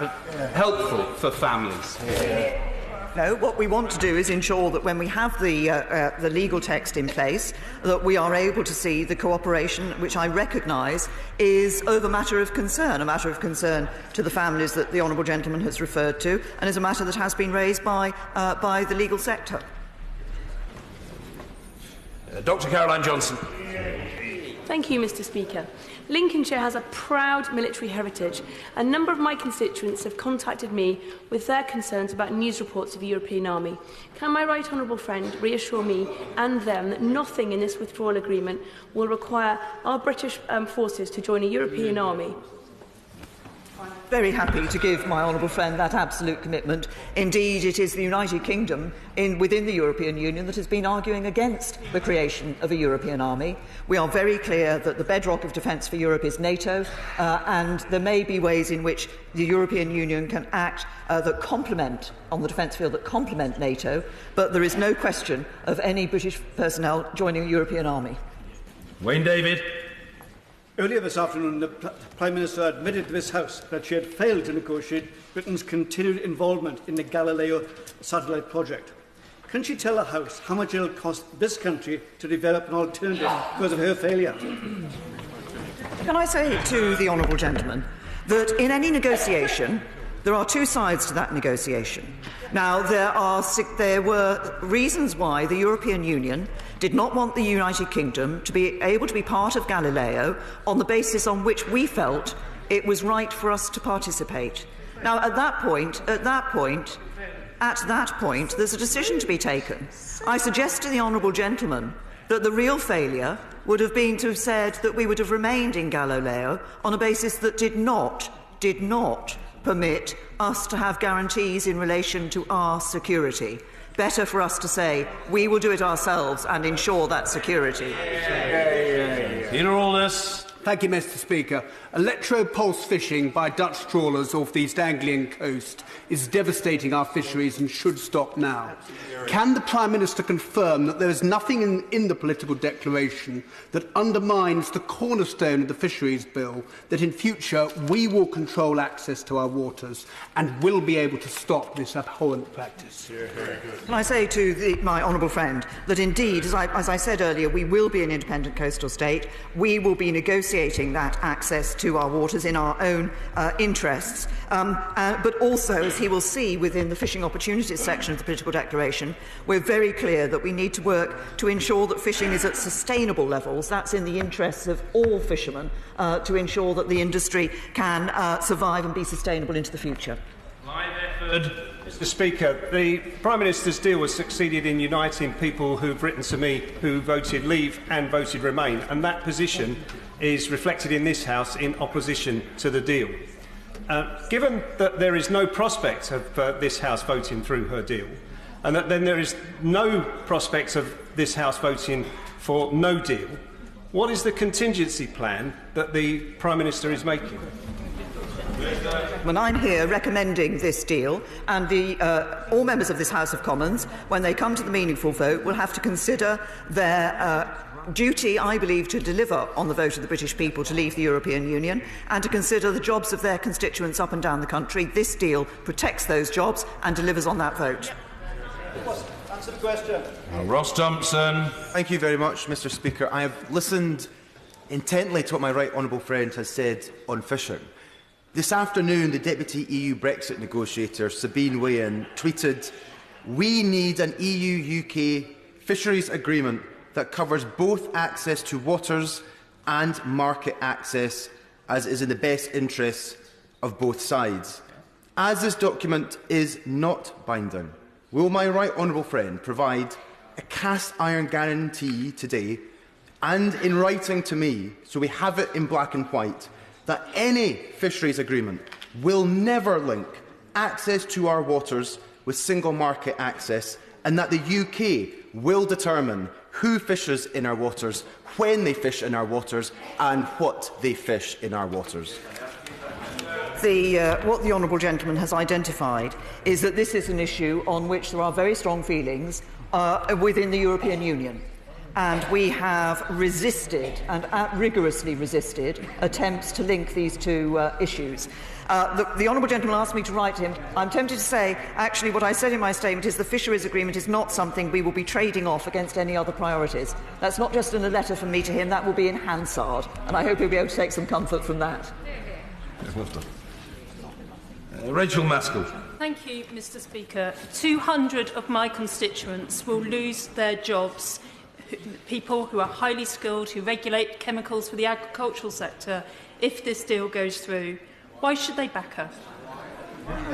helpful for families? No, what we want to do is ensure that when we have the legal text in place, that we are able to see the cooperation, which I recognise is of a matter of concern to the families that the honourable gentleman has referred to, and is a matter that has been raised by the legal sector. Dr. Caroline Johnson. Thank you, Mr. Speaker. Lincolnshire has a proud military heritage. A number of my constituents have contacted me with their concerns about news reports of the European Army. Can my right honourable friend reassure me and them that nothing in this withdrawal agreement will require our British forces to join a European army? Very happy to give my honourable friend that absolute commitment. Indeed, it is the United Kingdom within the European Union that has been arguing against the creation of a European army. We are very clear that the bedrock of defence for Europe is NATO, and there may be ways in which the European Union can act that complement, on the defence field, that complement NATO, but there is no question of any British personnel joining a European army. Wayne David. Earlier this afternoon, the Prime Minister admitted to this House that she had failed to negotiate Britain's continued involvement in the Galileo satellite project. Can she tell the House how much it will cost this country to develop an alternative because of her failure? Can I say to the honourable gentleman that in any negotiation, there are two sides to that negotiation. Now, there were reasons why the European Union did not want the United Kingdom to be able to be part of Galileo on the basis on which we felt it was right for us to participate. Now, at that point, there's a decision to be taken. I suggest to the honourable gentleman that the real failure would have been to have said that we would have remained in Galileo on a basis that did not permit us to have guarantees in relation to our security. Better for us to say, we will do it ourselves and ensure that security. Peter Aldous. Thank you, Mr. Speaker. Electro-pulse fishing by Dutch trawlers off the East Anglian coast is devastating our fisheries and should stop now. Can the Prime Minister confirm that there is nothing in the political declaration that undermines the cornerstone of the Fisheries Bill, that in future we will control access to our waters and will be able to stop this abhorrent practice? Can I say to my honourable friend that indeed, as I said earlier, we will be an independent coastal state. We will be negotiating that access to our waters in our own interests. But also, as he will see within the fishing opportunities section of the political declaration, we're very clear that we need to work to ensure that fishing is at sustainable levels. That's in the interests of all fishermen, to ensure that the industry can survive and be sustainable into the future. Mr. Speaker, the Prime Minister's deal has succeeded in uniting people who've written to me who voted leave and voted remain, and that position is reflected in this House in opposition to the deal. Given that there is no prospect of this House voting through her deal, and that then there is no prospect of this House voting for no deal, what is the contingency plan that the Prime Minister is making? When I'm here recommending this deal, and all members of this House of Commons, when they come to the meaningful vote, will have to consider their duty, I believe, to deliver on the vote of the British people to leave the European Union and to consider the jobs of their constituents up and down the country. This deal protects those jobs and delivers on that vote. Answer the question. Ross Thompson. Thank you very much, Mr. Speaker. I have listened intently to what my right honourable friend has said on fishing. This afternoon, the Deputy EU Brexit negotiator, Sabine Wayan, tweeted, "We need an EU-UK fisheries agreement that covers both access to waters and market access, as is in the best interests of both sides." As this document is not binding, will my right honourable friend provide a cast-iron guarantee today and in writing to me, so we have it in black and white, that any fisheries agreement will never link access to our waters with single market access, and that the UK will determine who fishes in our waters, when they fish in our waters, and what they fish in our waters? What the honourable gentleman has identified is that this is an issue on which there are very strong feelings within the European Union. And we have resisted and rigorously resisted attempts to link these two issues. The honourable gentleman asked me to write to him. I'm tempted to say, actually, what I said in my statement is the fisheries agreement is not something we will be trading off against any other priorities. That's not just in a letter from me to him, that will be in Hansard, and I hope he'll be able to take some comfort from that. Rachel Maskell. Thank you, Mr. Speaker. 200 of my constituents will lose their jobs. People who are highly skilled, who regulate chemicals for the agricultural sector, if this deal goes through. Why should they back her?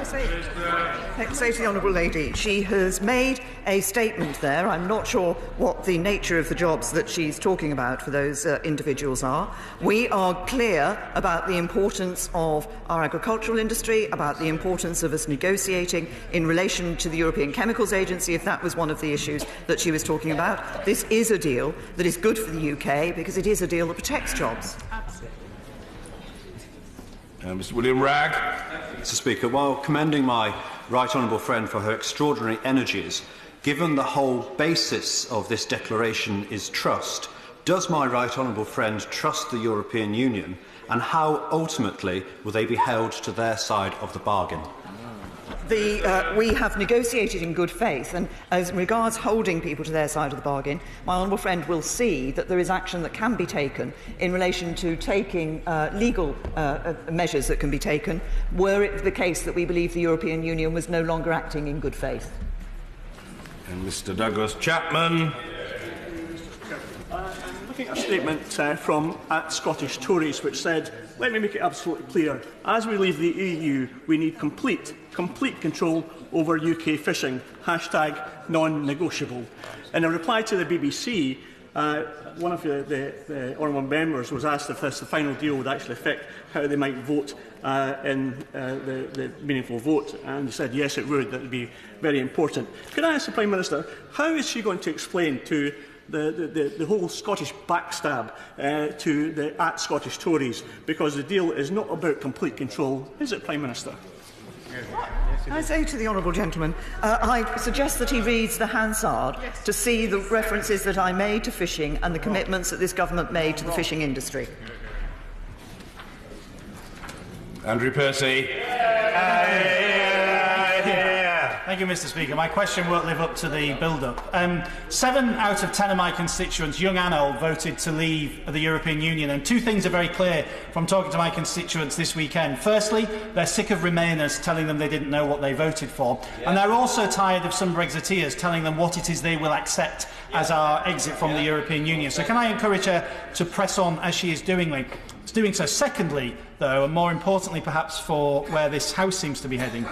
Say to the honourable lady, she has made a statement there. I'm not sure what the nature of the jobs that she's talking about for those individuals are. We are clear about the importance of our agricultural industry, about the importance of us negotiating in relation to the European Chemicals Agency, if that was one of the issues that she was talking about. This is a deal that is good for the UK because it is a deal that protects jobs. Mr. William Ragg. Mr. Speaker, while commending my right honourable friend for her extraordinary energies, given the whole basis of this declaration is trust, does my right honourable friend trust the European Union, and how ultimately will they be held to their side of the bargain? We have negotiated in good faith, and as regards holding people to their side of the bargain, my honourable friend will see that there is action that can be taken in relation to taking legal measures that can be taken were it the case that we believe the European Union was no longer acting in good faith. And Mr Douglas Chapman. I'm looking at a statement from Scottish Tories which said, let me make it absolutely clear, as we leave the EU, we need complete control over UK fishing, #non-negotiable. In a reply to the BBC, one of the honourable members was asked if the final deal would actually affect how they might vote in the meaningful vote, and he said yes, it would. That would be very important. Could I ask the Prime Minister, how is she going to explain to the whole Scottish backstab to the Scottish Tories, because the deal is not about complete control, is it, Prime Minister? I say to the honourable gentleman, I suggest that he reads the Hansard to see the references that I made to fishing and the commitments that this government made to the fishing industry. Andrew Percy. Thank you, Mr Speaker. My question won't live up to the build-up. 7 out of 10 of my constituents, young and old, voted to leave the European Union, and 2 things are very clear from talking to my constituents this weekend. Firstly, they're sick of Remainers telling them they didn't know what they voted for, and they're also tired of some Brexiteers telling them what it is they will accept as our exit from the European Union. So can I encourage her to press on as she is doing so? Secondly, though, and more importantly perhaps for where this House seems to be heading,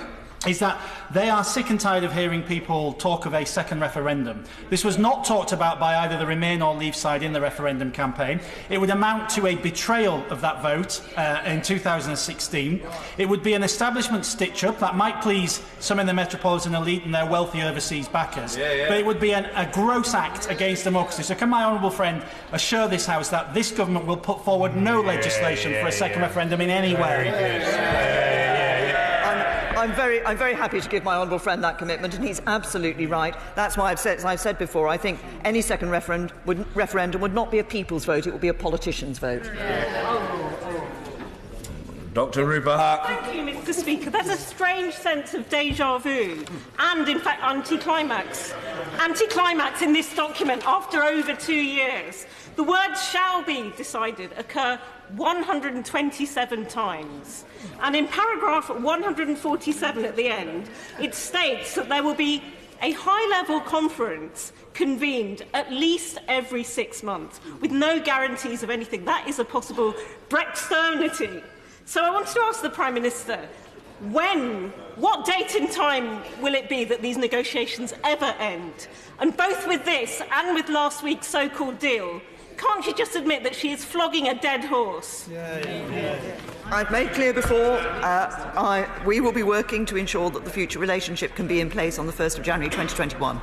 is that they are sick and tired of hearing people talk of a second referendum. This was not talked about by either the Remain or Leave side in the referendum campaign. It would amount to a betrayal of that vote in 2016. It would be an establishment stitch-up that might please some in the metropolitan elite and their wealthy overseas backers. But it would be a gross act against democracy. So can my honourable friend assure this House that this government will put forward no legislation for a second referendum in any way? I'm very happy to give my honourable friend that commitment, and he's absolutely right. That's why as I've said before, I think any second referendum would not be a people's vote, it would be a politician's vote. Dr Rupa. Thank you, Mr Speaker. There's a strange sense of déjà vu and, in fact, anticlimax. Anticlimax in this document after over 2 years. The words "shall be decided" occur 127 times. And in paragraph 147 at the end, it states that there will be a high-level conference convened at least every 6 months, with no guarantees of anything. That is a possible Brexiternity. So I wanted to ask the Prime Minister, what date and time will it be that these negotiations ever end? And both with this and with last week's so-called deal, can't she just admit that she is flogging a dead horse? I've made clear before, we will be working to ensure that the future relationship can be in place on the 1st of January 2021.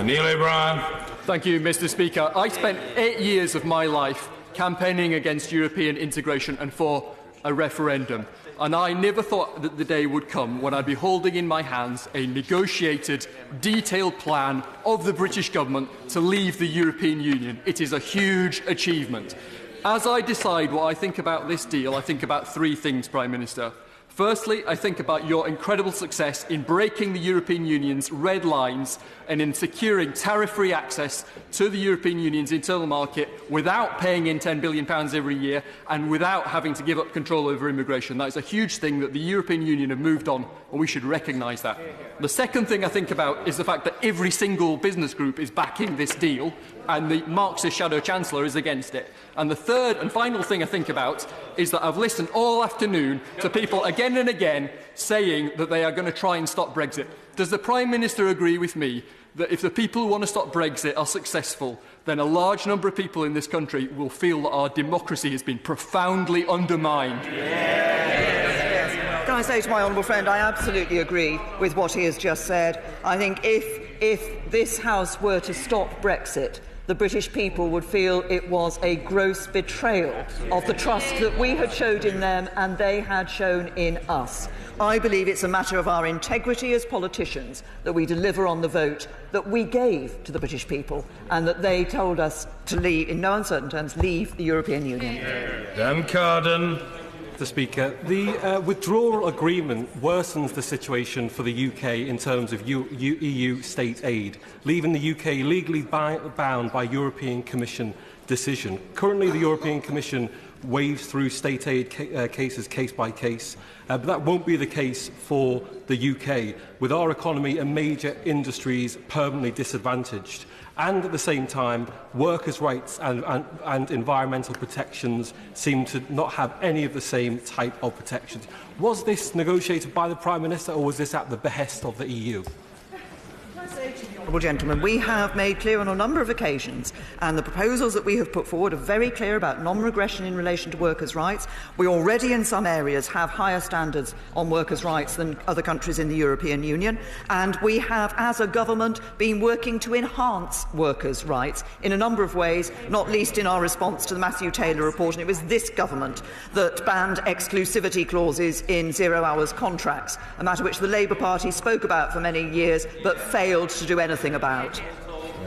Neil O'Brien. Thank you, Mr Speaker. I spent 8 years of my life campaigning against European integration and for a referendum. And I never thought that the day would come when I'd be holding in my hands a negotiated, detailed plan of the British government to leave the European Union. It is a huge achievement. As I decide what I think about this deal, I think about 3 things, Prime Minister. Firstly, I think about your incredible success in breaking the European Union's red lines and in securing tariff-free access to the European Union's internal market without paying in £10 billion every year and without having to give up control over immigration. That is a huge thing that the European Union have moved on, and we should recognise that. The second thing I think about is the fact that every single business group is backing this deal and the Marxist Shadow Chancellor is against it. And the third and final thing I think about is that I've listened all afternoon to people again and again saying that they are going to try and stop Brexit. Does the Prime Minister agree with me that if the people who want to stop Brexit are successful, then a large number of people in this country will feel that our democracy has been profoundly undermined? Can I say to my honourable friend, I absolutely agree with what he has just said. I think if this House were to stop Brexit, the British people would feel it was a gross betrayal of the trust that we had showed in them and they had shown in us. I believe it's a matter of our integrity as politicians that we deliver on the vote that we gave to the British people and that they told us to leave, in no uncertain terms, leave the European Union. Dan Carden. Mr. Speaker. The withdrawal agreement worsens the situation for the UK in terms of EU state aid, leaving the UK legally bound by European Commission decision. Currently, the European Commission waves through state aid cases case by case, but that won't be the case for the UK, with our economy and major industries permanently disadvantaged. And at the same time, workers' rights and environmental protections seem to not have any of the same type of protections. Was this negotiated by the Prime Minister, or was this at the behest of the EU? Gentlemen, we have made clear on a number of occasions, and the proposals that we have put forward are very clear about non-regression in relation to workers' rights. We already in some areas have higher standards on workers' rights than other countries in the European Union, and we have, as a government, been working to enhance workers' rights in a number of ways, not least in our response to the Matthew Taylor report. And it was this government that banned exclusivity clauses in zero-hours contracts, a matter which the Labour Party spoke about for many years but failed to do anything about.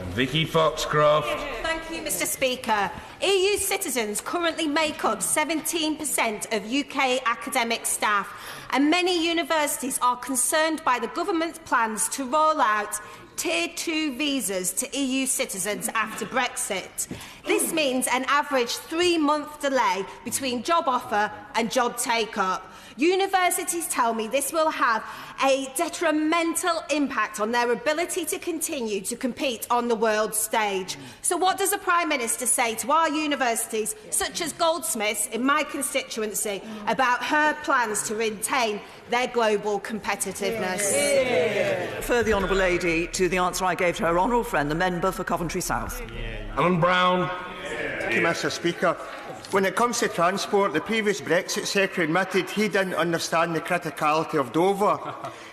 Vicky Foxcroft. Thank you, Mr. Speaker. EU citizens currently make up 17% of UK academic staff, and many universities are concerned by the government's plans to roll out Tier 2 visas to EU citizens after Brexit. This means an average 3-month delay between job offer and job take-up. Universities tell me this will have a detrimental impact on their ability to continue to compete on the world stage. So what does the Prime Minister say to our universities, such as Goldsmiths in my constituency, about her plans to retain their global competitiveness? Refer the Honourable Lady to the answer I gave to her honourable friend, the member for Coventry South. Alan Brown. Thank you, Mr. Speaker. When it comes to transport, the previous Brexit Secretary admitted he didn't understand the criticality of Dover.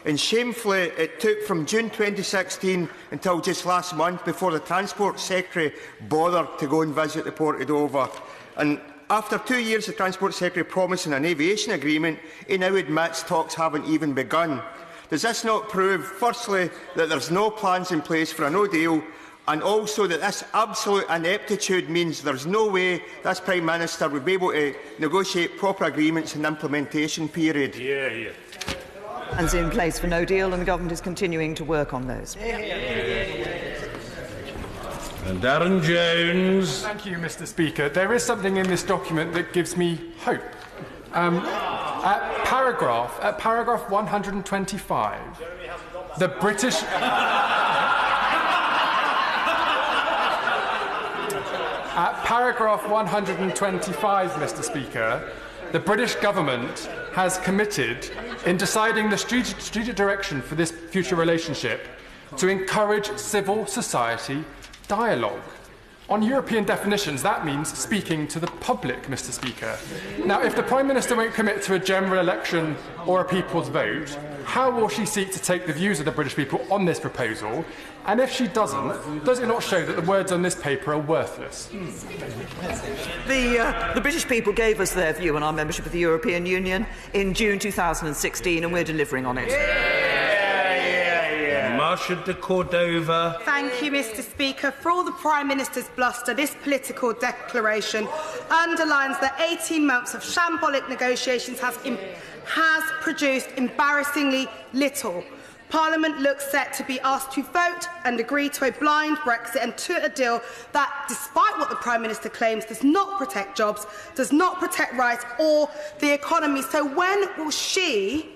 And shamefully, it took from June 2016 until just last month before the Transport Secretary bothered to go and visit the Port of Dover. And after 2 years of Transport Secretary promising an aviation agreement, he now admits talks haven't even begun. Does this not prove, firstly, that there are no plans in place for a no-deal, and also that this absolute ineptitude means there is no way this Prime Minister would be able to negotiate proper agreements in the implementation period? And in place for no deal, and the government is continuing to work on those. And Darren Jones. Thank you, Mr. Speaker. There is something in this document that gives me hope. At paragraph 125, the British. At paragraph 125, Mr. Speaker, the British government has committed, in deciding the strategic direction for this future relationship, to encourage civil society dialogue. On European definitions, that means speaking to the public, Mr. Speaker. Now, if the Prime Minister won't commit to a general election or a people's vote, how will she seek to take the views of the British people on this proposal? And if she doesn't, does it not show that the words on this paper are worthless? The British people gave us their view on our membership of the European Union in June 2016, and we're delivering on it. Marsha de Cordova. Thank you, Mr. Speaker. For all the Prime Minister's bluster, this political declaration underlines that 18 months of shambolic negotiations has produced embarrassingly little. Parliament looks set to be asked to vote and agree to a blind Brexit and to a deal that, despite what the Prime Minister claims, does not protect jobs, does not protect rights or the economy. So when will she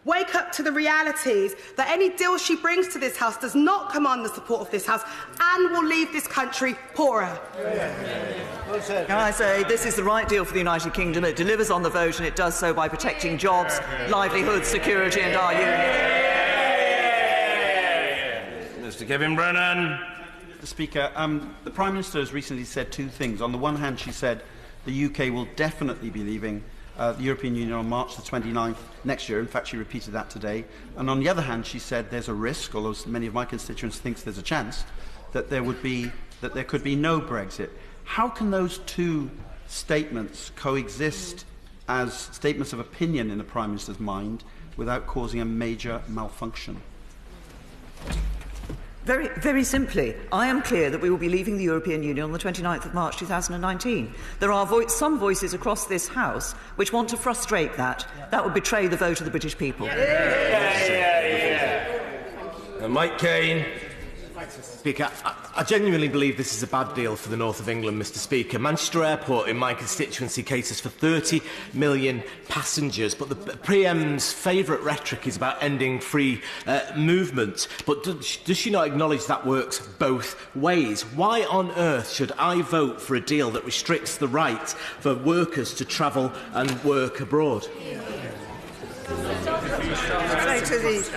wake up to the realities that any deal she brings to this House does not command the support of this House and will leave this country poorer? Can I say this is the right deal for the United Kingdom? It delivers on the vote, and it does so by protecting jobs, livelihoods, security and our union. Mr. Kevin Brennan. Mr. Speaker, the Prime Minister has recently said two things. On the one hand, she said the UK will definitely be leaving the European Union on March the 29th next year. In fact, she repeated that today. And on the other hand, she said there's a risk, although many of my constituents think there's a chance, that there could be no Brexit. How can those two statements coexist as statements of opinion in the Prime Minister's mind without causing a major malfunction? Very simply, I am clear that we will be leaving the European Union on the 29th of March 2019. There are some voices across this House which want to frustrate that. That would betray the vote of the British people. Mike Kane. Speaker, I genuinely believe this is a bad deal for the north of England, Mr Speaker. Manchester Airport in my constituency caters for 30 million passengers, but the PM's favourite rhetoric is about ending free movement. But does she not acknowledge that works both ways? Why on earth should I vote for a deal that restricts the right for workers to travel and work abroad? Can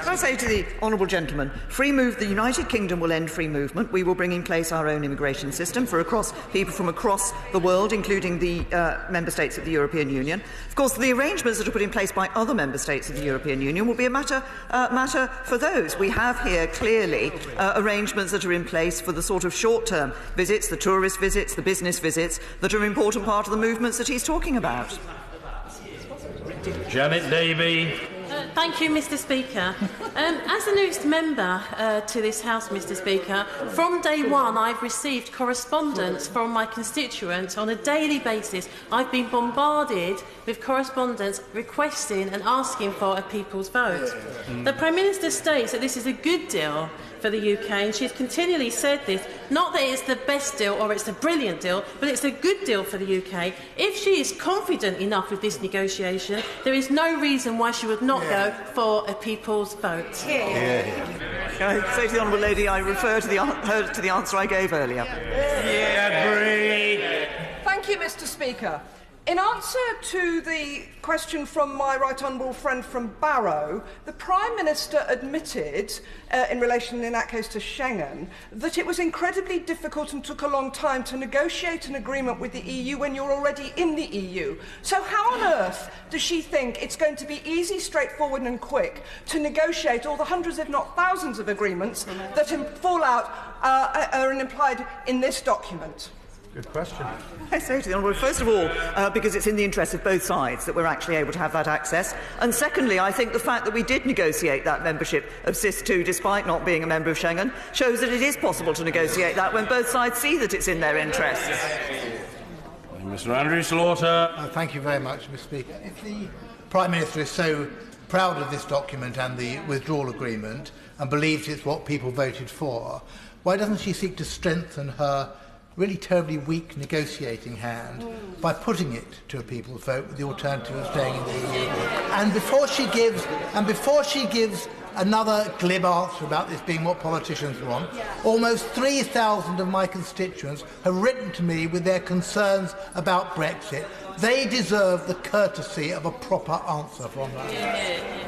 I say to the honourable gentleman, the United Kingdom will end free movement. We will bring in place our own immigration system for people from across the world, including the member states of the European Union. Of course, the arrangements that are put in place by other member states of the European Union will be a matter for those. We have here clearly arrangements that are in place for the sort of short-term visits, the tourist visits, the business visits, that are an important part of the movements that he's talking about. Janet Davey. Thank you, Mr Speaker. As the newest member to this House, Mr Speaker, from day one I've received correspondence from my constituents on a daily basis. I've been bombarded with correspondence requesting and asking for a people's vote. The Prime Minister states that this is a good deal for the UK, and she's continually said this, not that it's the best deal or it's a brilliant deal, but it's a good deal for the UK. If she is confident enough with this negotiation, there is no reason why she would not go for a people's vote. Can I say to the honourable lady, I refer to the answer I gave earlier. Thank you, Mr Speaker. In answer to the question from my right honourable friend from Barrow, the Prime Minister admitted, in relation in that case to Schengen, that it was incredibly difficult and took a long time to negotiate an agreement with the EU when you're already in the EU. So how on earth does she think it's going to be easy, straightforward and quick to negotiate all the hundreds, if not thousands, of agreements that fall out are implied in this document? Good question. I say to the honourable, first of all, because it's in the interest of both sides that we're actually able to have that access. And secondly, I think the fact that we did negotiate that membership of SIS2, despite not being a member of Schengen, shows that it is possible to negotiate that when both sides see that it's in their interests. Mr Andrew Slaughter. Thank you very much, Mr Speaker. If the Prime Minister is so proud of this document and the withdrawal agreement and believes it's what people voted for, why doesn't she seek to strengthen her really terribly weak negotiating hand by putting it to a people's vote with the alternative of staying in the EU? And before she gives another glib answer about this being what politicians want, almost 3,000 of my constituents have written to me with their concerns about Brexit. They deserve the courtesy of a proper answer from that.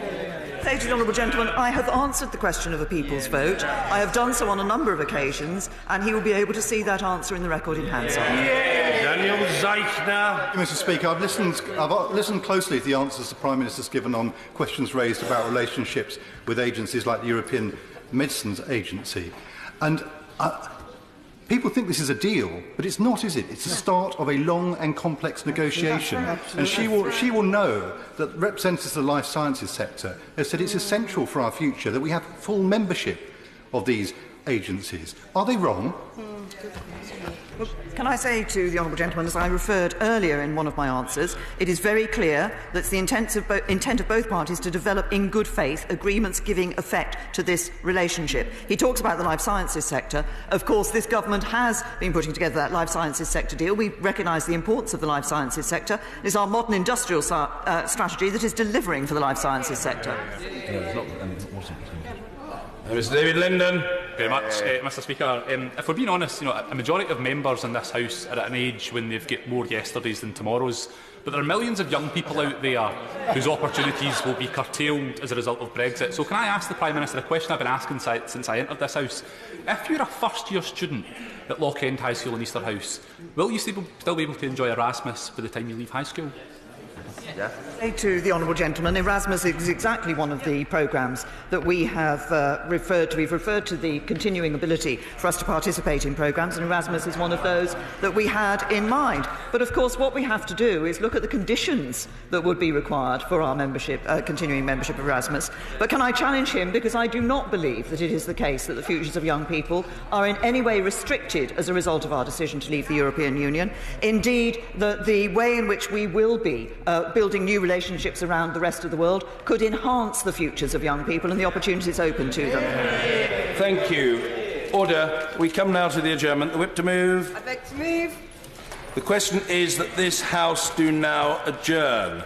Say to the honourable gentleman, I have answered the question of a people's vote. I have done so on a number of occasions, and he will be able to see that answer in the record in Hansard. Daniel Zeichner. Mr Speaker, I've listened closely to the answers the Prime Minister's given on questions raised about relationships with agencies like the European Medicines Agency. And people think this is a deal, but it's not, is it? It's the start of a long and complex negotiation. And she will know that representatives of the life sciences sector have said it's essential for our future that we have full membership of these agencies. Are they wrong? Well, can I say to the honourable gentleman, as I referred earlier in one of my answers, it is very clear that it's the intent of both parties to develop in good faith agreements giving effect to this relationship. He talks about the life sciences sector. Of course, this government has been putting together that life sciences sector deal. We recognise the importance of the life sciences sector. It is our modern industrial strategy that is delivering for the life sciences sector. Mr David Linden. Very much, Mr Speaker. If we're being honest, a majority of members in this House are at an age when they've got more yesterdays than tomorrows. But there are millions of young people out there whose opportunities will be curtailed as a result of Brexit. So can I ask the Prime Minister a question I've been asking since I entered this House? If you're a first-year student at Loch End High School in Easterhouse, will you still be able to enjoy Erasmus by the time you leave high school? To the honourable gentleman, Erasmus is exactly one of the programmes that we have referred to. We've referred to the continuing ability for us to participate in programmes, and Erasmus is one of those that we had in mind. But of course, what we have to do is look at the conditions that would be required for our membership, continuing membership of Erasmus. But can I challenge him, because I do not believe that it is the case that the futures of young people are in any way restricted as a result of our decision to leave the European Union. Indeed, the way in which we will be building new relationships around the rest of the world could enhance the futures of young people and the opportunities open to them. Thank you. Order. We come now to the adjournment. The whip to move. I beg to move. The question is that this House do now adjourn.